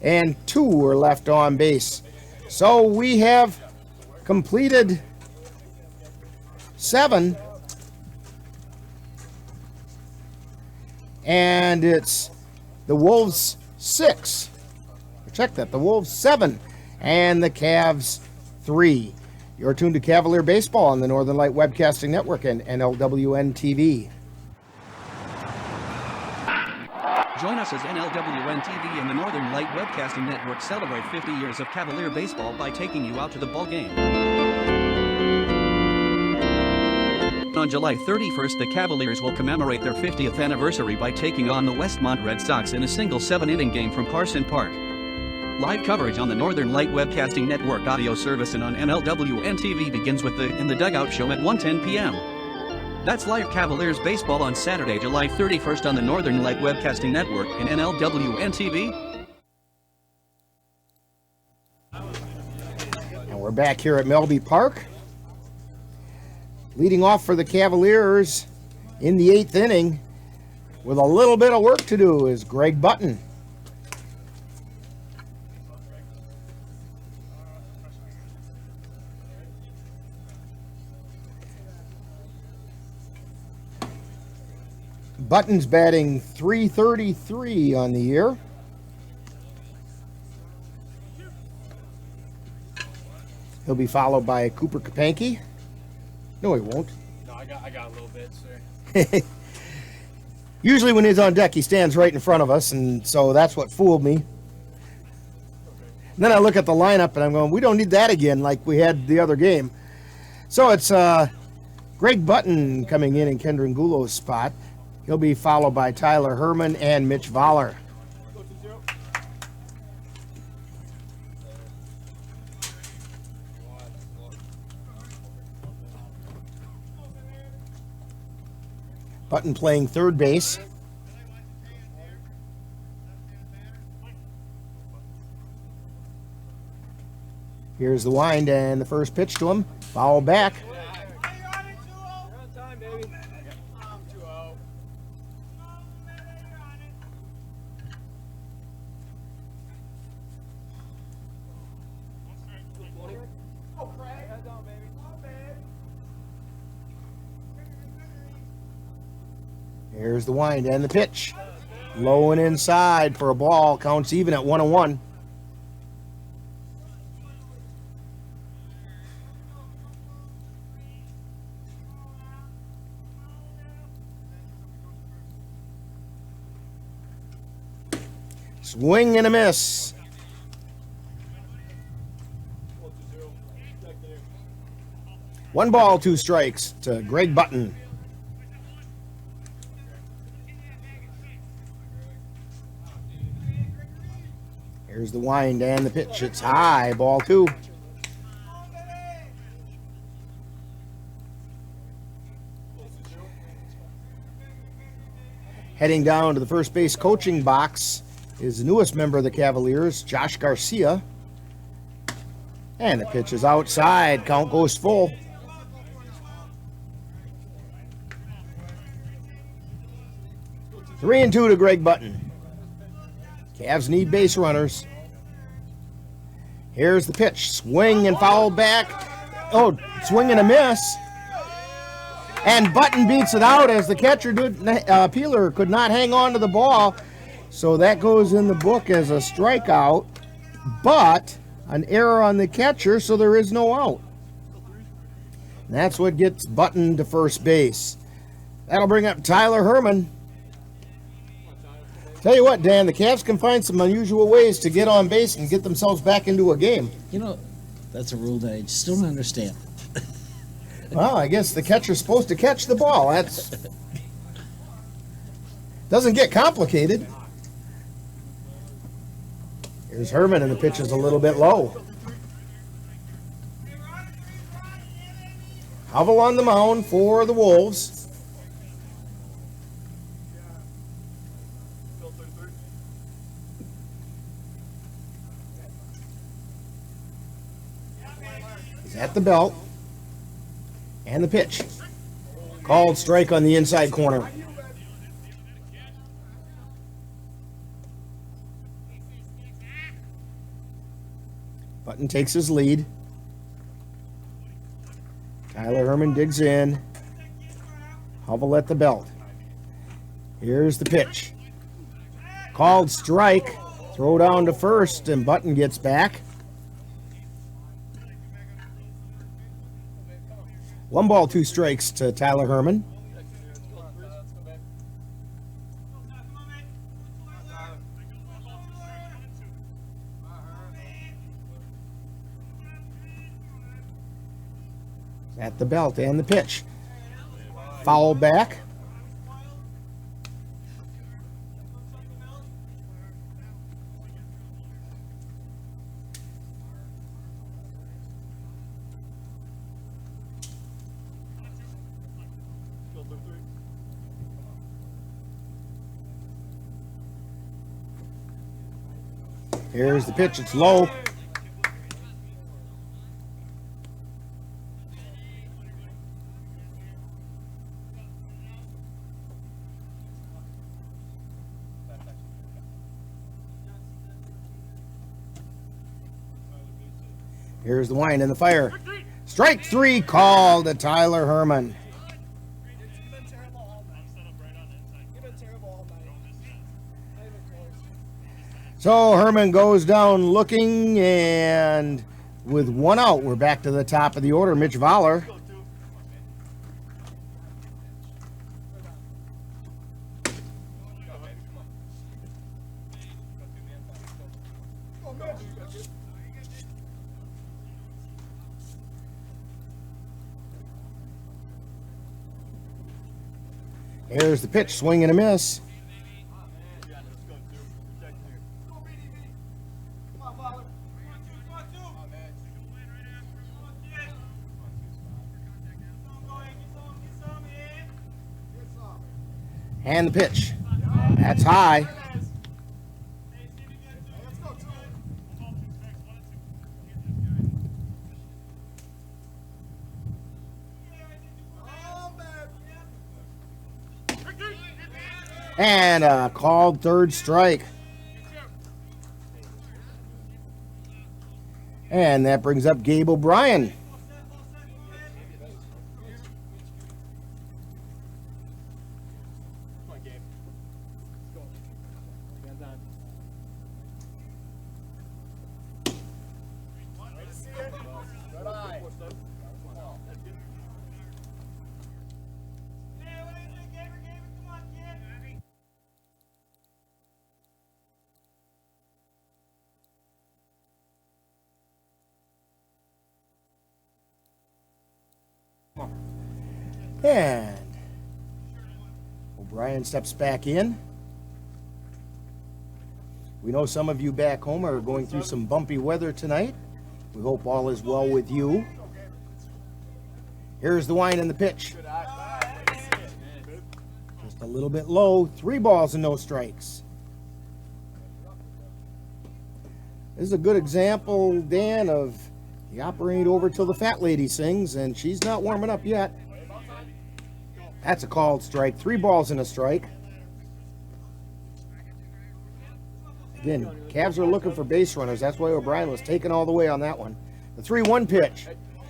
and 2 were left on base. So we have completed 7. And it's the Wolves 6. Check that. The Wolves 7 and the Cavs 3. You're tuned to Cavalier Baseball on the Northern Light Webcasting Network and NLWN-TV. Join us as NLWN-TV and the Northern Light Webcasting Network celebrate 50 years of Cavalier baseball by taking you out to the ball game. On July 31st, the Cavaliers will commemorate their 50th anniversary by taking on the Westmont Red Sox in a single 7-inning game from Carson Park. Live coverage on the Northern Light Webcasting Network audio service and on NLWN-TV begins with the In the Dugout show at 1:10 p.m. That's live Cavaliers baseball on Saturday, July 31st on the Northern Light Webcasting Network and NLWN-TV. And we're back here at Melby Park. Leading off for the Cavaliers in the 8th inning with a little bit of work to do is Greg Button. Button's batting .333 on the year. He'll be followed by Cooper Kapanke. No, he won't. No, I got a little bit, sir. Usually when he's on deck, he stands right in front of us, and so that's what fooled me. And then I look at the lineup, and I'm going, we don't need that again like we had the other game. So it's Greg Button coming in Kendra Angulo's spot. He'll be followed by Tyler Herman and Mitch Voller. Button playing third base. Here's the wind and the first pitch to him. Foul back. Here's the wind and the pitch. Low and inside for a ball. Counts even at 1-1. Swing and a miss. One ball, two strikes to Greg Button. Here's the wind and the pitch. It's high, ball two. Heading down to the first base coaching box is the newest member of the Cavaliers, Josh Garcia. And the pitch is outside. Count goes full. Three and two to Greg Button. Cavs need base runners. Here's the pitch. Swing and foul back. Oh, swing and a miss. And Button beats it out as the catcher, Peeler, could not hang on to the ball. So that goes in the book as a strikeout, but an error on the catcher, so there is no out. And that's what gets Button to first base. That'll bring up Tyler Herman. Tell you what, Dan, the Cavs can find some unusual ways to get on base and get themselves back into a game. You know, that's a rule that I just don't understand. Well, I guess the catcher's supposed to catch the ball. That's doesn't get complicated. Here's Herman, and the pitch is a little bit low. Hovell on the mound for the Wolves. He's at the belt. And the pitch. Called strike on the inside corner. Button takes his lead. Tyler Herman digs in. Hovell at the belt. Here's the pitch. Called strike. Throw down to first, and Button gets back. One ball, two strikes to Tyler Herman. At the belt and the pitch. Foul back. Here's the pitch. It's low. Here's the wind and the fire. Strike three called to Tyler Herman. So Herman goes down looking, and with one out, we're back to the top of the order. Mitch Voller. Here's the pitch, swing and a miss. And the pitch. That's high. And a called third strike. And that brings up Gabe O'Brien. And O'Brien steps back in. We know some of you back home are going through some bumpy weather tonight. We hope all is well with you. Here's the wind and the pitch. Just a little bit low. 3 balls and no strikes. This is a good example, Dan, of you operate over till the fat lady sings, and she's not warming up yet. That's a called strike. 3 balls and a strike. Again, Cavs are looking for base runners. That's why O'Brien was taken all the way on that one. The 3-1 pitch.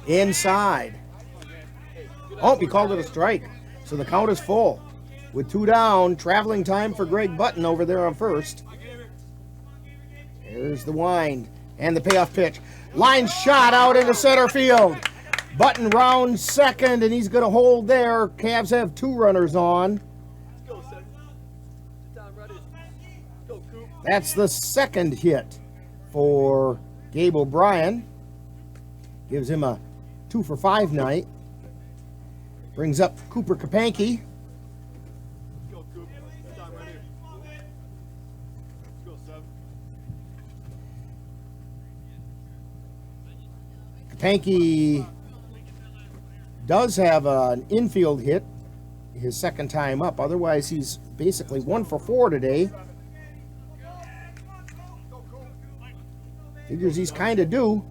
Inside. Oh, he called it a strike. So the count is full. With 2 down, traveling time for Greg Button over there on first. Here's the wind and the payoff pitch. Line shot out into center field. Button rounds second, and he's going to hold there. Cavs have 2 runners on. That's the second hit for Gabe O'Brien. Gives him a 2 for 5 night. Brings up Cooper Kapanke. Kapanke does have an infield hit his second time up. Otherwise, he's basically 1 for 4 today. Figures he's kind of due.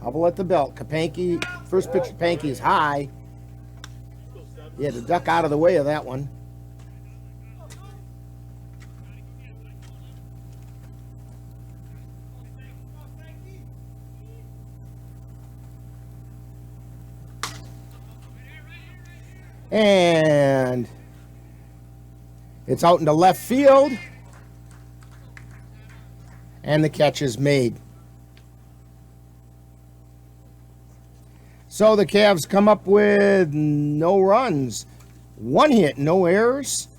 Hubble at the belt. Kapanke, first pitch to Kapanke is high. He had to duck out of the way of that one. And it's out into left field. And the catch is made. So the Cavs come up with no runs. 1 hit, no errors,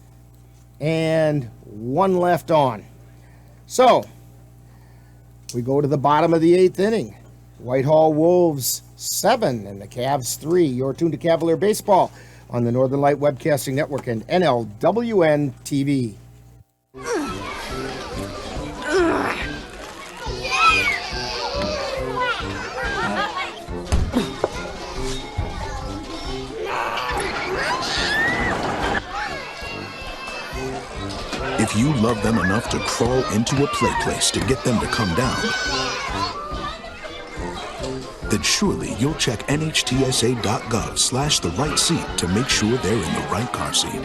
and 1 left on. So we go to the bottom of the 8th inning. Whitehall Wolves 7 and the Cavs 3. You're tuned to Cavalier Baseball on the Northern Light Webcasting Network and NLWN-TV. If you love them enough to crawl into a play place to get them to come down, then surely you'll check nhtsa.gov/the right seat to make sure they're in the right car seat.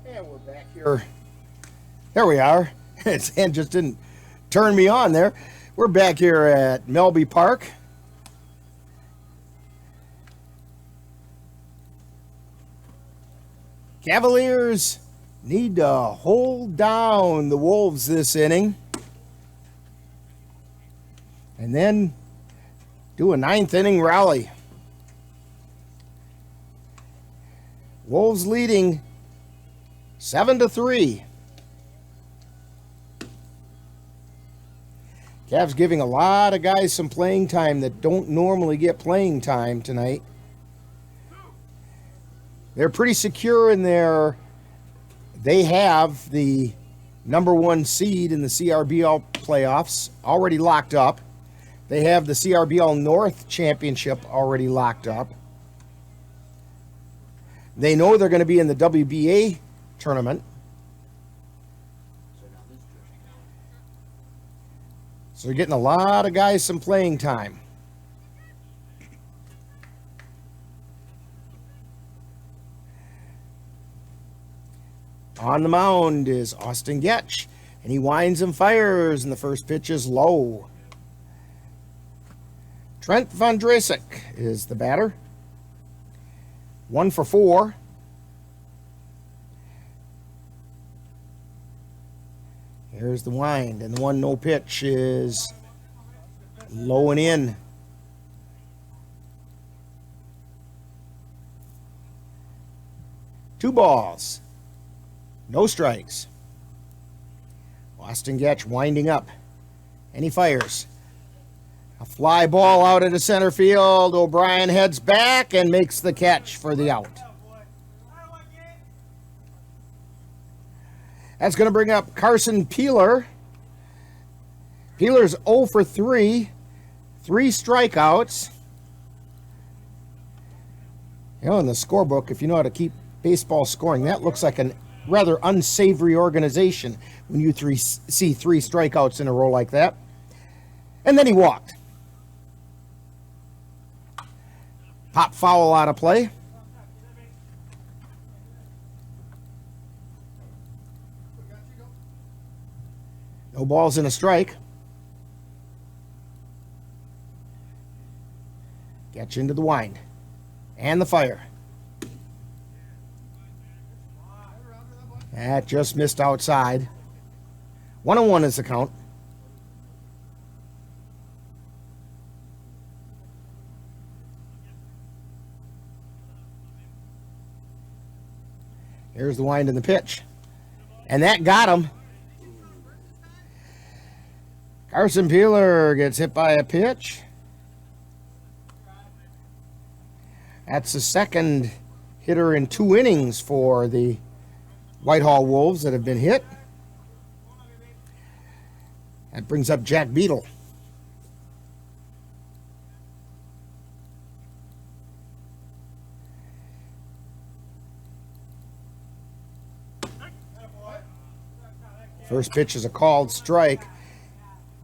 And we're back here. There we are. His hand just didn't turn me on there. We're back here at Melby Park. Cavaliers need to hold down the Wolves this inning and then do a 9th inning rally. Wolves leading 7-3. Cavs giving a lot of guys some playing time that don't normally get playing time tonight. They're pretty secure in their... They have the #1 seed in the CRBL playoffs already locked up. They have the CRBL North Championship already locked up. They know they're going to be in the WBA tournament. So they're getting a lot of guys some playing time. On the mound is Austin Getch, and he winds and fires, and the first pitch is low. Trent Vondrasek is the batter. 1 for 4. Here's the wind, and the 1-0 pitch is low and in. Two balls. No strikes. Austin Getch winding up. And he fires. A fly ball out into center field. O'Brien heads back and makes the catch for the out. That's going to bring up Carson Peeler. Peeler's 0 for 3. 3 strikeouts. You know, in the scorebook, if you know how to keep baseball scoring, that looks like a rather unsavory organization when you see 3 strikeouts in a row like that. And then he walked. Pop foul out of play. No balls and a strike. Getch into the wind. And the fire. That just missed outside. 1-1 is the count. Here's the wind and the pitch. And that got him. Carson Peeler gets hit by a pitch. That's the second hitter in 2 innings for the Whitehall Wolves that have been hit. That brings up Jack Beadle. First pitch is a called strike.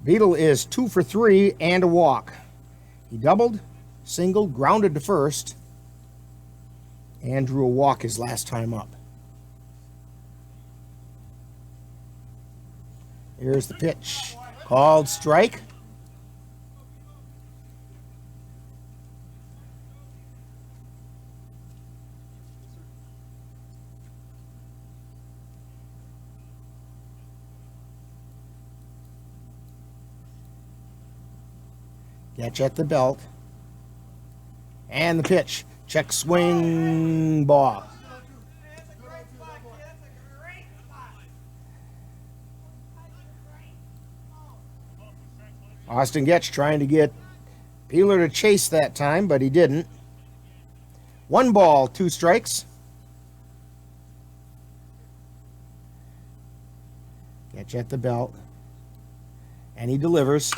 Beadle is 2 for 3 and a walk. He doubled, singled, grounded to first, and drew a walk his last time up. Here's the pitch. Called strike. Getch at the belt. And the pitch. Check swing ball. Austin Getch trying to get Peeler to chase that time, but he didn't. 1 ball, 2 strikes. Getch at the belt. And he delivers.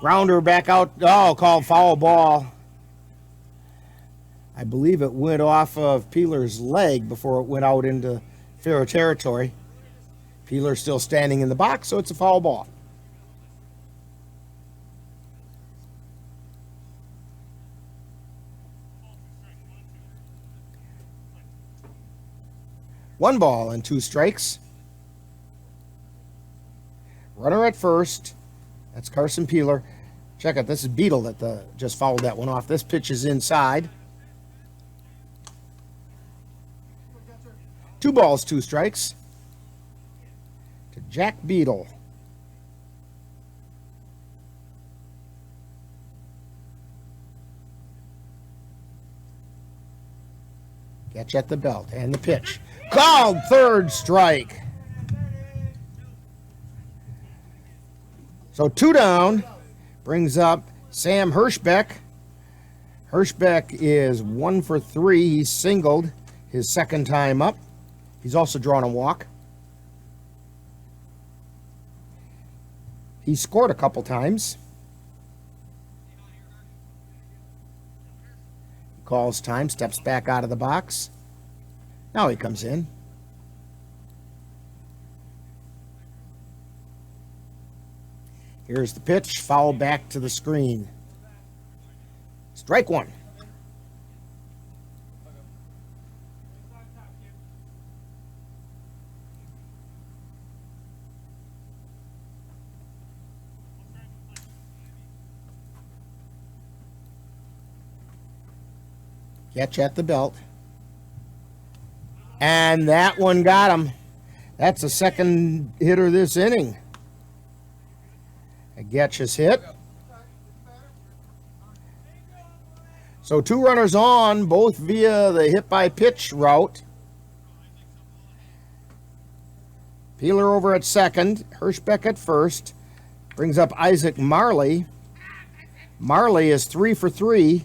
Grounder back out. Oh, called foul ball. I believe it went off of Peeler's leg before it went out into fair territory. Peeler still standing in the box, so it's a foul ball. One ball and 2 strikes. Runner at first. That's Carson Peeler. Check out, this is Beadle that just fouled that one off. This pitch is inside. 2 balls, 2 strikes. To Jack Beadle. Getch at the belt and the pitch. Called, 3rd strike. So 2 down, brings up Sam Hirschbeck. Hirschbeck is 1 for 3. He's singled his second time up. He's also drawn a walk. He scored a couple times. He calls time, steps back out of the box. Now he comes in. Here's the pitch, foul back to the screen. Strike 1. Getch at the belt. And that one got him. That's the second hitter this inning. Getch is hit. So 2 runners on, both via the hit by pitch route. Peeler over at second. Hirschbeck at first. Brings up Isaac Marley. Marley is 3 for 3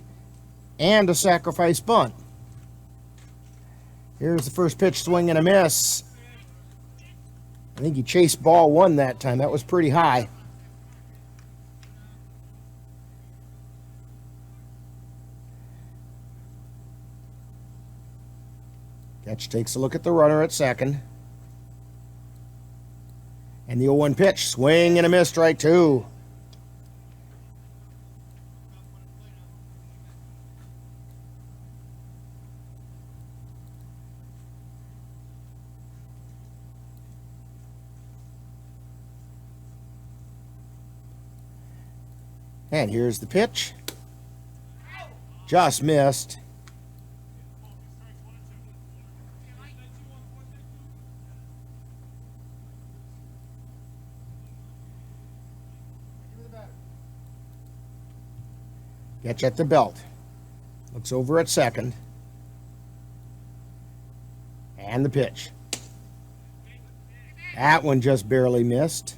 and a sacrifice bunt. Here's the first pitch, swing and a miss. I think he chased ball one that time. That was pretty high. Ketch takes a look at the runner at second. And the 0-1 pitch, swing and a miss, strike two. And here's the pitch. Just missed. Catch at the belt. Looks over at second. And the pitch. That one just barely missed.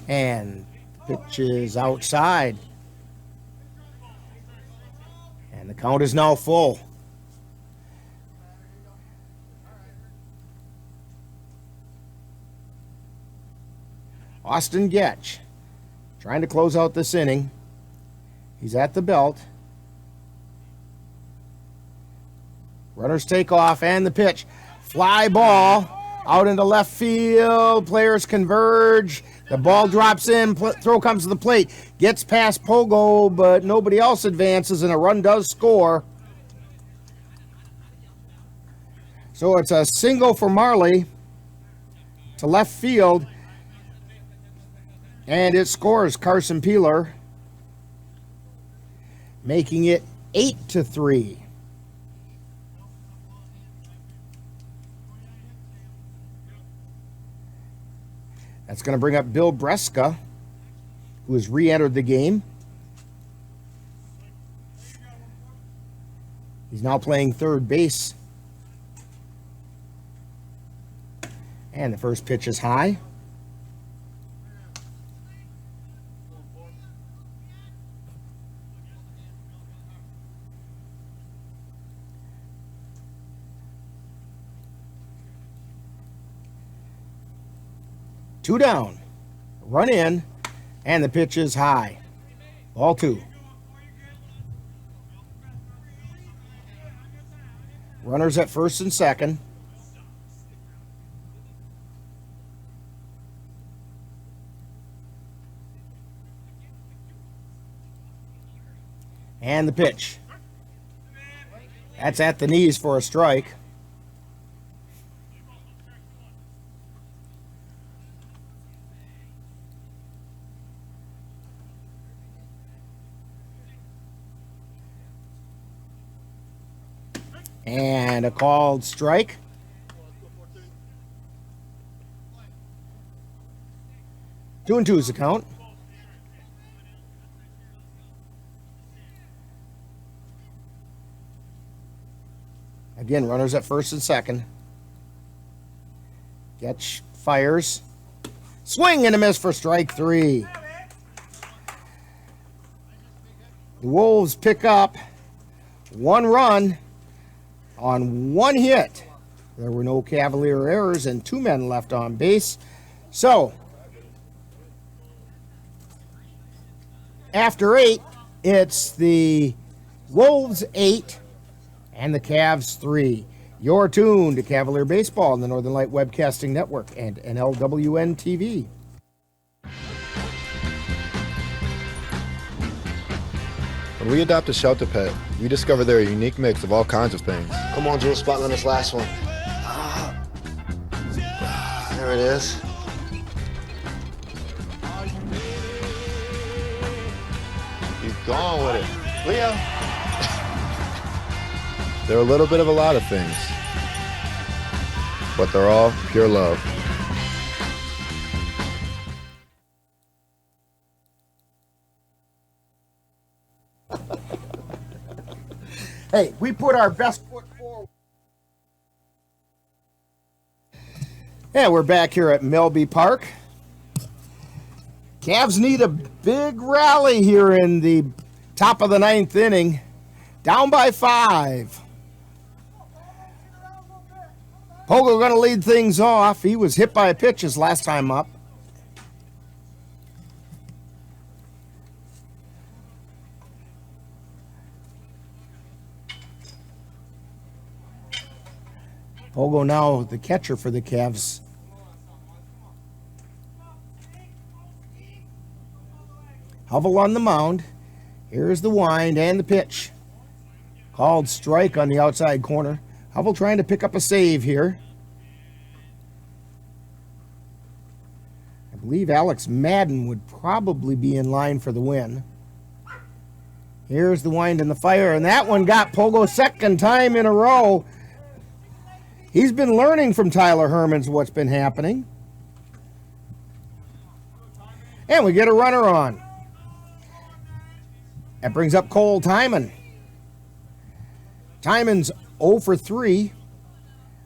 And the pitch is outside. And the count is now full. Austin Getch trying to close out this inning. He's at the belt. Runners take off and the pitch. Fly ball out into left field. Players converge. The ball drops in. Throw comes to the plate. Gets past Pogo, but nobody else advances, and a run does score. So it's a single for Marley to left field. And it scores Carson Peeler, making it 8-3. That's going to bring up Bill Breska, who has re-entered the game. He's now playing third base. And the first pitch is high. Two down, run in, and the pitch is high. Ball two. Runners at first and second. And the pitch. That's at the knees for a strike. And a called strike. Two and two is the count. Again, runners at first and second. Getch fires. Swing and a miss for strike three. The Wolves pick up one run on one hit. There were no Cavalier errors and two men left on base. So, after 8, it's the Wolves 8 and the Cavs 3. You're tuned to Cavalier Baseball on the Northern Light Webcasting Network and NLWN-TV. When we adopt a shelter pet, we discover they're a unique mix of all kinds of things. Come on, Joe, spot on this last one. There it is. Keep going with it. Leo! They're a little bit of a lot of things, but they're all pure love. Hey, we put our best foot forward. Yeah, we're back here at Melby Park. Cavs need a big rally here in the top of the 9th inning. Down by 5. Pogo going to lead things off. He was hit by a pitch his last time up. Pogo now the catcher for the Cavs. Hovell on the mound. Here's the wind and the pitch. Called strike on the outside corner. Hovell trying to pick up a save here. I believe Alex Madden would probably be in line for the win. Here's the wind and the fire, and that one got Pogo second time in a row. He's been learning from Tyler Herman's what's been happening. And we get a runner on. That brings up Cole Timon. Timon's 0 for 3.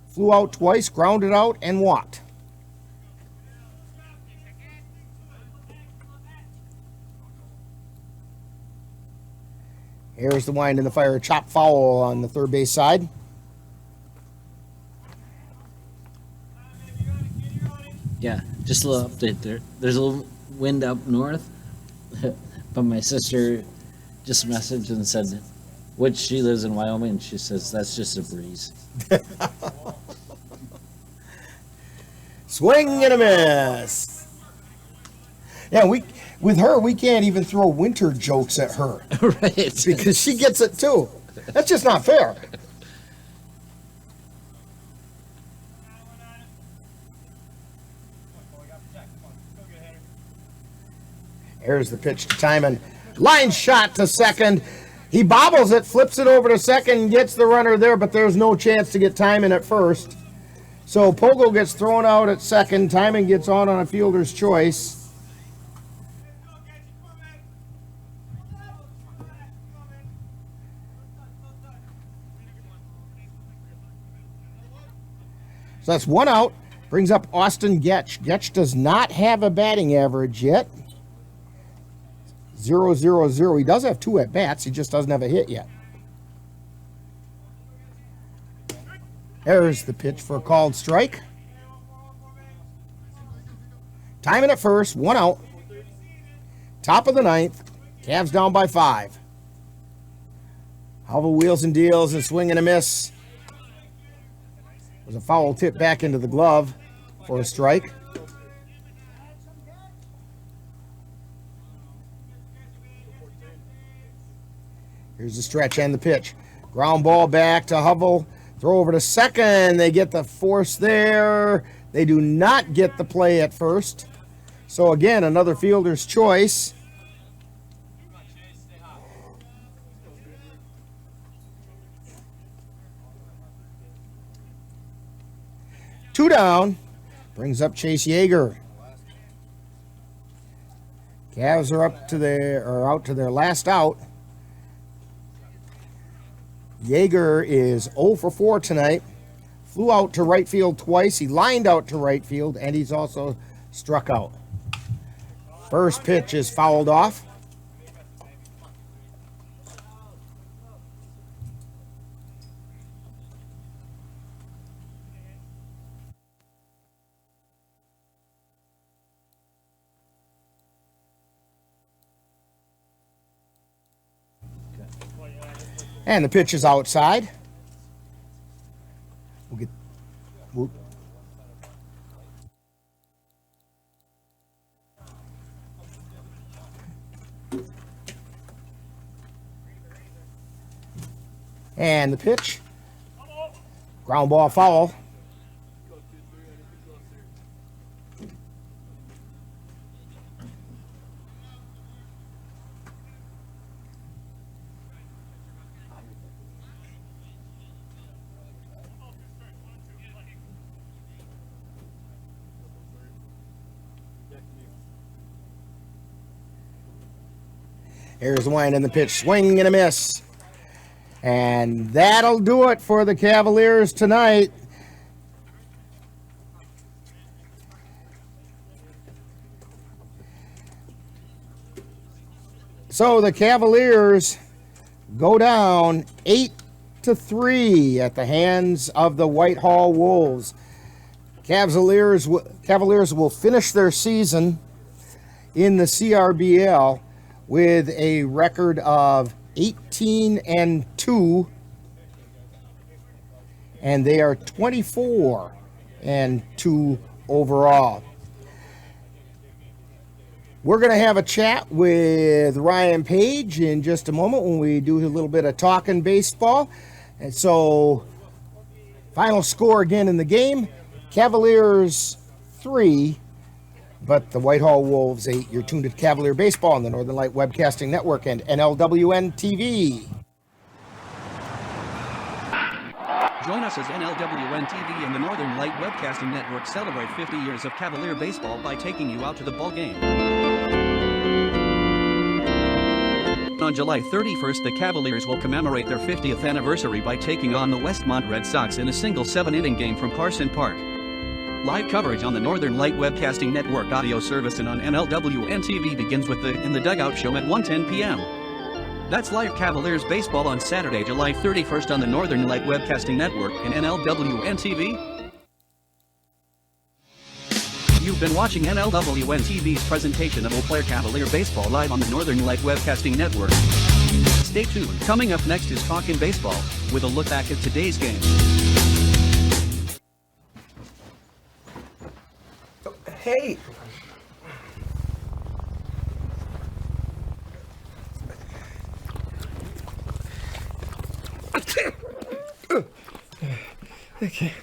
Flew out twice, grounded out, and walked. Here's the wind and the fire. Chop foul on the third base side. Yeah, just a little update there. There's a little wind up north, but my sister just messaged and said, which she lives in Wyoming, and she says that's just a breeze. Swing and a miss. Yeah, with her, we can't even throw winter jokes at her. Right. Because she gets it too. That's just not fair. Here's the pitch to Timon. Line shot to second. He bobbles it, flips it over to second, gets the runner there, but there's no chance to get Timon at first. So Pogo gets thrown out at second. Timon gets on a fielder's choice. So that's one out. Brings up Austin Getch. Getch does not have a batting average yet. 0-0-0. He does have 2 at-bats. He just doesn't have a hit yet. There's the pitch for a called strike. Timon at first. 1 out. Top of the 9th. Cavs down by 5. Hovell wheels and deals and swing and a miss. There's a foul tip back into the glove for a strike. Here's the stretch and the pitch. Ground ball back to Hovell. Throw over to second. They get the force there. They do not get the play at first. So again, another fielder's choice. Two down. Brings up Chase Yeager. Cavs are out to their last out. Yeager is 0 for 4 tonight. Flew out to right field twice. He lined out to right field, and he's also struck out. First pitch is fouled off. And the pitch is outside. And the pitch. Ground ball foul. Here's the wind and the pitch. Swing and a miss. And that'll do it for the Cavaliers tonight. So the Cavaliers go down 8-3 at the hands of the Whitehall Wolves. Cavaliers will finish their season in the CRBL with a record of 18-2, and they are 24-2 overall. We're going to have a chat with Ryan Page in just a moment when we do a little bit of talking baseball. And so, final score again in the game, Cavaliers 3, but the Whitehall Wolves 8. You're tuned to Cavalier Baseball on the Northern Light Webcasting Network and NLWN-TV. Join us as NLWN-TV and the Northern Light Webcasting Network celebrate 50 years of Cavalier baseball by taking you out to the ball game. On July 31st, the Cavaliers will commemorate their 50th anniversary by taking on the Westmont Red Sox in a single 7-inning game from Carson Park. Live coverage on the Northern Light Webcasting Network audio service and on NLWN-TV begins with the In the Dugout show at 1:10 p.m. That's live Cavaliers baseball on Saturday, July 31st on the Northern Light Webcasting Network and NLWN-TV. You've been watching NLWN-TV's presentation of Eau Claire Cavalier baseball live on the Northern Light Webcasting Network. Stay tuned. Coming up next is Talkin' Baseball, with a look back at today's game. Hey! Okay.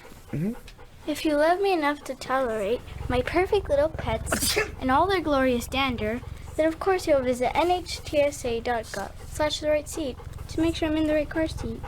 If you love me enough to tolerate my perfect little pets and all their glorious dander, then of course you'll visit nhtsa.gov/the right seat to make sure I'm in the right car seat.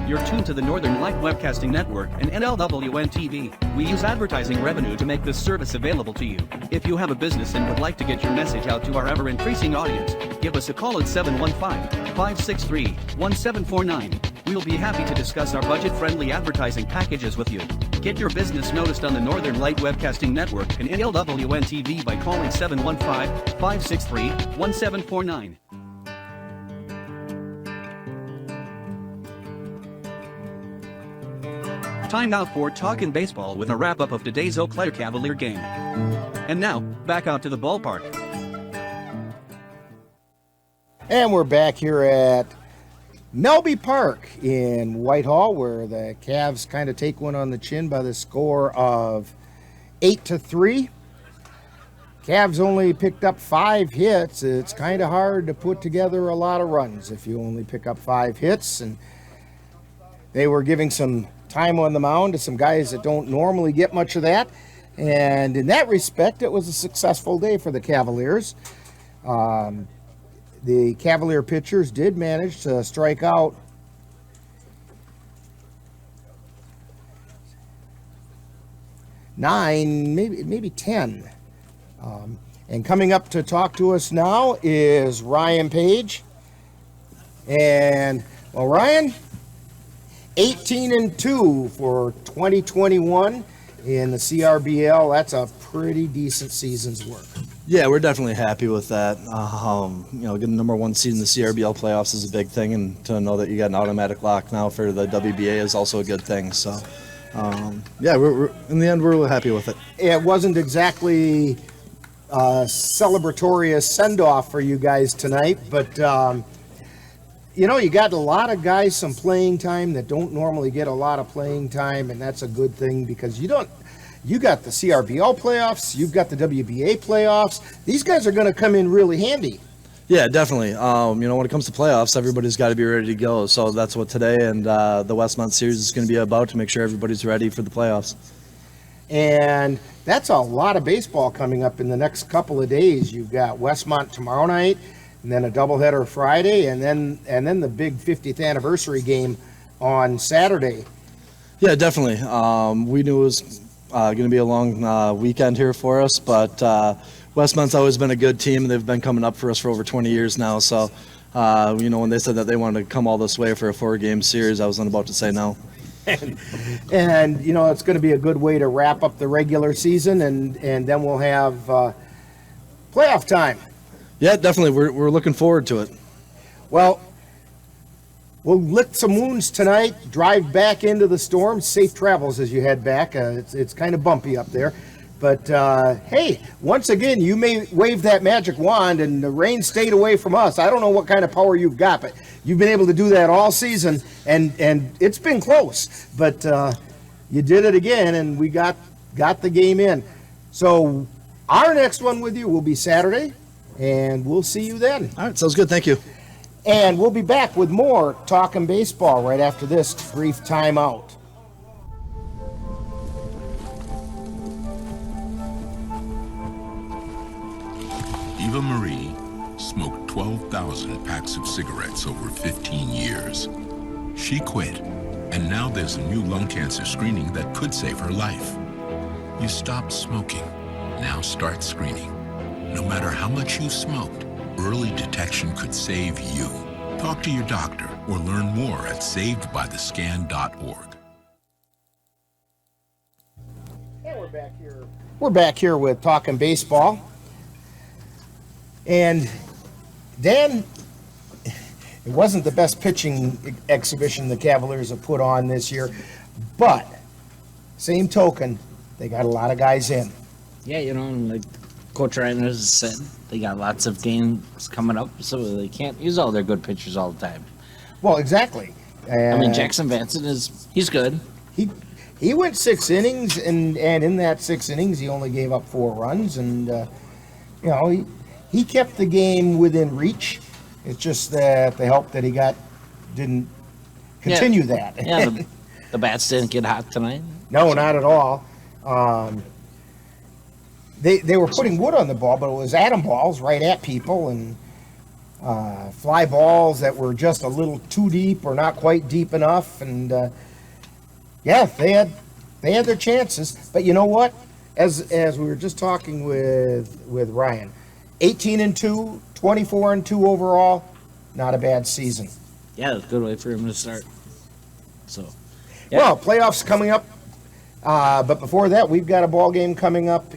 You're tuned to the Northern Light Webcasting Network and NLWN-TV. We use advertising revenue to make this service available to you. If you have a business and would like to get your message out to our ever-increasing audience, give us a call at 715-563-1749. We'll be happy to discuss our budget-friendly advertising packages with you. Get your business noticed on the Northern Light Webcasting Network and NLWN-TV by calling 715-563-1749. Time now for Talkin' Baseball with a wrap-up of today's Eau Claire Cavalier game. And now, back out to the ballpark. And we're back here at Melby Park in Whitehall, where the Cavs kind of take one on the chin by the score of 8-3. Cavs only picked up 5 hits. It's kind of hard to put together a lot of runs if you only pick up 5 hits. And they were giving some time on the mound to some guys that don't normally get much of that. And in that respect, it was a successful day for the Cavaliers. The Cavalier pitchers did manage to strike out 9, maybe 10. And coming up to talk to us now is Ryan Page. And, well, Ryan, 18-2 for 2021 in the CRBL. That's a pretty decent season's work. Yeah, we're definitely happy with that. Getting number 1 seed in the CRBL playoffs is a big thing, and to know that you got an automatic lock now for the WBA is also a good thing. So, we're in the end, we're really happy with it. It wasn't exactly a celebratory send-off for you guys tonight, but you got a lot of guys some playing time that don't normally get a lot of playing time, and that's a good thing because you got the CRBL playoffs, you've got the WBA playoffs. These guys are going to come in really handy. Yeah, definitely. When it comes to playoffs, everybody's got to be ready to go. So that's what today and the Westmont Series is going to be about, to make sure everybody's ready for the playoffs. And that's a lot of baseball coming up in the next couple of days. You've got Westmont tomorrow night, and then a doubleheader Friday, and then the big 50th anniversary game on Saturday. Yeah, definitely. We knew it was Going to be a long weekend here for us, but Westmont's always been a good team. They've been coming up for us for over 20 years now. So, when they said that they wanted to come all this way for a 4-game series, I wasn't about to say no. And it's going to be a good way to wrap up the regular season, and then we'll have playoff time. Yeah, definitely. We're looking forward to it. Well, we'll lick some wounds tonight, drive back into the storm. Safe travels as you head back. It's kind of bumpy up there. But, hey, once again, you may wave that magic wand and the rain stayed away from us. I don't know what kind of power you've got, but you've been able to do that all season, and it's been close. But you did it again, and we got the game in. So our next one with you will be Saturday, and we'll see you then. All right, sounds good. Thank you. And we'll be back with more Talking Baseball right after this brief timeout. Eva Marie smoked 12,000 packs of cigarettes over 15 years. She quit, and now there's a new lung cancer screening that could save her life. You stopped smoking, now start screening. No matter how much you smoked, early detection could save you. Talk to your doctor or learn more at savedbythescan.org. And we're back here with Talking Baseball. And Dan, it wasn't the best pitching exhibition the Cavaliers have put on this year, but same token, they got a lot of guys in. Yeah, like Coach Reiner has said, they got lots of games coming up, so they can't use all their good pitchers all the time. Well, exactly. Jackson Vanson he's good. He went 6 innings, and in that 6 innings, he only gave up 4 runs, and he kept the game within reach. It's just that the help that he got didn't continue that. Yeah, the bats didn't get hot tonight. No, not at all. They were putting wood on the ball, but it was atom balls right at people, and fly balls that were just a little too deep or not quite deep enough. And they had their chances. But you know what? As we were just talking with Ryan, 18-2, 24-2 overall, not a bad season. Yeah, it's a good way for him to start. So, yeah. Well, playoffs coming up, but before that, we've got a ball game coming up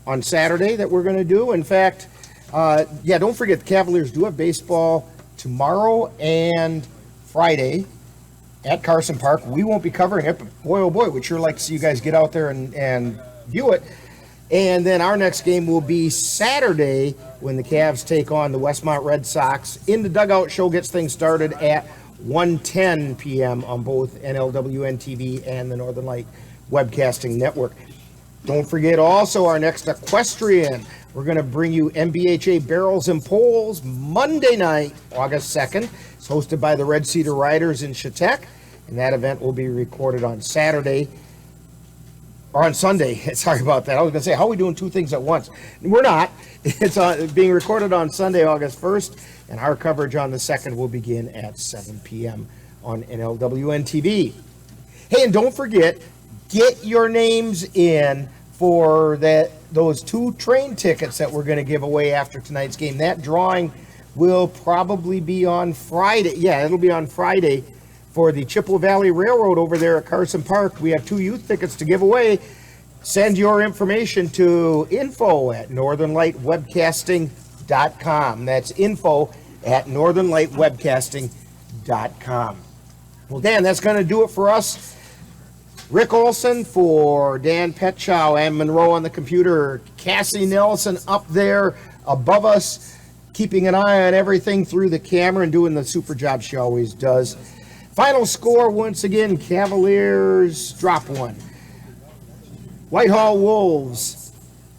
on Saturday that we're going to do. In fact, don't forget the Cavaliers do have baseball tomorrow and Friday at Carson Park. We won't be covering it, but boy, oh boy, we'd sure like to see you guys get out there and view it. And then our next game will be Saturday when the Cavs take on the Westmont Red Sox. In the Dugout show gets things started at 1:10 p.m. on both NLWN-TV and the Northern Light Webcasting Network. Don't forget also our next equestrian. We're going to bring you MBHA Barrels and Poles Monday night, August 2nd. It's hosted by the Red Cedar Riders in Chautauqua, and that event will be recorded on Sunday. Sorry about that. I was going to say, how are we doing 2 things at once? We're not. It's being recorded on Sunday, August 1st, and our coverage on the 2nd will begin at 7 p.m. on NLWN-TV. Hey, and don't forget, get your names in for those 2 train tickets that we're going to give away after tonight's game. That drawing will probably be on Friday. Yeah, it'll be on Friday for the Chippewa Valley Railroad over there at Carson Park. We have 2 youth tickets to give away. Send your information to info@northernlightwebcasting.com. That's info@northernlightwebcasting.com. Well, Dan, that's going to do it for us. Rick Olson for Dan Petchow and Monroe on the computer. Cassie Nelson up there above us, keeping an eye on everything through the camera and doing the super job she always does. Final score, once again, Cavaliers drop 1. Whitehall Wolves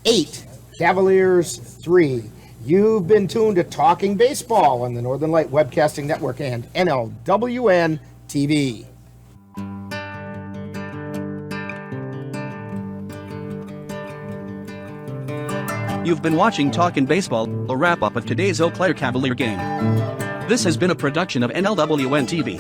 8, Cavaliers 3. You've been tuned to Talking Baseball on the Northern Light Webcasting Network and NLWN-TV. You've been watching Talkin' Baseball, a wrap-up of today's Eau Claire Cavalier game. This has been a production of NLWN-TV.